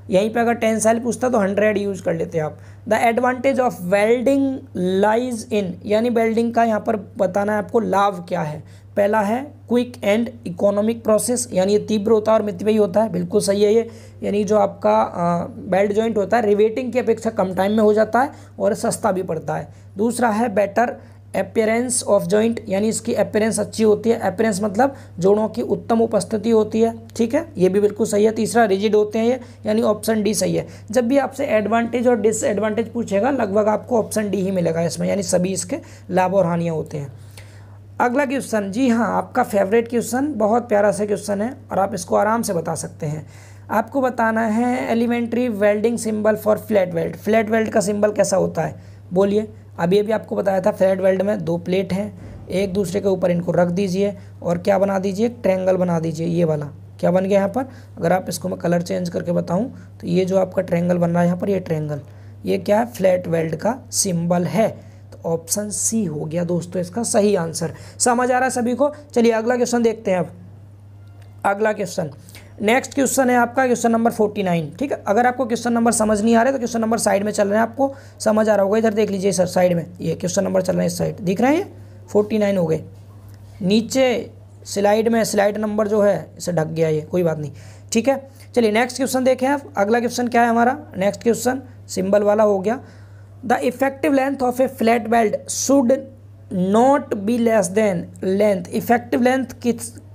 यहीं पे अगर टेंसाइल पूछता तो 100 यूज कर लेते हैं आप। The advantage of welding lies in, यानी वेल्डिंग का यहाँ पर बताना है आपको लाभ क्या है। पहला है क्विक एंड इकोनॉमिक प्रोसेस, यानी ये तीव्र होता है और मितव्ययी होता है, बिल्कुल सही है ये। यानी जो आपका बेल्ट जॉइंट होता है रिवेटिंग की अपेक्षा कम टाइम में हो जाता है और सस्ता भी पड़ता है। दूसरा है बेटर अपीयरेंस ऑफ जॉइंट, यानी इसकी अपीयरेंस अच्छी होती है, अपीयरेंस मतलब जोड़ों की उत्तम उपस्थिति होती है, ठीक है, ये भी बिल्कुल सही है। तीसरा रिजिड होते हैं ये, यानी ऑप्शन डी सही है। जब भी आपसे एडवांटेज और डिसएडवांटेज पूछेगा लगभग आपको ऑप्शन डी ही मिलेगा इसमें, यानी सभी इसके लाभ और हानियाँ होते हैं। अगला क्वेश्चन, जी हाँ आपका फेवरेट क्वेश्चन, बहुत प्यारा सा क्वेश्चन है और आप इसको आराम से बता सकते हैं। आपको बताना है elementary welding symbol for fillet weld. Fillet weld का सिंबल कैसा होता है, बोलिए। अभी अभी आपको बताया था फ्लैट वेल्ड में दो प्लेट हैं, एक दूसरे के ऊपर इनको रख दीजिए और क्या बना दीजिए, ट्रायंगल बना दीजिए। ये वाला क्या बन गया यहाँ पर, अगर आप इसको मैं कलर चेंज करके बताऊँ तो ये जो आपका ट्रायंगल बन रहा है यहाँ पर, ये ट्रायंगल, ये क्या है, फ्लैट वेल्ड का सिंबल है। तो ऑप्शन सी हो गया दोस्तों इसका सही आंसर। समझ आ रहा है सभी को। चलिए अगला क्वेश्चन देखते हैं अब। अगला क्वेश्चन, नेक्स्ट क्वेश्चन है आपका क्वेश्चन नंबर 49, ठीक है। अगर आपको क्वेश्चन नंबर समझ नहीं आ रहा है तो क्वेश्चन नंबर साइड में चल रहे हैं, आपको समझ आ रहा होगा, इधर देख लीजिए सर साइड में, ये क्वेश्चन नंबर चल रहे हैं इस साइड, दिख रहे हैं, ये 49 हो गए। नीचे स्लाइड में स्लाइड नंबर जो है इसे ढक गया ये, कोई बात नहीं, ठीक है। चलिए नेक्स्ट क्वेश्चन देखें आप। अगला क्वेश्चन क्या है हमारा, नेक्स्ट क्वेश्चन सिंबल वाला हो गया। The effective length of a flat weld should not be less than length, effective length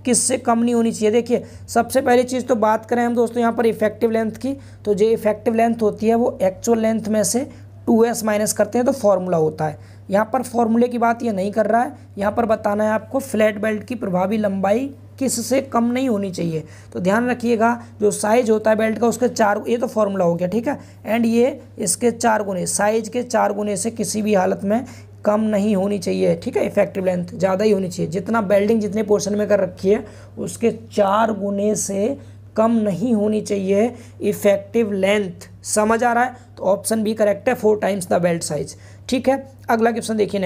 किससे कम नहीं होनी चाहिए। देखिए सबसे पहली चीज़ तो बात करें हम दोस्तों यहाँ पर इफेक्टिव लेंथ की, तो जो इफेक्टिव लेंथ होती है वो एक्चुअल लेंथ में से 2s माइनस करते हैं तो फॉर्मूला होता है। यहाँ पर फॉर्मूले की बात ये नहीं कर रहा है, यहाँ पर बताना है आपको फ्लैट बेल्ट की प्रभावी लंबाई किससे कम नहीं होनी चाहिए। तो ध्यान रखिएगा जो साइज होता है बेल्ट का उसके 4, ये तो फॉर्मूला हो गया, ठीक है, एंड ये इसके 4 गुने, साइज के 4 गुने से किसी भी हालत में कम नहीं होनी चाहिए, ठीक है। इफेक्टिव लेंथ ज़्यादा ही होनी चाहिए, जितना बेल्डिंग जितने पोर्शन में कर रखी है उसके 4 गुने से कम नहीं होनी चाहिए इफेक्टिव लेंथ, समझ आ रहा है। तो ऑप्शन बी करेक्ट है, 4 टाइम्स द बेल्ट साइज, ठीक है। अगला क्वेश्चन देखिए,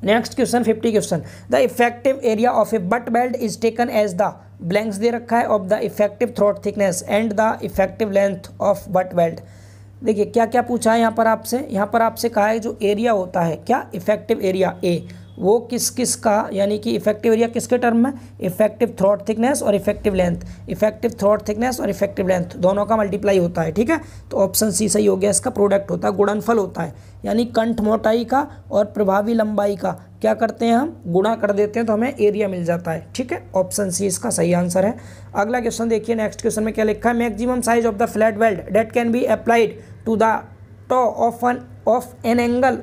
next question 50 question, the effective area of a butt weld is taken as the blanks दे रखा है of the effective throat thickness and the effective length of butt weld. देखिए क्या क्या पूछा है यहाँ पर आपसे, यहाँ पर आपसे कहा है जो एरिया होता है क्या, इफेक्टिव एरिया ए, वो किस किस का, यानी कि इफेक्टिव एरिया किसके टर्म में, इफेक्टिव थ्रोट थिकनेस और effective length, effective throat thickness और इफेक्टिव लेंथ दोनों का मल्टीप्लाई होता है, ठीक है। तो ऑप्शन सी सही हो गया, इसका प्रोडक्ट होता है, गुणनफल होता है, यानी कंठ मोटाई का और प्रभावी लंबाई का क्या करते हैं हम, गुणा कर देते हैं तो हमें एरिया मिल जाता है, ठीक है। ऑप्शन सी इसका सही आंसर है। अगला क्वेश्चन देखिए, नेक्स्ट क्वेश्चन में क्या लिखा है, maximum size of the flat weld that can be applied to the toe of an angle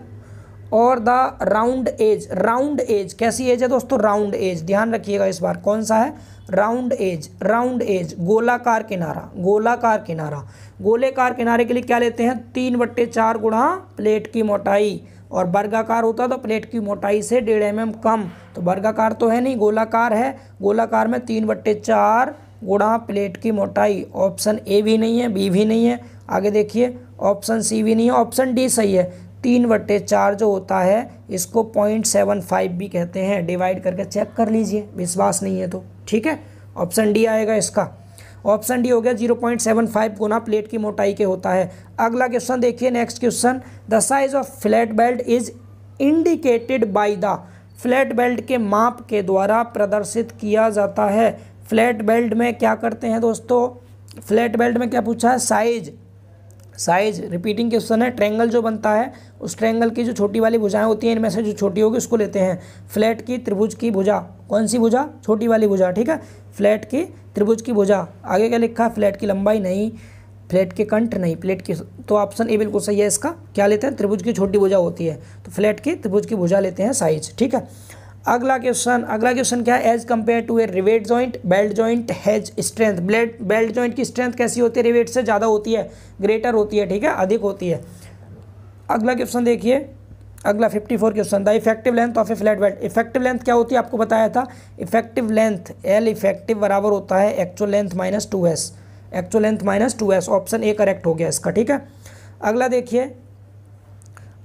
और the round edge. Round edge कैसी एज है दोस्तों, राउंड एज, ध्यान रखिएगा इस बार कौन सा है, राउंड एज। राउंड एज गोलाकार किनारा, गोलाकार किनारा, गोलेकार किनारे के लिए क्या लेते हैं, 3/4 गुणा प्लेट की मोटाई और वर्गाकार होता तो प्लेट की मोटाई से 1.5 mm कम। तो वर्गाकार तो है नहीं, गोलाकार है। गोलाकार में 3/4 गुणा प्लेट की मोटाई। ऑप्शन ए भी नहीं है, बी भी नहीं है। आगे देखिए, ऑप्शन सी भी नहीं है, ऑप्शन डी सही है। 3/4 जो होता है इसको 0.75 भी कहते हैं। डिवाइड करके चेक कर लीजिए, विश्वास नहीं है तो, ठीक है। ऑप्शन डी आएगा इसका। ऑप्शन डी हो गया, 0.75 गुना प्लेट की मोटाई के होता है। अगला क्वेश्चन देखिए, next question, the size of flat weld is indicated by the. Fillet belt के माप के द्वारा प्रदर्शित किया जाता है। फ्लैट बेल्ट में क्या करते हैं दोस्तों, फ्लैट बेल्ट में क्या पूछा है, साइज रिपीटिंग क्वेश्चन है। ट्रायंगल जो बनता है उस ट्रायंगल की जो छोटी वाली भुजाएं होती हैं, इनमें से जो छोटी होगी उसको लेते हैं। फ्लैट की त्रिभुज की भुजा, कौन सी भुजा, छोटी वाली भुजा, ठीक है। फ्लैट की त्रिभुज की भुजा। आगे क्या लिखा है, फ्लैट की लंबाई नहीं, फ्लैट के कंठ नहीं, प्लेट की। तो ऑप्शन ए बिल्कुल सही है इसका। क्या लेते हैं, त्रिभुज की छोटी भुजा होती है, तो फ्लैट की त्रिभुज की भुजा लेते हैं साइज, ठीक है। अगला क्वेश्चन क्या है, as compare to a rivet joint weld joint has strength. Weld joint की स्ट्रेंथ कैसी होती है, रिवेट से ज़्यादा होती है, ग्रेटर होती है, ठीक है, अधिक होती है। अगला क्वेश्चन देखिए, अगला 54 question, the effective length of a fillet belt. Effective length क्या होती है, आपको बताया था। इफेक्टिव लेंथ L इफेक्टिव बराबर होता है actual length minus 2S। Actual length minus 2S, option A correct हो गया इसका, ठीक है। अगला देखिए,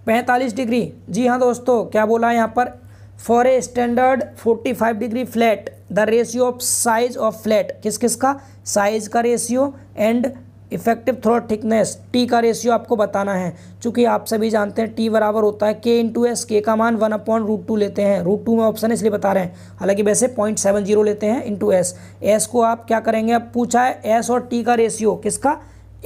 45 डिग्री, जी हाँ दोस्तों, क्या बोला है यहाँ पर, for a standard 45 degree flat the ratio of size of flat, किस किस का, साइज का ratio and effective throat thickness, T का रेशियो आपको बताना है। चूंकि आप सभी जानते हैं टी बराबर होता है के इंटू एस, के का मान 1/√2 लेते हैं। √2 में ऑप्शन है इसलिए बता रहे हैं, हालांकि वैसे 0.70 लेते हैं इंटू एस। एस को आप क्या करेंगे, अब पूछा है एस और टी का रेशियो, किसका,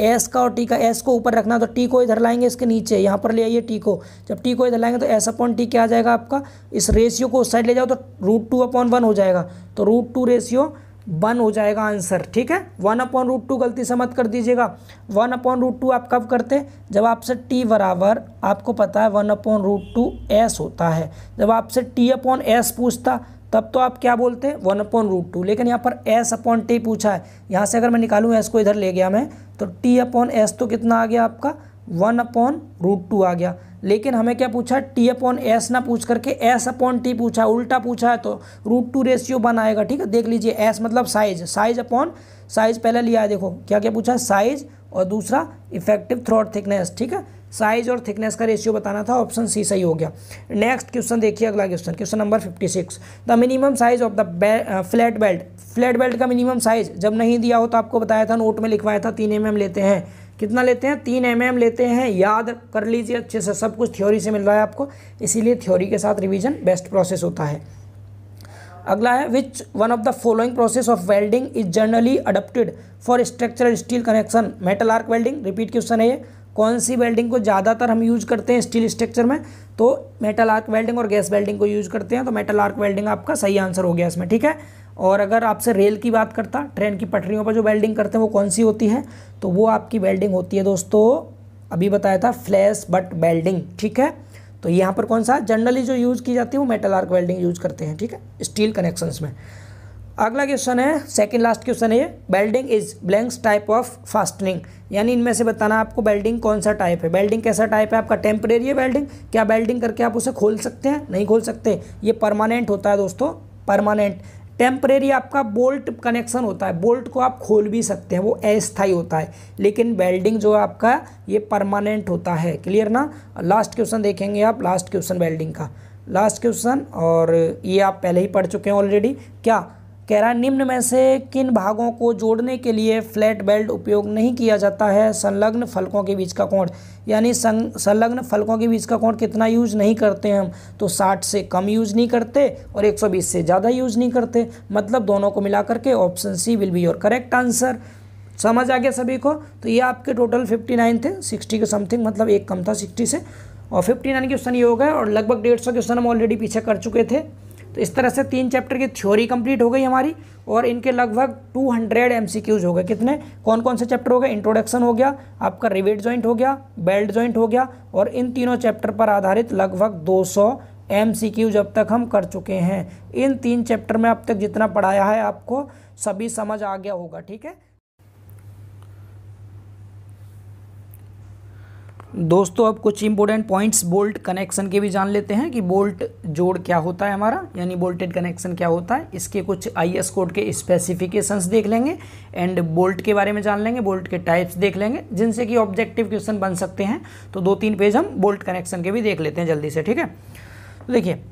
एस का और टी का। एस को ऊपर रखना तो टी को इधर लाएंगे, इसके नीचे यहाँ पर ले आइए टी को। जब टी को इधर लाएंगे तो एस अपॉन टी क्या आ जाएगा आपका, इस रेशियो को उस साइड ले जाओ तो √2/1 हो जाएगा। तो √2 रेशियो 1 हो जाएगा आंसर, ठीक है। 1/√2 गलती से मत कर दीजिएगा। 1/√2 आप कब करते हैं, जब आपसे टी बराबर, आपको पता है 1/√2 एस होता है। जब आपसे टी अपॉन एस पूछता तब तो आप क्या बोलते हैं 1/√2, लेकिन यहाँ पर एस अपॉन टी पूछा है। यहाँ से अगर मैं निकालूँ, एस को इधर ले गया मैं, तो टी अपॉन एस तो कितना आ गया आपका, 1/√2 आ गया। लेकिन हमें क्या पूछा, टी अपॉन एस ना पूछ करके एस अपॉन टी पूछा, उल्टा पूछा है, तो √2 रेशियो 1 आएगा, ठीक है। देख लीजिए, एस मतलब साइज, साइज अपॉन साइज पहले लिया है, देखो क्या क्या पूछा, साइज और दूसरा इफेक्टिव थ्रोट थिकनेस, ठीक है। साइज और थिकनेस का रेशियो बताना था, ऑप्शन सी सही हो गया। नेक्स्ट क्वेश्चन देखिए, अगला question number 56, the minimum size of the fillet belt. Flat weld का मिनिमम साइज जब नहीं दिया हो तो आपको बताया था, नोट में लिखवाया था, 3 mm लेते हैं। कितना लेते हैं, 3 mm लेते हैं। याद कर लीजिए अच्छे से, सब कुछ थ्योरी से मिल रहा है आपको, इसीलिए थ्योरी के साथ रिवीजन बेस्ट प्रोसेस होता है। अगला है, which one of the following process of welding is generally adopted for structural steel connection. Metal arc welding, repeat question है ये। कौन सी वेल्डिंग को ज़्यादातर हम यूज करते हैं स्टील स्ट्रक्चर में, तो मेटल आर्क वेल्डिंग और गैस वेल्डिंग को यूज करते हैं। तो मेटल आर्क वेल्डिंग आपका सही आंसर हो गया इसमें, ठीक है। और अगर आपसे रेल की बात करता, ट्रेन की पटरियों पर जो वेल्डिंग करते हैं वो कौन सी होती है, तो वो आपकी वेल्डिंग होती है दोस्तों, अभी बताया था, फ्लैश बट वेल्डिंग, ठीक है। तो यहाँ पर कौन सा जनरली जो यूज़ की जाती है वो मेटल आर्क वेल्डिंग यूज करते हैं, ठीक है, स्टील कनेक्शंस में। अगला क्वेश्चन है, सेकंड लास्ट क्वेश्चन है ये, welding is blanks type of fastening, यानी इनमें से बताना आपको वेल्डिंग कौन सा टाइप है। वेल्डिंग कैसा टाइप है आपका, टेम्परेरी है वेल्डिंग, क्या वेल्डिंग करके आप उसे खोल सकते हैं, नहीं खोल सकते। ये परमानेंट होता है दोस्तों, परमानेंट। टेम्परेरी आपका बोल्ट कनेक्शन होता है, बोल्ट को आप खोल भी सकते हैं, वो अस्थायी होता है। लेकिन वेल्डिंग जो है आपका ये परमानेंट होता है, क्लियर ना। लास्ट क्वेश्चन देखेंगे आप, लास्ट क्वेश्चन वेल्डिंग का लास्ट क्वेश्चन, और ये आप पहले ही पढ़ चुके हैं ऑलरेडी। क्या कह रहा है, निम्न में से किन भागों को जोड़ने के लिए फ्लैट बेल्ट उपयोग नहीं किया जाता है। संलग्न फलकों के बीच का कोण, यानी संलग्न फलकों के बीच का कोण कितना यूज नहीं करते हम, तो 60 से कम यूज नहीं करते और 120 से ज़्यादा यूज नहीं करते। मतलब दोनों को मिला करके option C will be your correct answer. समझ आ गया सभी को। तो ये आपके टोटल 59 थे, 60 के समथिंग, मतलब एक कम था 60 से, और 59 क्वेश्चन ये हो गए, और लगभग 150 क्वेश्चन हम ऑलरेडी पीछे कर चुके थे। तो इस तरह से 3 चैप्टर की थ्योरी कंप्लीट हो गई हमारी, और इनके लगभग 200 MCQs हो गए। कितने, कौन कौन से चैप्टर हो गए, इंट्रोडक्शन हो गया आपका, रिवेट जॉइंट हो गया, बेल्ट जॉइंट हो गया, और इन तीनों चैप्टर पर आधारित लगभग 200 MCQ जब तक हम कर चुके हैं। इन 3 चैप्टर में अब तक जितना पढ़ाया है आपको सभी समझ आ गया होगा, ठीक है। दोस्तों अब कुछ इंपॉर्टेंट पॉइंट्स बोल्ट कनेक्शन के भी जान लेते हैं कि बोल्ट जोड़ क्या होता है हमारा, यानी बोल्टेड कनेक्शन क्या होता है। इसके कुछ IS कोड के स्पेसिफिकेशंस देख लेंगे एंड बोल्ट के बारे में जान लेंगे, बोल्ट के टाइप्स देख लेंगे जिनसे कि ऑब्जेक्टिव क्वेश्चन बन सकते हैं। तो 2-3 पेज हम बोल्ट कनेक्शन के भी देख लेते हैं जल्दी से, ठीक है। तो देखिए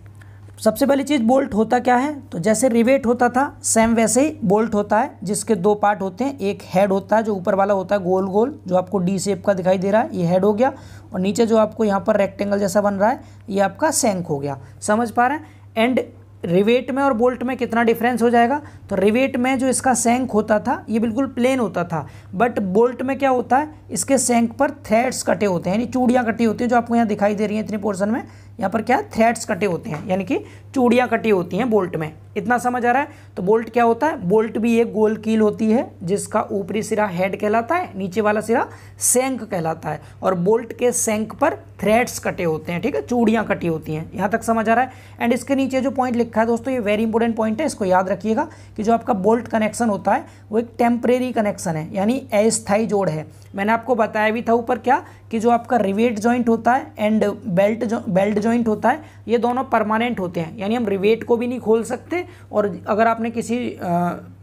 सबसे पहली चीज़ बोल्ट होता क्या है, तो जैसे रिवेट होता था सेम वैसे ही बोल्ट होता है, जिसके 2 पार्ट होते हैं। एक हेड होता है जो ऊपर वाला होता है गोल गोल, जो आपको डी शेप का दिखाई दे रहा है, ये हेड हो गया। और नीचे जो आपको यहाँ पर रेक्टेंगल जैसा बन रहा है ये आपका शंक हो गया। समझ पा रहे हैं। एंड रिवेट में और बोल्ट में कितना डिफरेंस हो जाएगा, तो रिवेट में जो इसका शंक होता था ये बिल्कुल प्लेन होता था, बट बोल्ट में क्या होता है, इसके शंक पर थ्रेड्स कटे होते हैं, यानी चूड़ियाँ कटी होती हैं, जो आपको यहाँ दिखाई दे रही हैं इतनी पोर्शन में। यहाँ पर क्या है, थ्रेड्स कटे होते हैं, यानी कि चूड़ियाँ कटी होती हैं बोल्ट में। इतना समझ आ रहा है। तो बोल्ट क्या होता है, बोल्ट भी एक गोल कील होती है जिसका ऊपरी सिरा हेड कहलाता है, नीचे वाला सिरा शंक कहलाता है। और बोल्ट के शंक पर थ्रेड्स कटे होते हैं, ठीक है, चूड़ियाँ कटी होती हैं। यहाँ तक समझ आ रहा है। एंड इसके नीचे जो पॉइंट लिखा है दोस्तों, ये वेरी इंपॉर्टेंट पॉइंट है, इसको याद रखिएगा कि जो आपका बोल्ट कनेक्शन होता है वो एक टेम्परेरी कनेक्शन है, यानी अस्थायी जोड़ है। मैंने आपको बताया भी था ऊपर क्या, कि जो आपका रिवेट जॉइंट होता है एंड बेल्ट जॉइंट होता है, ये दोनों परमानेंट होते हैं, यानी हम रिवेट को भी नहीं खोल सकते। और अगर आपने किसी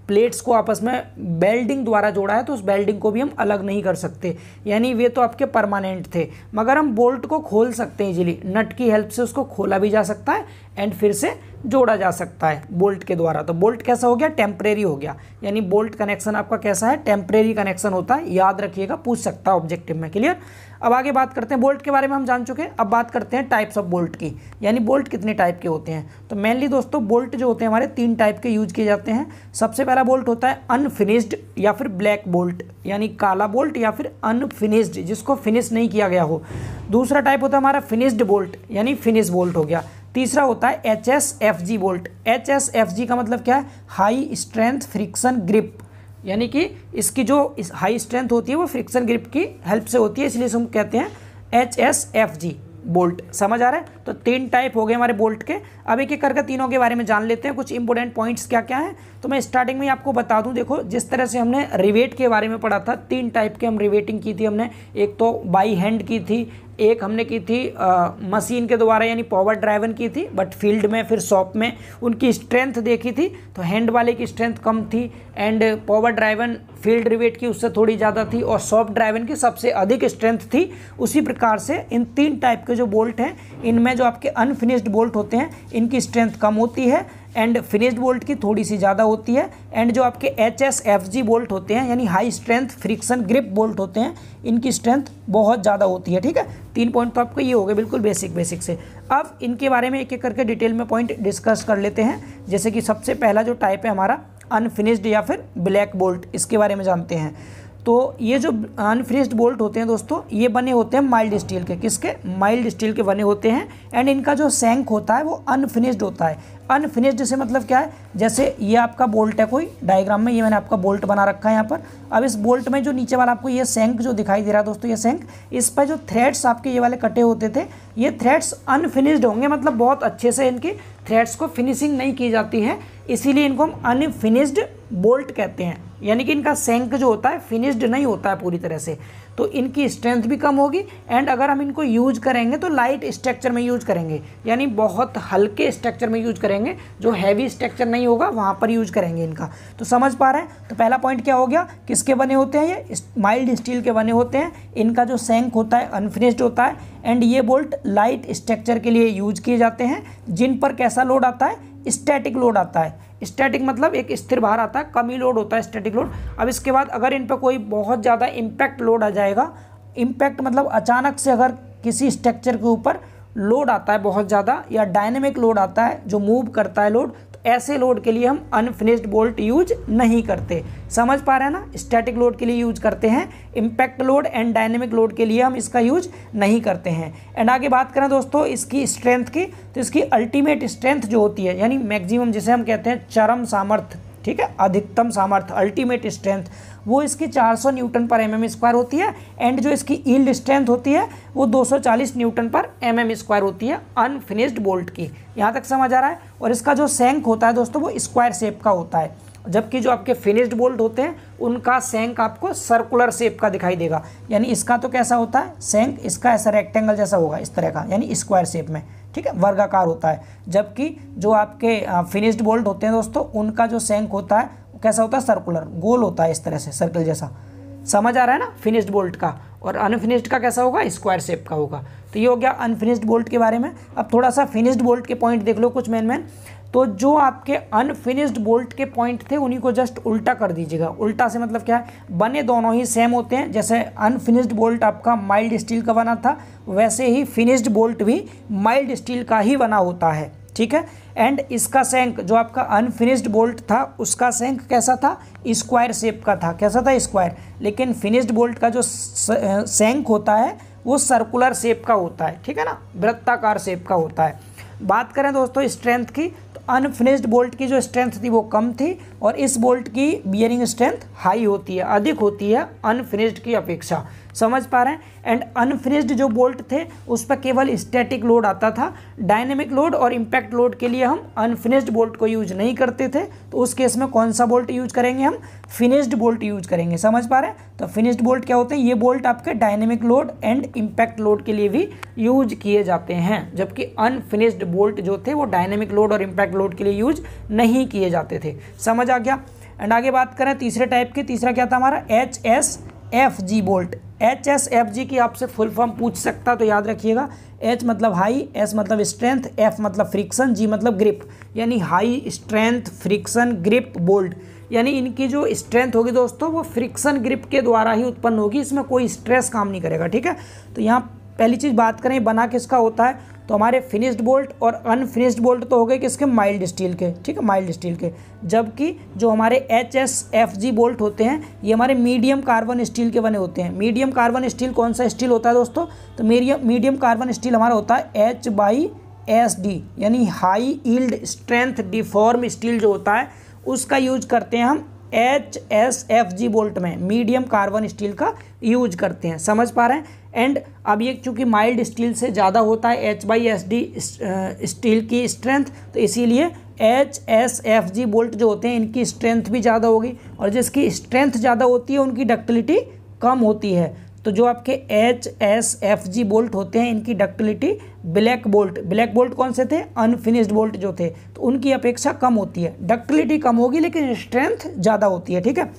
प्लेट्स को आपस में बेल्डिंग द्वारा जोड़ा है तो उस बेल्डिंग को भी हम अलग नहीं कर सकते, यानी वे तो आपके परमानेंट थे। मगर हम बोल्ट को खोल सकते हैं इजीली, नट की हेल्प से उसको खोला भी जा सकता है एंड फिर से जोड़ा जा सकता है बोल्ट के द्वारा। तो बोल्ट कैसा हो गया, टेम्परेरी हो गया, यानी बोल्ट कनेक्शन आपका कैसा है, टेम्परेरी कनेक्शन होता है। याद रखिएगा, पूछ सकता है ऑब्जेक्टिव में। क्लियर। अब आगे बात करते हैं, बोल्ट के बारे में हम जान चुके हैं। अब बात करते हैं टाइप्स ऑफ बोल्ट की, यानी बोल्ट कितने टाइप के होते हैं। तो मेनली दोस्तों बोल्ट जो होते हैं हमारे 3 टाइप के यूज किए जाते हैं। सबसे पहला बोल्ट होता है अनफिनिश्ड या फिर ब्लैक बोल्ट, यानी काला बोल्ट या फिर अनफिनिश्ड, जिसको फिनिश नहीं किया गया हो। दूसरा टाइप होता है हमारा फिनिश्ड बोल्ट, यानी फिनिश बोल्ट हो गया। तीसरा होता है HSFG बोल्ट। HSFG का मतलब क्या है, हाई स्ट्रेंथ फ्रिक्शन ग्रिप, यानी कि इसकी जो हाई स्ट्रेंथ होती है वो फ्रिक्शन ग्रिप की हेल्प से होती है, इसलिए हम कहते हैं HSFG बोल्ट। समझ आ रहा है। तो 3 टाइप हो गए हमारे बोल्ट के। अब एक एक करके तीनों के बारे में जान लेते हैं, कुछ इंपॉर्टेंट पॉइंट्स क्या क्या हैं। तो मैं स्टार्टिंग में आपको बता दूं, देखो जिस तरह से हमने रिवेट के बारे में पढ़ा था, 3 टाइप के हम रिवेटिंग की थी हमने। एक तो बाई हैंड की थी, एक हमने की थी मशीन के द्वारा यानी पावर ड्राइवन की थी, बट फील्ड में फिर शॉप में उनकी स्ट्रेंथ देखी थी। तो हैंड वाले की स्ट्रेंथ कम थी and power driven field rivet की उससे थोड़ी ज़्यादा थी और सॉफ्ट ड्राइवन की सबसे अधिक स्ट्रेंथ थी। उसी प्रकार से इन 3 टाइप के जो बोल्ट हैं, इनमें जो आपके अनफिनिश्ड बोल्ट होते हैं इनकी स्ट्रेंथ कम होती है एंड फिनिश्ड बोल्ट की थोड़ी सी ज़्यादा होती है। एंड जो आपके HSFG बोल्ट होते हैं यानी high strength friction grip bolt होते हैं, इनकी स्ट्रेंथ बहुत ज़्यादा होती है। ठीक है, 3 पॉइंट तो आपको ये हो गए बिल्कुल बेसिक से। अब इनके बारे में एक एक करके डिटेल में पॉइंट डिस्कस कर लेते हैं। जैसे कि सबसे पहला जो टाइप है हमारा अनफिनिश्ड या फिर ब्लैक बोल्ट, इसके बारे में जानते हैं। तो ये जो अनफिनिश्ड बोल्ट होते हैं दोस्तों, ये बने होते हैं माइल्ड स्टील के। किसके? माइल्ड स्टील के बने होते हैं एंड इनका जो शैंक होता है वो अनफिनिश्ड होता है। अनफिनिश्ड से मतलब क्या है, जैसे ये आपका बोल्ट है कोई डायग्राम में, ये मैंने आपका बोल्ट बना रखा है यहाँ पर। अब इस बोल्ट में जो नीचे वाला आपको ये शैंक जो दिखाई दे रहा है दोस्तों, ये शैंक, इस पर जो थ्रेड्स आपके ये वाले कटे होते थे, ये थ्रेड्स अनफिनिश्ड होंगे, मतलब बहुत अच्छे से इनकी थ्रेड्स को फिनिशिंग नहीं की जाती है, इसीलिए इनको हम अनफिनिश्ड बोल्ट कहते हैं। यानी कि इनका शैंक जो होता है फिनिश्ड नहीं होता है पूरी तरह से, तो इनकी स्ट्रेंथ भी कम होगी एंड अगर हम इनको यूज करेंगे तो लाइट स्ट्रक्चर में यूज करेंगे, यानी बहुत हल्के स्ट्रक्चर में यूज करेंगे, जो हैवी स्ट्रक्चर नहीं होगा वहाँ पर यूज करेंगे इनका। तो समझ पा रहे हैं। तो पहला पॉइंट क्या हो गया, किसके बने होते हैं, ये माइल्ड स्टील के बने होते हैं। इनका जो शैंक होता है अनफिनिश्ड होता है एंड ये बोल्ट लाइट स्ट्रक्चर के लिए यूज किए जाते हैं, जिन पर कैसा लोड आता है, स्टैटिक लोड आता है। स्टैटिक मतलब एक स्थिर भार आता है, कम ही लोड होता है स्टैटिक लोड। अब इसके बाद अगर इन पर कोई बहुत ज़्यादा इम्पैक्ट लोड आ जाएगा, इम्पैक्ट मतलब अचानक से अगर किसी स्ट्रक्चर के ऊपर लोड आता है बहुत ज़्यादा, या डायनेमिक लोड आता है जो मूव करता है लोड, तो ऐसे लोड के लिए हम अनफिनिश्ड बोल्ट यूज नहीं करते। समझ पा रहे हैं ना, स्टैटिक लोड के लिए यूज करते हैं, impact load and dynamic load के लिए हम इसका यूज नहीं करते हैं। एंड आगे बात करें दोस्तों इसकी स्ट्रेंथ की, तो इसकी अल्टीमेट स्ट्रेंथ जो होती है, यानी मैक्सिमम जिसे हम कहते हैं चरम सामर्थ्य, ठीक है, अधिकतम सामर्थ्य, अल्टीमेट स्ट्रेंथ, वो इसकी 400 न्यूटन पर mm² होती है एंड जो इसकी यील्ड स्ट्रेंथ होती है वो 240 न्यूटन पर mm² होती है अनफिनिश्ड बोल्ट की। यहाँ तक समझ आ रहा है। और इसका जो शैंक होता है दोस्तों वो स्क्वायर शेप का होता है। जबकि जो आपके फिनिश्ड बोल्ट होते हैं उनका शैंक आपको सर्कुलर शेप का दिखाई देगा। यानी इसका तो कैसा होता है शैंक, इसका ऐसा रेक्टेंगल जैसा होगा इस तरह का, यानी स्क्वायर शेप में, ठीक है, वर्गाकार होता है। जबकि जो आपके फिनिश्ड बोल्ट होते हैं दोस्तों उनका जो शैंक होता है वो कैसा होता है सर्कुलर, गोल होता है इस तरह से, सर्कल जैसा। समझ आ रहा है ना फिनिश्ड बोल्ट का। और अनफिनिश्ड का कैसा होगा, स्क्वायर शेप का होगा। तो ये हो गया अनफिनिश्ड बोल्ट के बारे में। अब थोड़ा सा फिनिश्ड बोल्ट के पॉइंट देख लो कुछ मेन। तो जो आपके अनफिनिश्ड बोल्ट के पॉइंट थे उन्हीं को जस्ट उल्टा कर दीजिएगा। उल्टा से मतलब क्या है, बने दोनों ही सेम होते हैं। जैसे अनफिनिश्ड बोल्ट आपका माइल्ड स्टील का बना था, वैसे ही फिनिश्ड बोल्ट भी माइल्ड स्टील का ही बना होता है, ठीक है। एंड इसका शैंक, जो आपका अनफिनिश्ड बोल्ट था उसका शैंक कैसा था, स्क्वायर शेप का था। कैसा था, स्क्वायर। लेकिन फिनिश्ड बोल्ट का जो शैंक होता है वो सर्कुलर शेप का होता है, ठीक है ना, वृत्ताकार शेप का होता है। बात करें दोस्तों स्ट्रेंथ की, तो अनफिनिश्ड बोल्ट की जो स्ट्रेंथ थी वो कम थी और इस बोल्ट की बियरिंग स्ट्रेंथ हाई होती है, अधिक होती है अनफिनिश्ड की अपेक्षा। समझ पा रहे हैं। एंड अनफिनिश्ड जो बोल्ट थे उस पर केवल स्टैटिक लोड आता था, डायनेमिक लोड और इम्पैक्ट लोड के लिए हम अनफिनिश्ड बोल्ट को यूज नहीं करते थे। तो उस केस में कौन सा बोल्ट यूज करेंगे, हम फिनिश्ड बोल्ट यूज करेंगे। समझ पा रहे हैं। तो फिनिश्ड बोल्ट क्या होते हैं, ये बोल्ट आपके dynamic load and impact load के लिए भी यूज किए जाते हैं, जबकि अनफिनिश्ड बोल्ट जो थे वो डायनेमिक लोड और इम्पैक्ट लोड के लिए यूज नहीं किए जाते थे। समझ आ गया। एंड आगे बात करें तीसरे टाइप की, तीसरा क्या था हमारा, HSFG बोल्ट। HSFG की आपसे फुल फॉर्म पूछ सकता तो याद रखिएगा। H मतलब हाई, S मतलब स्ट्रेंथ, F मतलब फ्रिक्शन, G मतलब ग्रिप, यानी high strength friction grip bolt. यानी इनकी जो स्ट्रेंथ होगी दोस्तों वो फ्रिक्शन ग्रिप के द्वारा ही उत्पन्न होगी, इसमें कोई स्ट्रेस काम नहीं करेगा, ठीक है। तो यहाँ पहली चीज़ बात करें बना किसका होता है, तो हमारे फिनिश्ड बोल्ट और अनफिनिश्ड बोल्ट तो हो गए किसके, माइल्ड स्टील के, ठीक है, माइल्ड स्टील के। जबकि जो हमारे HSFG बोल्ट होते हैं ये हमारे मीडियम कार्बन स्टील के बने होते हैं। मीडियम कार्बन स्टील कौन सा स्टील होता है दोस्तों, तो मीडियम कार्बन स्टील हमारा होता है HSD, यानी high yield strength deform steel जो होता है उसका यूज करते हैं हम HSFG बोल्ट में, मीडियम कार्बन स्टील का यूज करते हैं। समझ पा रहे हैं। एंड अब ये चूंकि माइल्ड स्टील से ज़्यादा होता है HSD स्टील की स्ट्रेंथ, तो इसीलिए HSFG बोल्ट जो होते हैं इनकी स्ट्रेंथ भी ज़्यादा होगी, और जिसकी स्ट्रेंथ ज़्यादा होती है उनकी डक्टिलिटी कम होती है। तो जो आपके HSFG बोल्ट होते हैं इनकी डक्टिलिटी ब्लैक बोल्ट कौन से थे, अनफिनिश्ड बोल्ट जो थे, तो उनकी अपेक्षा कम होती है। डक्टिलिटी कम होगी लेकिन स्ट्रेंथ ज़्यादा होती है, ठीक है।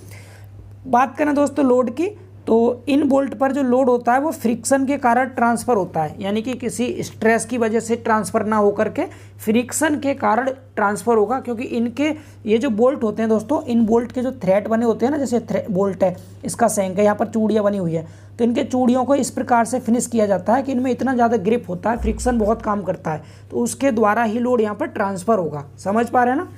बात करें दोस्तों लोड की, तो इन बोल्ट पर जो लोड होता है वो फ्रिक्शन के कारण ट्रांसफ़र होता है, यानी कि किसी स्ट्रेस की वजह से ट्रांसफ़र ना होकर के फ्रिक्शन के कारण ट्रांसफ़र होगा। क्योंकि इनके ये जो बोल्ट होते हैं दोस्तों, इन बोल्ट के जो थ्रेड बने होते हैं ना, जैसे बोल्ट है, इसका शैंक है, यहाँ पर चूड़ियाँ बनी हुई है, तो इनके चूड़ियों को इस प्रकार से फिनिश किया जाता है कि इनमें इतना ज़्यादा ग्रिप होता है, फ्रिक्शन बहुत काम करता है, तो उसके द्वारा ही लोड यहाँ पर ट्रांसफ़र होगा। समझ पा रहे हैं ना।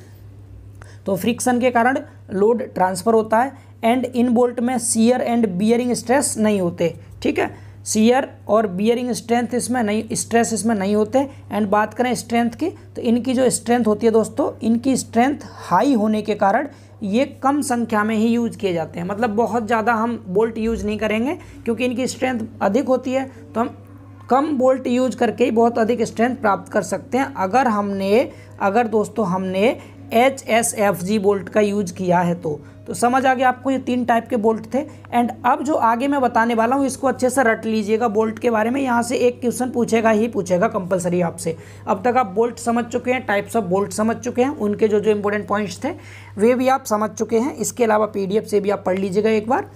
तो फ्रिक्शन के कारण लोड ट्रांसफ़र होता है। एंड इन बोल्ट में शियर एंड बियरिंग स्ट्रेस नहीं होते, ठीक है, शियर और बियरिंग स्ट्रेंथ इसमें नहीं, स्ट्रेस इसमें नहीं होते। एंड बात करें स्ट्रेंथ की, तो इनकी जो स्ट्रेंथ होती है दोस्तों, इनकी स्ट्रेंथ हाई होने के कारण ये कम संख्या में ही यूज किए जाते हैं। मतलब बहुत ज़्यादा हम बोल्ट यूज नहीं करेंगे क्योंकि इनकी स्ट्रेंथ अधिक होती है, तो हम कम बोल्ट यूज करके ही बहुत अधिक स्ट्रेंथ प्राप्त कर सकते हैं अगर दोस्तों हमने HSFG बोल्ट का यूज किया है तो समझ आ गया आपको। ये तीन टाइप के बोल्ट थे। एंड अब जो आगे मैं बताने वाला हूँ इसको अच्छे से रट लीजिएगा बोल्ट के बारे में, यहाँ से एक क्वेश्चन पूछेगा कंपलसरी आपसे। अब तक आप बोल्ट समझ चुके हैं, टाइप्स ऑफ बोल्ट समझ चुके हैं, उनके जो इंपॉर्टेंट पॉइंट्स थे वे भी आप समझ चुके हैं। इसके अलावा PDF से भी आप पढ़ लीजिएगा एक बार।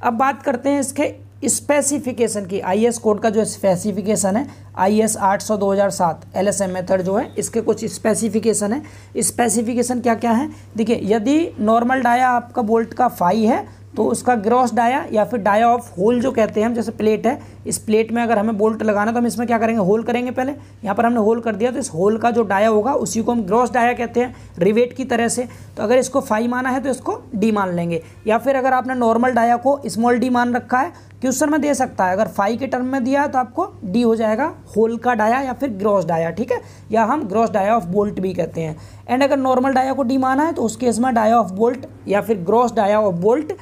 अब बात करते हैं इसके स्पेसिफिकेशन की। IS कोड का जो स्पेसिफिकेशन है, IS 800/2007 LSM मेथड जो है, इसके कुछ स्पेसिफिकेशन है। स्पेसिफिकेशन क्या क्या है देखिए, यदि नॉर्मल डाया आपका बोल्ट का फाई है तो उसका ग्रॉस डाया या फिर डाया ऑफ होल जो कहते हैं हम, जैसे प्लेट है, इस प्लेट में अगर हमें बोल्ट लगाना तो हम इसमें क्या करेंगे, होल करेंगे। पहले यहाँ पर हमने होल कर दिया तो इस होल का जो डाया होगा उसी को हम ग्रॉस डाया कहते हैं, रिवेट की तरह से। तो अगर इसको फाई माना है तो इसको डी मान लेंगे, या फिर अगर आपने नॉर्मल डाया को स्मॉल डी मान रखा है, क्वेश्चन में दे सकता है, अगर फाई के टर्म में दिया है तो आपको डी हो जाएगा, होल का डाया या फिर ग्रॉस डाया, ठीक है, या हम ग्रॉस डाया ऑफ बोल्ट भी कहते हैं। एंड अगर नॉर्मल डाया को डी माना है तो उस केस में डाया ऑफ बोल्ट या फिर gross dia of bolt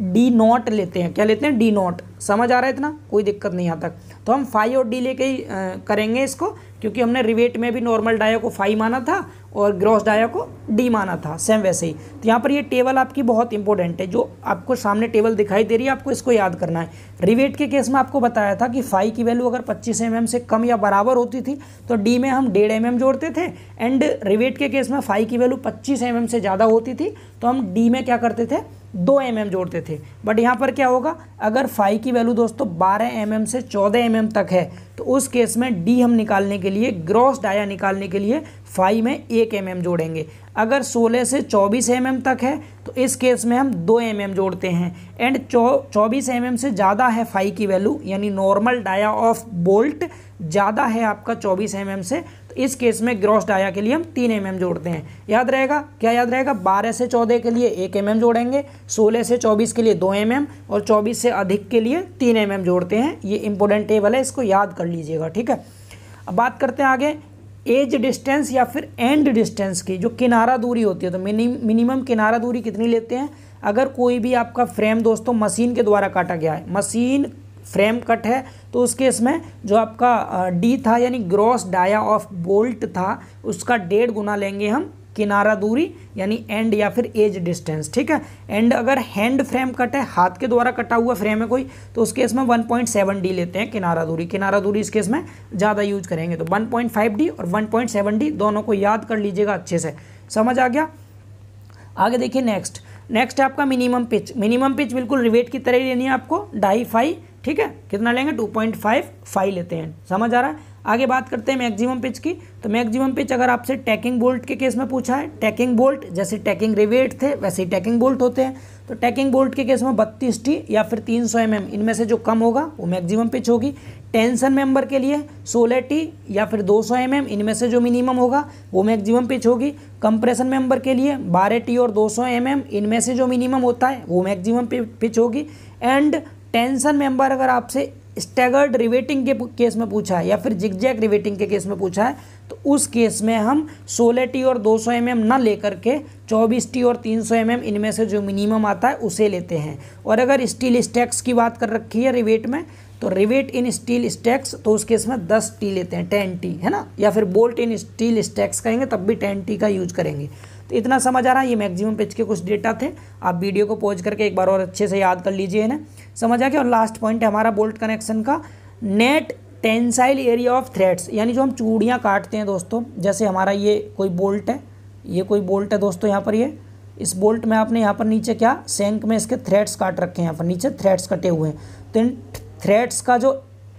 D0 लेते हैं। क्या लेते हैं, D0। समझ आ रहा है इतना, कोई दिक्कत नहीं यहाँ तक। तो हम फाई और डी लेके ही करेंगे इसको, क्योंकि हमने रिवेट में भी नॉर्मल डाया को फाई माना था और ग्रॉस डाया को डी माना था, सेम वैसे ही। तो यहाँ पर ये टेबल आपकी बहुत इंपॉर्टेंट है, जो आपको सामने टेबल दिखाई दे रही है, आपको इसको याद करना है। रिवेट के केस में आपको बताया था कि फाई की वैल्यू अगर 25 mm से कम या बराबर होती थी तो डी में हम 1.5 mm जोड़ते थे, एंड रिवेट के केस में फाई की वैल्यू 25 mm से ज़्यादा होती थी तो हम डी में क्या करते थे, 2 mm जोड़ते थे। बट यहाँ पर क्या होगा, अगर फाई की वैल्यू दोस्तों 12 mm से 14 mm तक है तो उस केस में डी हम निकालने के लिए, ग्रॉस डाया निकालने के लिए फाई में 1 mm जोड़ेंगे। अगर 16 से 24 mm तक है तो इस केस में हम 2 mm जोड़ते हैं, एंड 24 mm से ज़्यादा है फाई की वैल्यू, यानी नॉर्मल डाया ऑफ बोल्ट ज़्यादा है आपका 24 mm से, तो इस केस में ग्रॉस डाया के लिए हम 3 mm जोड़ते हैं। याद रहेगा, क्या याद रहेगा, 12 से 14 के लिए 1 mm जोड़ेंगे, 16 से 24 के लिए 2 mm और 24 से अधिक के लिए 3 mm जोड़ते हैं। ये इंपॉर्टेंट टेबल है, इसको याद कर लीजिएगा, ठीक है। अब बात करते हैं आगे एज डिस्टेंस या फिर एंड डिस्टेंस की, जो किनारा दूरी होती है। तो मिनिमम किनारा दूरी कितनी लेते हैं, अगर कोई भी आपका फ्रेम दोस्तों मशीन के द्वारा काटा गया है, मशीन फ्रेम कट है, तो उस केस में जो आपका डी था यानी ग्रॉस डाया ऑफ बोल्ट था, उसका 1.5 गुना लेंगे हम किनारा दूरी यानी एंड या फिर एज डिस्टेंस, ठीक है। एंड अगर हैंड फ्रेम कट है, हाथ के द्वारा कटा हुआ फ्रेम है कोई, तो उस केस में 1.7 डी लेते हैं किनारा दूरी। किनारा दूरी इस केस में ज़्यादा यूज करेंगे, तो 1.5 डी और 1.7 डी दोनों को याद कर लीजिएगा अच्छे से, समझ आ गया। आगे देखिए नेक्स्ट है आपका मिनिमम पिच। मिनिमम पिच बिल्कुल रिवेट की तरह ही लेनी है आपको, 2.5 फाई, ठीक है। कितना लेंगे, 2.5 फाई लेते हैं, समझ आ रहा है। आगे बात करते हैं मैक्सिमम पिच की। तो मैक्सिमम पिच अगर आपसे टैकिंग बोल्ट के केस में पूछा है, टैकिंग बोल्ट जैसे टैकिंग रिवेट थे वैसे ही टैकिंग बोल्ट होते हैं, तो टैकिंग बोल्ट के केस में 32 टी या फिर 300 mm इनमें से जो कम होगा वो मैक्सिमम पिच होगी। टेंशन मेंबर के लिए 16 टी या फिर 200 mm इनमें से जो मिनिमम होगा वो मैक्सिमम पिच होगी। कंप्रेशन मेंबर के लिए 12 टी और 200 mm इनमें से जो मिनिमम होता है वो मैक्सिमम पिच होगी। एंड टेंशन मेंबर अगर आपसे स्टैगर्ड रिवेटिंग के केस में पूछा है या फिर जिगजैग रिवेटिंग के केस में पूछा है तो उस केस में हम 16 टी और 200 mm ना लेकर के 24 टी और 300 mm इनमें से जो मिनिमम आता है उसे लेते हैं। और अगर स्टील स्टैक्स की बात कर रखी है रिवेट में, तो रिवेट इन स्टील स्टैक्स तो उस केस में 10 टी लेते हैं, 10 टी है ना, या फिर बोल्ट इन स्टील स्टैक्स कहेंगे तब भी 10 टी का यूज करेंगे। तो इतना समझ आ रहा है, ये मैक्सिमम पिच के कुछ डेटा थे, आप वीडियो को पॉज करके एक बार और अच्छे से याद कर लीजिए ना, समझ आ गया। और लास्ट पॉइंट है हमारा बोल्ट कनेक्शन का, net tensile area of threads, यानी जो हम चूड़ियाँ काटते हैं दोस्तों, जैसे हमारा ये कोई बोल्ट है, ये कोई बोल्ट है दोस्तों, यहाँ पर ये इस बोल्ट में आपने यहाँ पर नीचे क्या सेंक में इसके थ्रेड्स काट रखे हैं, यहाँ पर नीचे थ्रेड्स कटे हुए हैं। तो इन थ्रेड्स का जो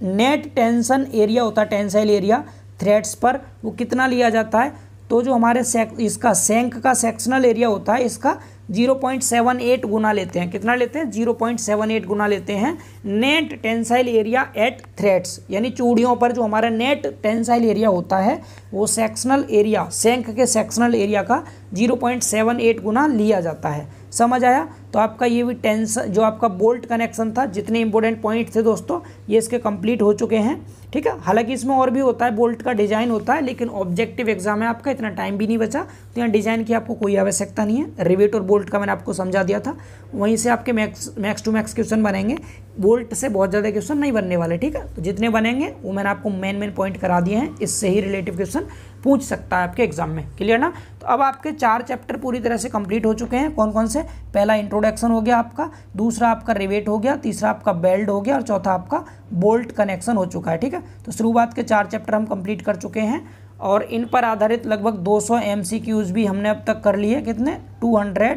नेट टेंशन एरिया होता है, टेंसाइल एरिया थ्रेड्स पर, वो कितना लिया जाता है, तो जो हमारे इसका सेंक का सेक्शनल एरिया होता है इसका 0.78 गुना लेते हैं। कितना लेते हैं, 0.78 गुना लेते हैं net tensile area at threads, यानी चूड़ियों पर जो हमारा नेट टेंसाइल एरिया होता है वो सेक्शनल एरिया, सेंक के सेक्शनल एरिया का 0.78 गुना लिया जाता है, समझ आया। तो आपका ये भी टेंशन जो आपका बोल्ट कनेक्शन था, जितने इंपॉर्टेंट पॉइंट थे दोस्तों ये इसके कंप्लीट हो चुके हैं, ठीक है। हालांकि इसमें और भी होता है, बोल्ट का डिजाइन होता है, लेकिन ऑब्जेक्टिव एग्जाम है आपका, इतना टाइम भी नहीं बचा, तो यहाँ डिजाइन की आपको कोई आवश्यकता नहीं है। रिवेट और बोल्ट का मैंने आपको समझा दिया था, वहीं से आपके मैक्स टू मैक्स क्वेश्चन बनेंगे, बोल्ट से बहुत ज़्यादा क्वेश्चन नहीं बनने वाले, ठीक है। तो जितने बनेंगे वो मैंने आपको मेन पॉइंट करा दिए हैं, इससे ही रिलेटिव क्वेश्चन पूछ सकता है आपके एग्जाम में, क्लियर ना। तो अब आपके 4 चैप्टर पूरी तरह से कंप्लीट हो चुके हैं। कौन कौन से, पहला इंट्रोडक्शन हो गया आपका, दूसरा आपका रिवेट हो गया, तीसरा आपका बेल्ट हो गया और चौथा आपका बोल्ट कनेक्शन हो चुका है, ठीक है। तो शुरुआत के 4 चैप्टर हम कंप्लीट कर चुके हैं और इन पर आधारित लगभग 200 MCQs भी हमने अब तक कर लिए, कितने, 200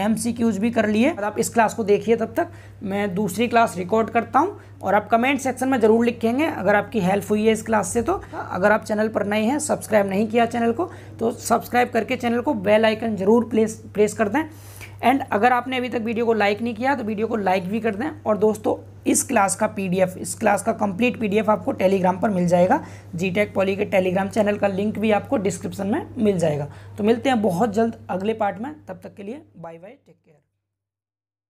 MCQs भी कर लिए। आप इस क्लास को देखिए, तब तक मैं दूसरी क्लास रिकॉर्ड करता हूं और आप कमेंट सेक्शन में ज़रूर लिखेंगे अगर आपकी हेल्प हुई है इस क्लास से। तो अगर आप चैनल पर नए हैं, सब्सक्राइब नहीं किया चैनल को, तो सब्सक्राइब करके चैनल को बेल आइकन जरूर प्रेस कर दें। एंड अगर आपने अभी तक वीडियो को लाइक नहीं किया तो वीडियो को लाइक भी कर दें। और दोस्तों इस क्लास का PDF, इस क्लास का कंप्लीट PDF आपको टेलीग्राम पर मिल जाएगा, GTech पॉली के टेलीग्राम चैनल का लिंक भी आपको डिस्क्रिप्शन में मिल जाएगा। तो मिलते हैं बहुत जल्द अगले पार्ट में, तब तक के लिए बाय बाय, टेक केयर।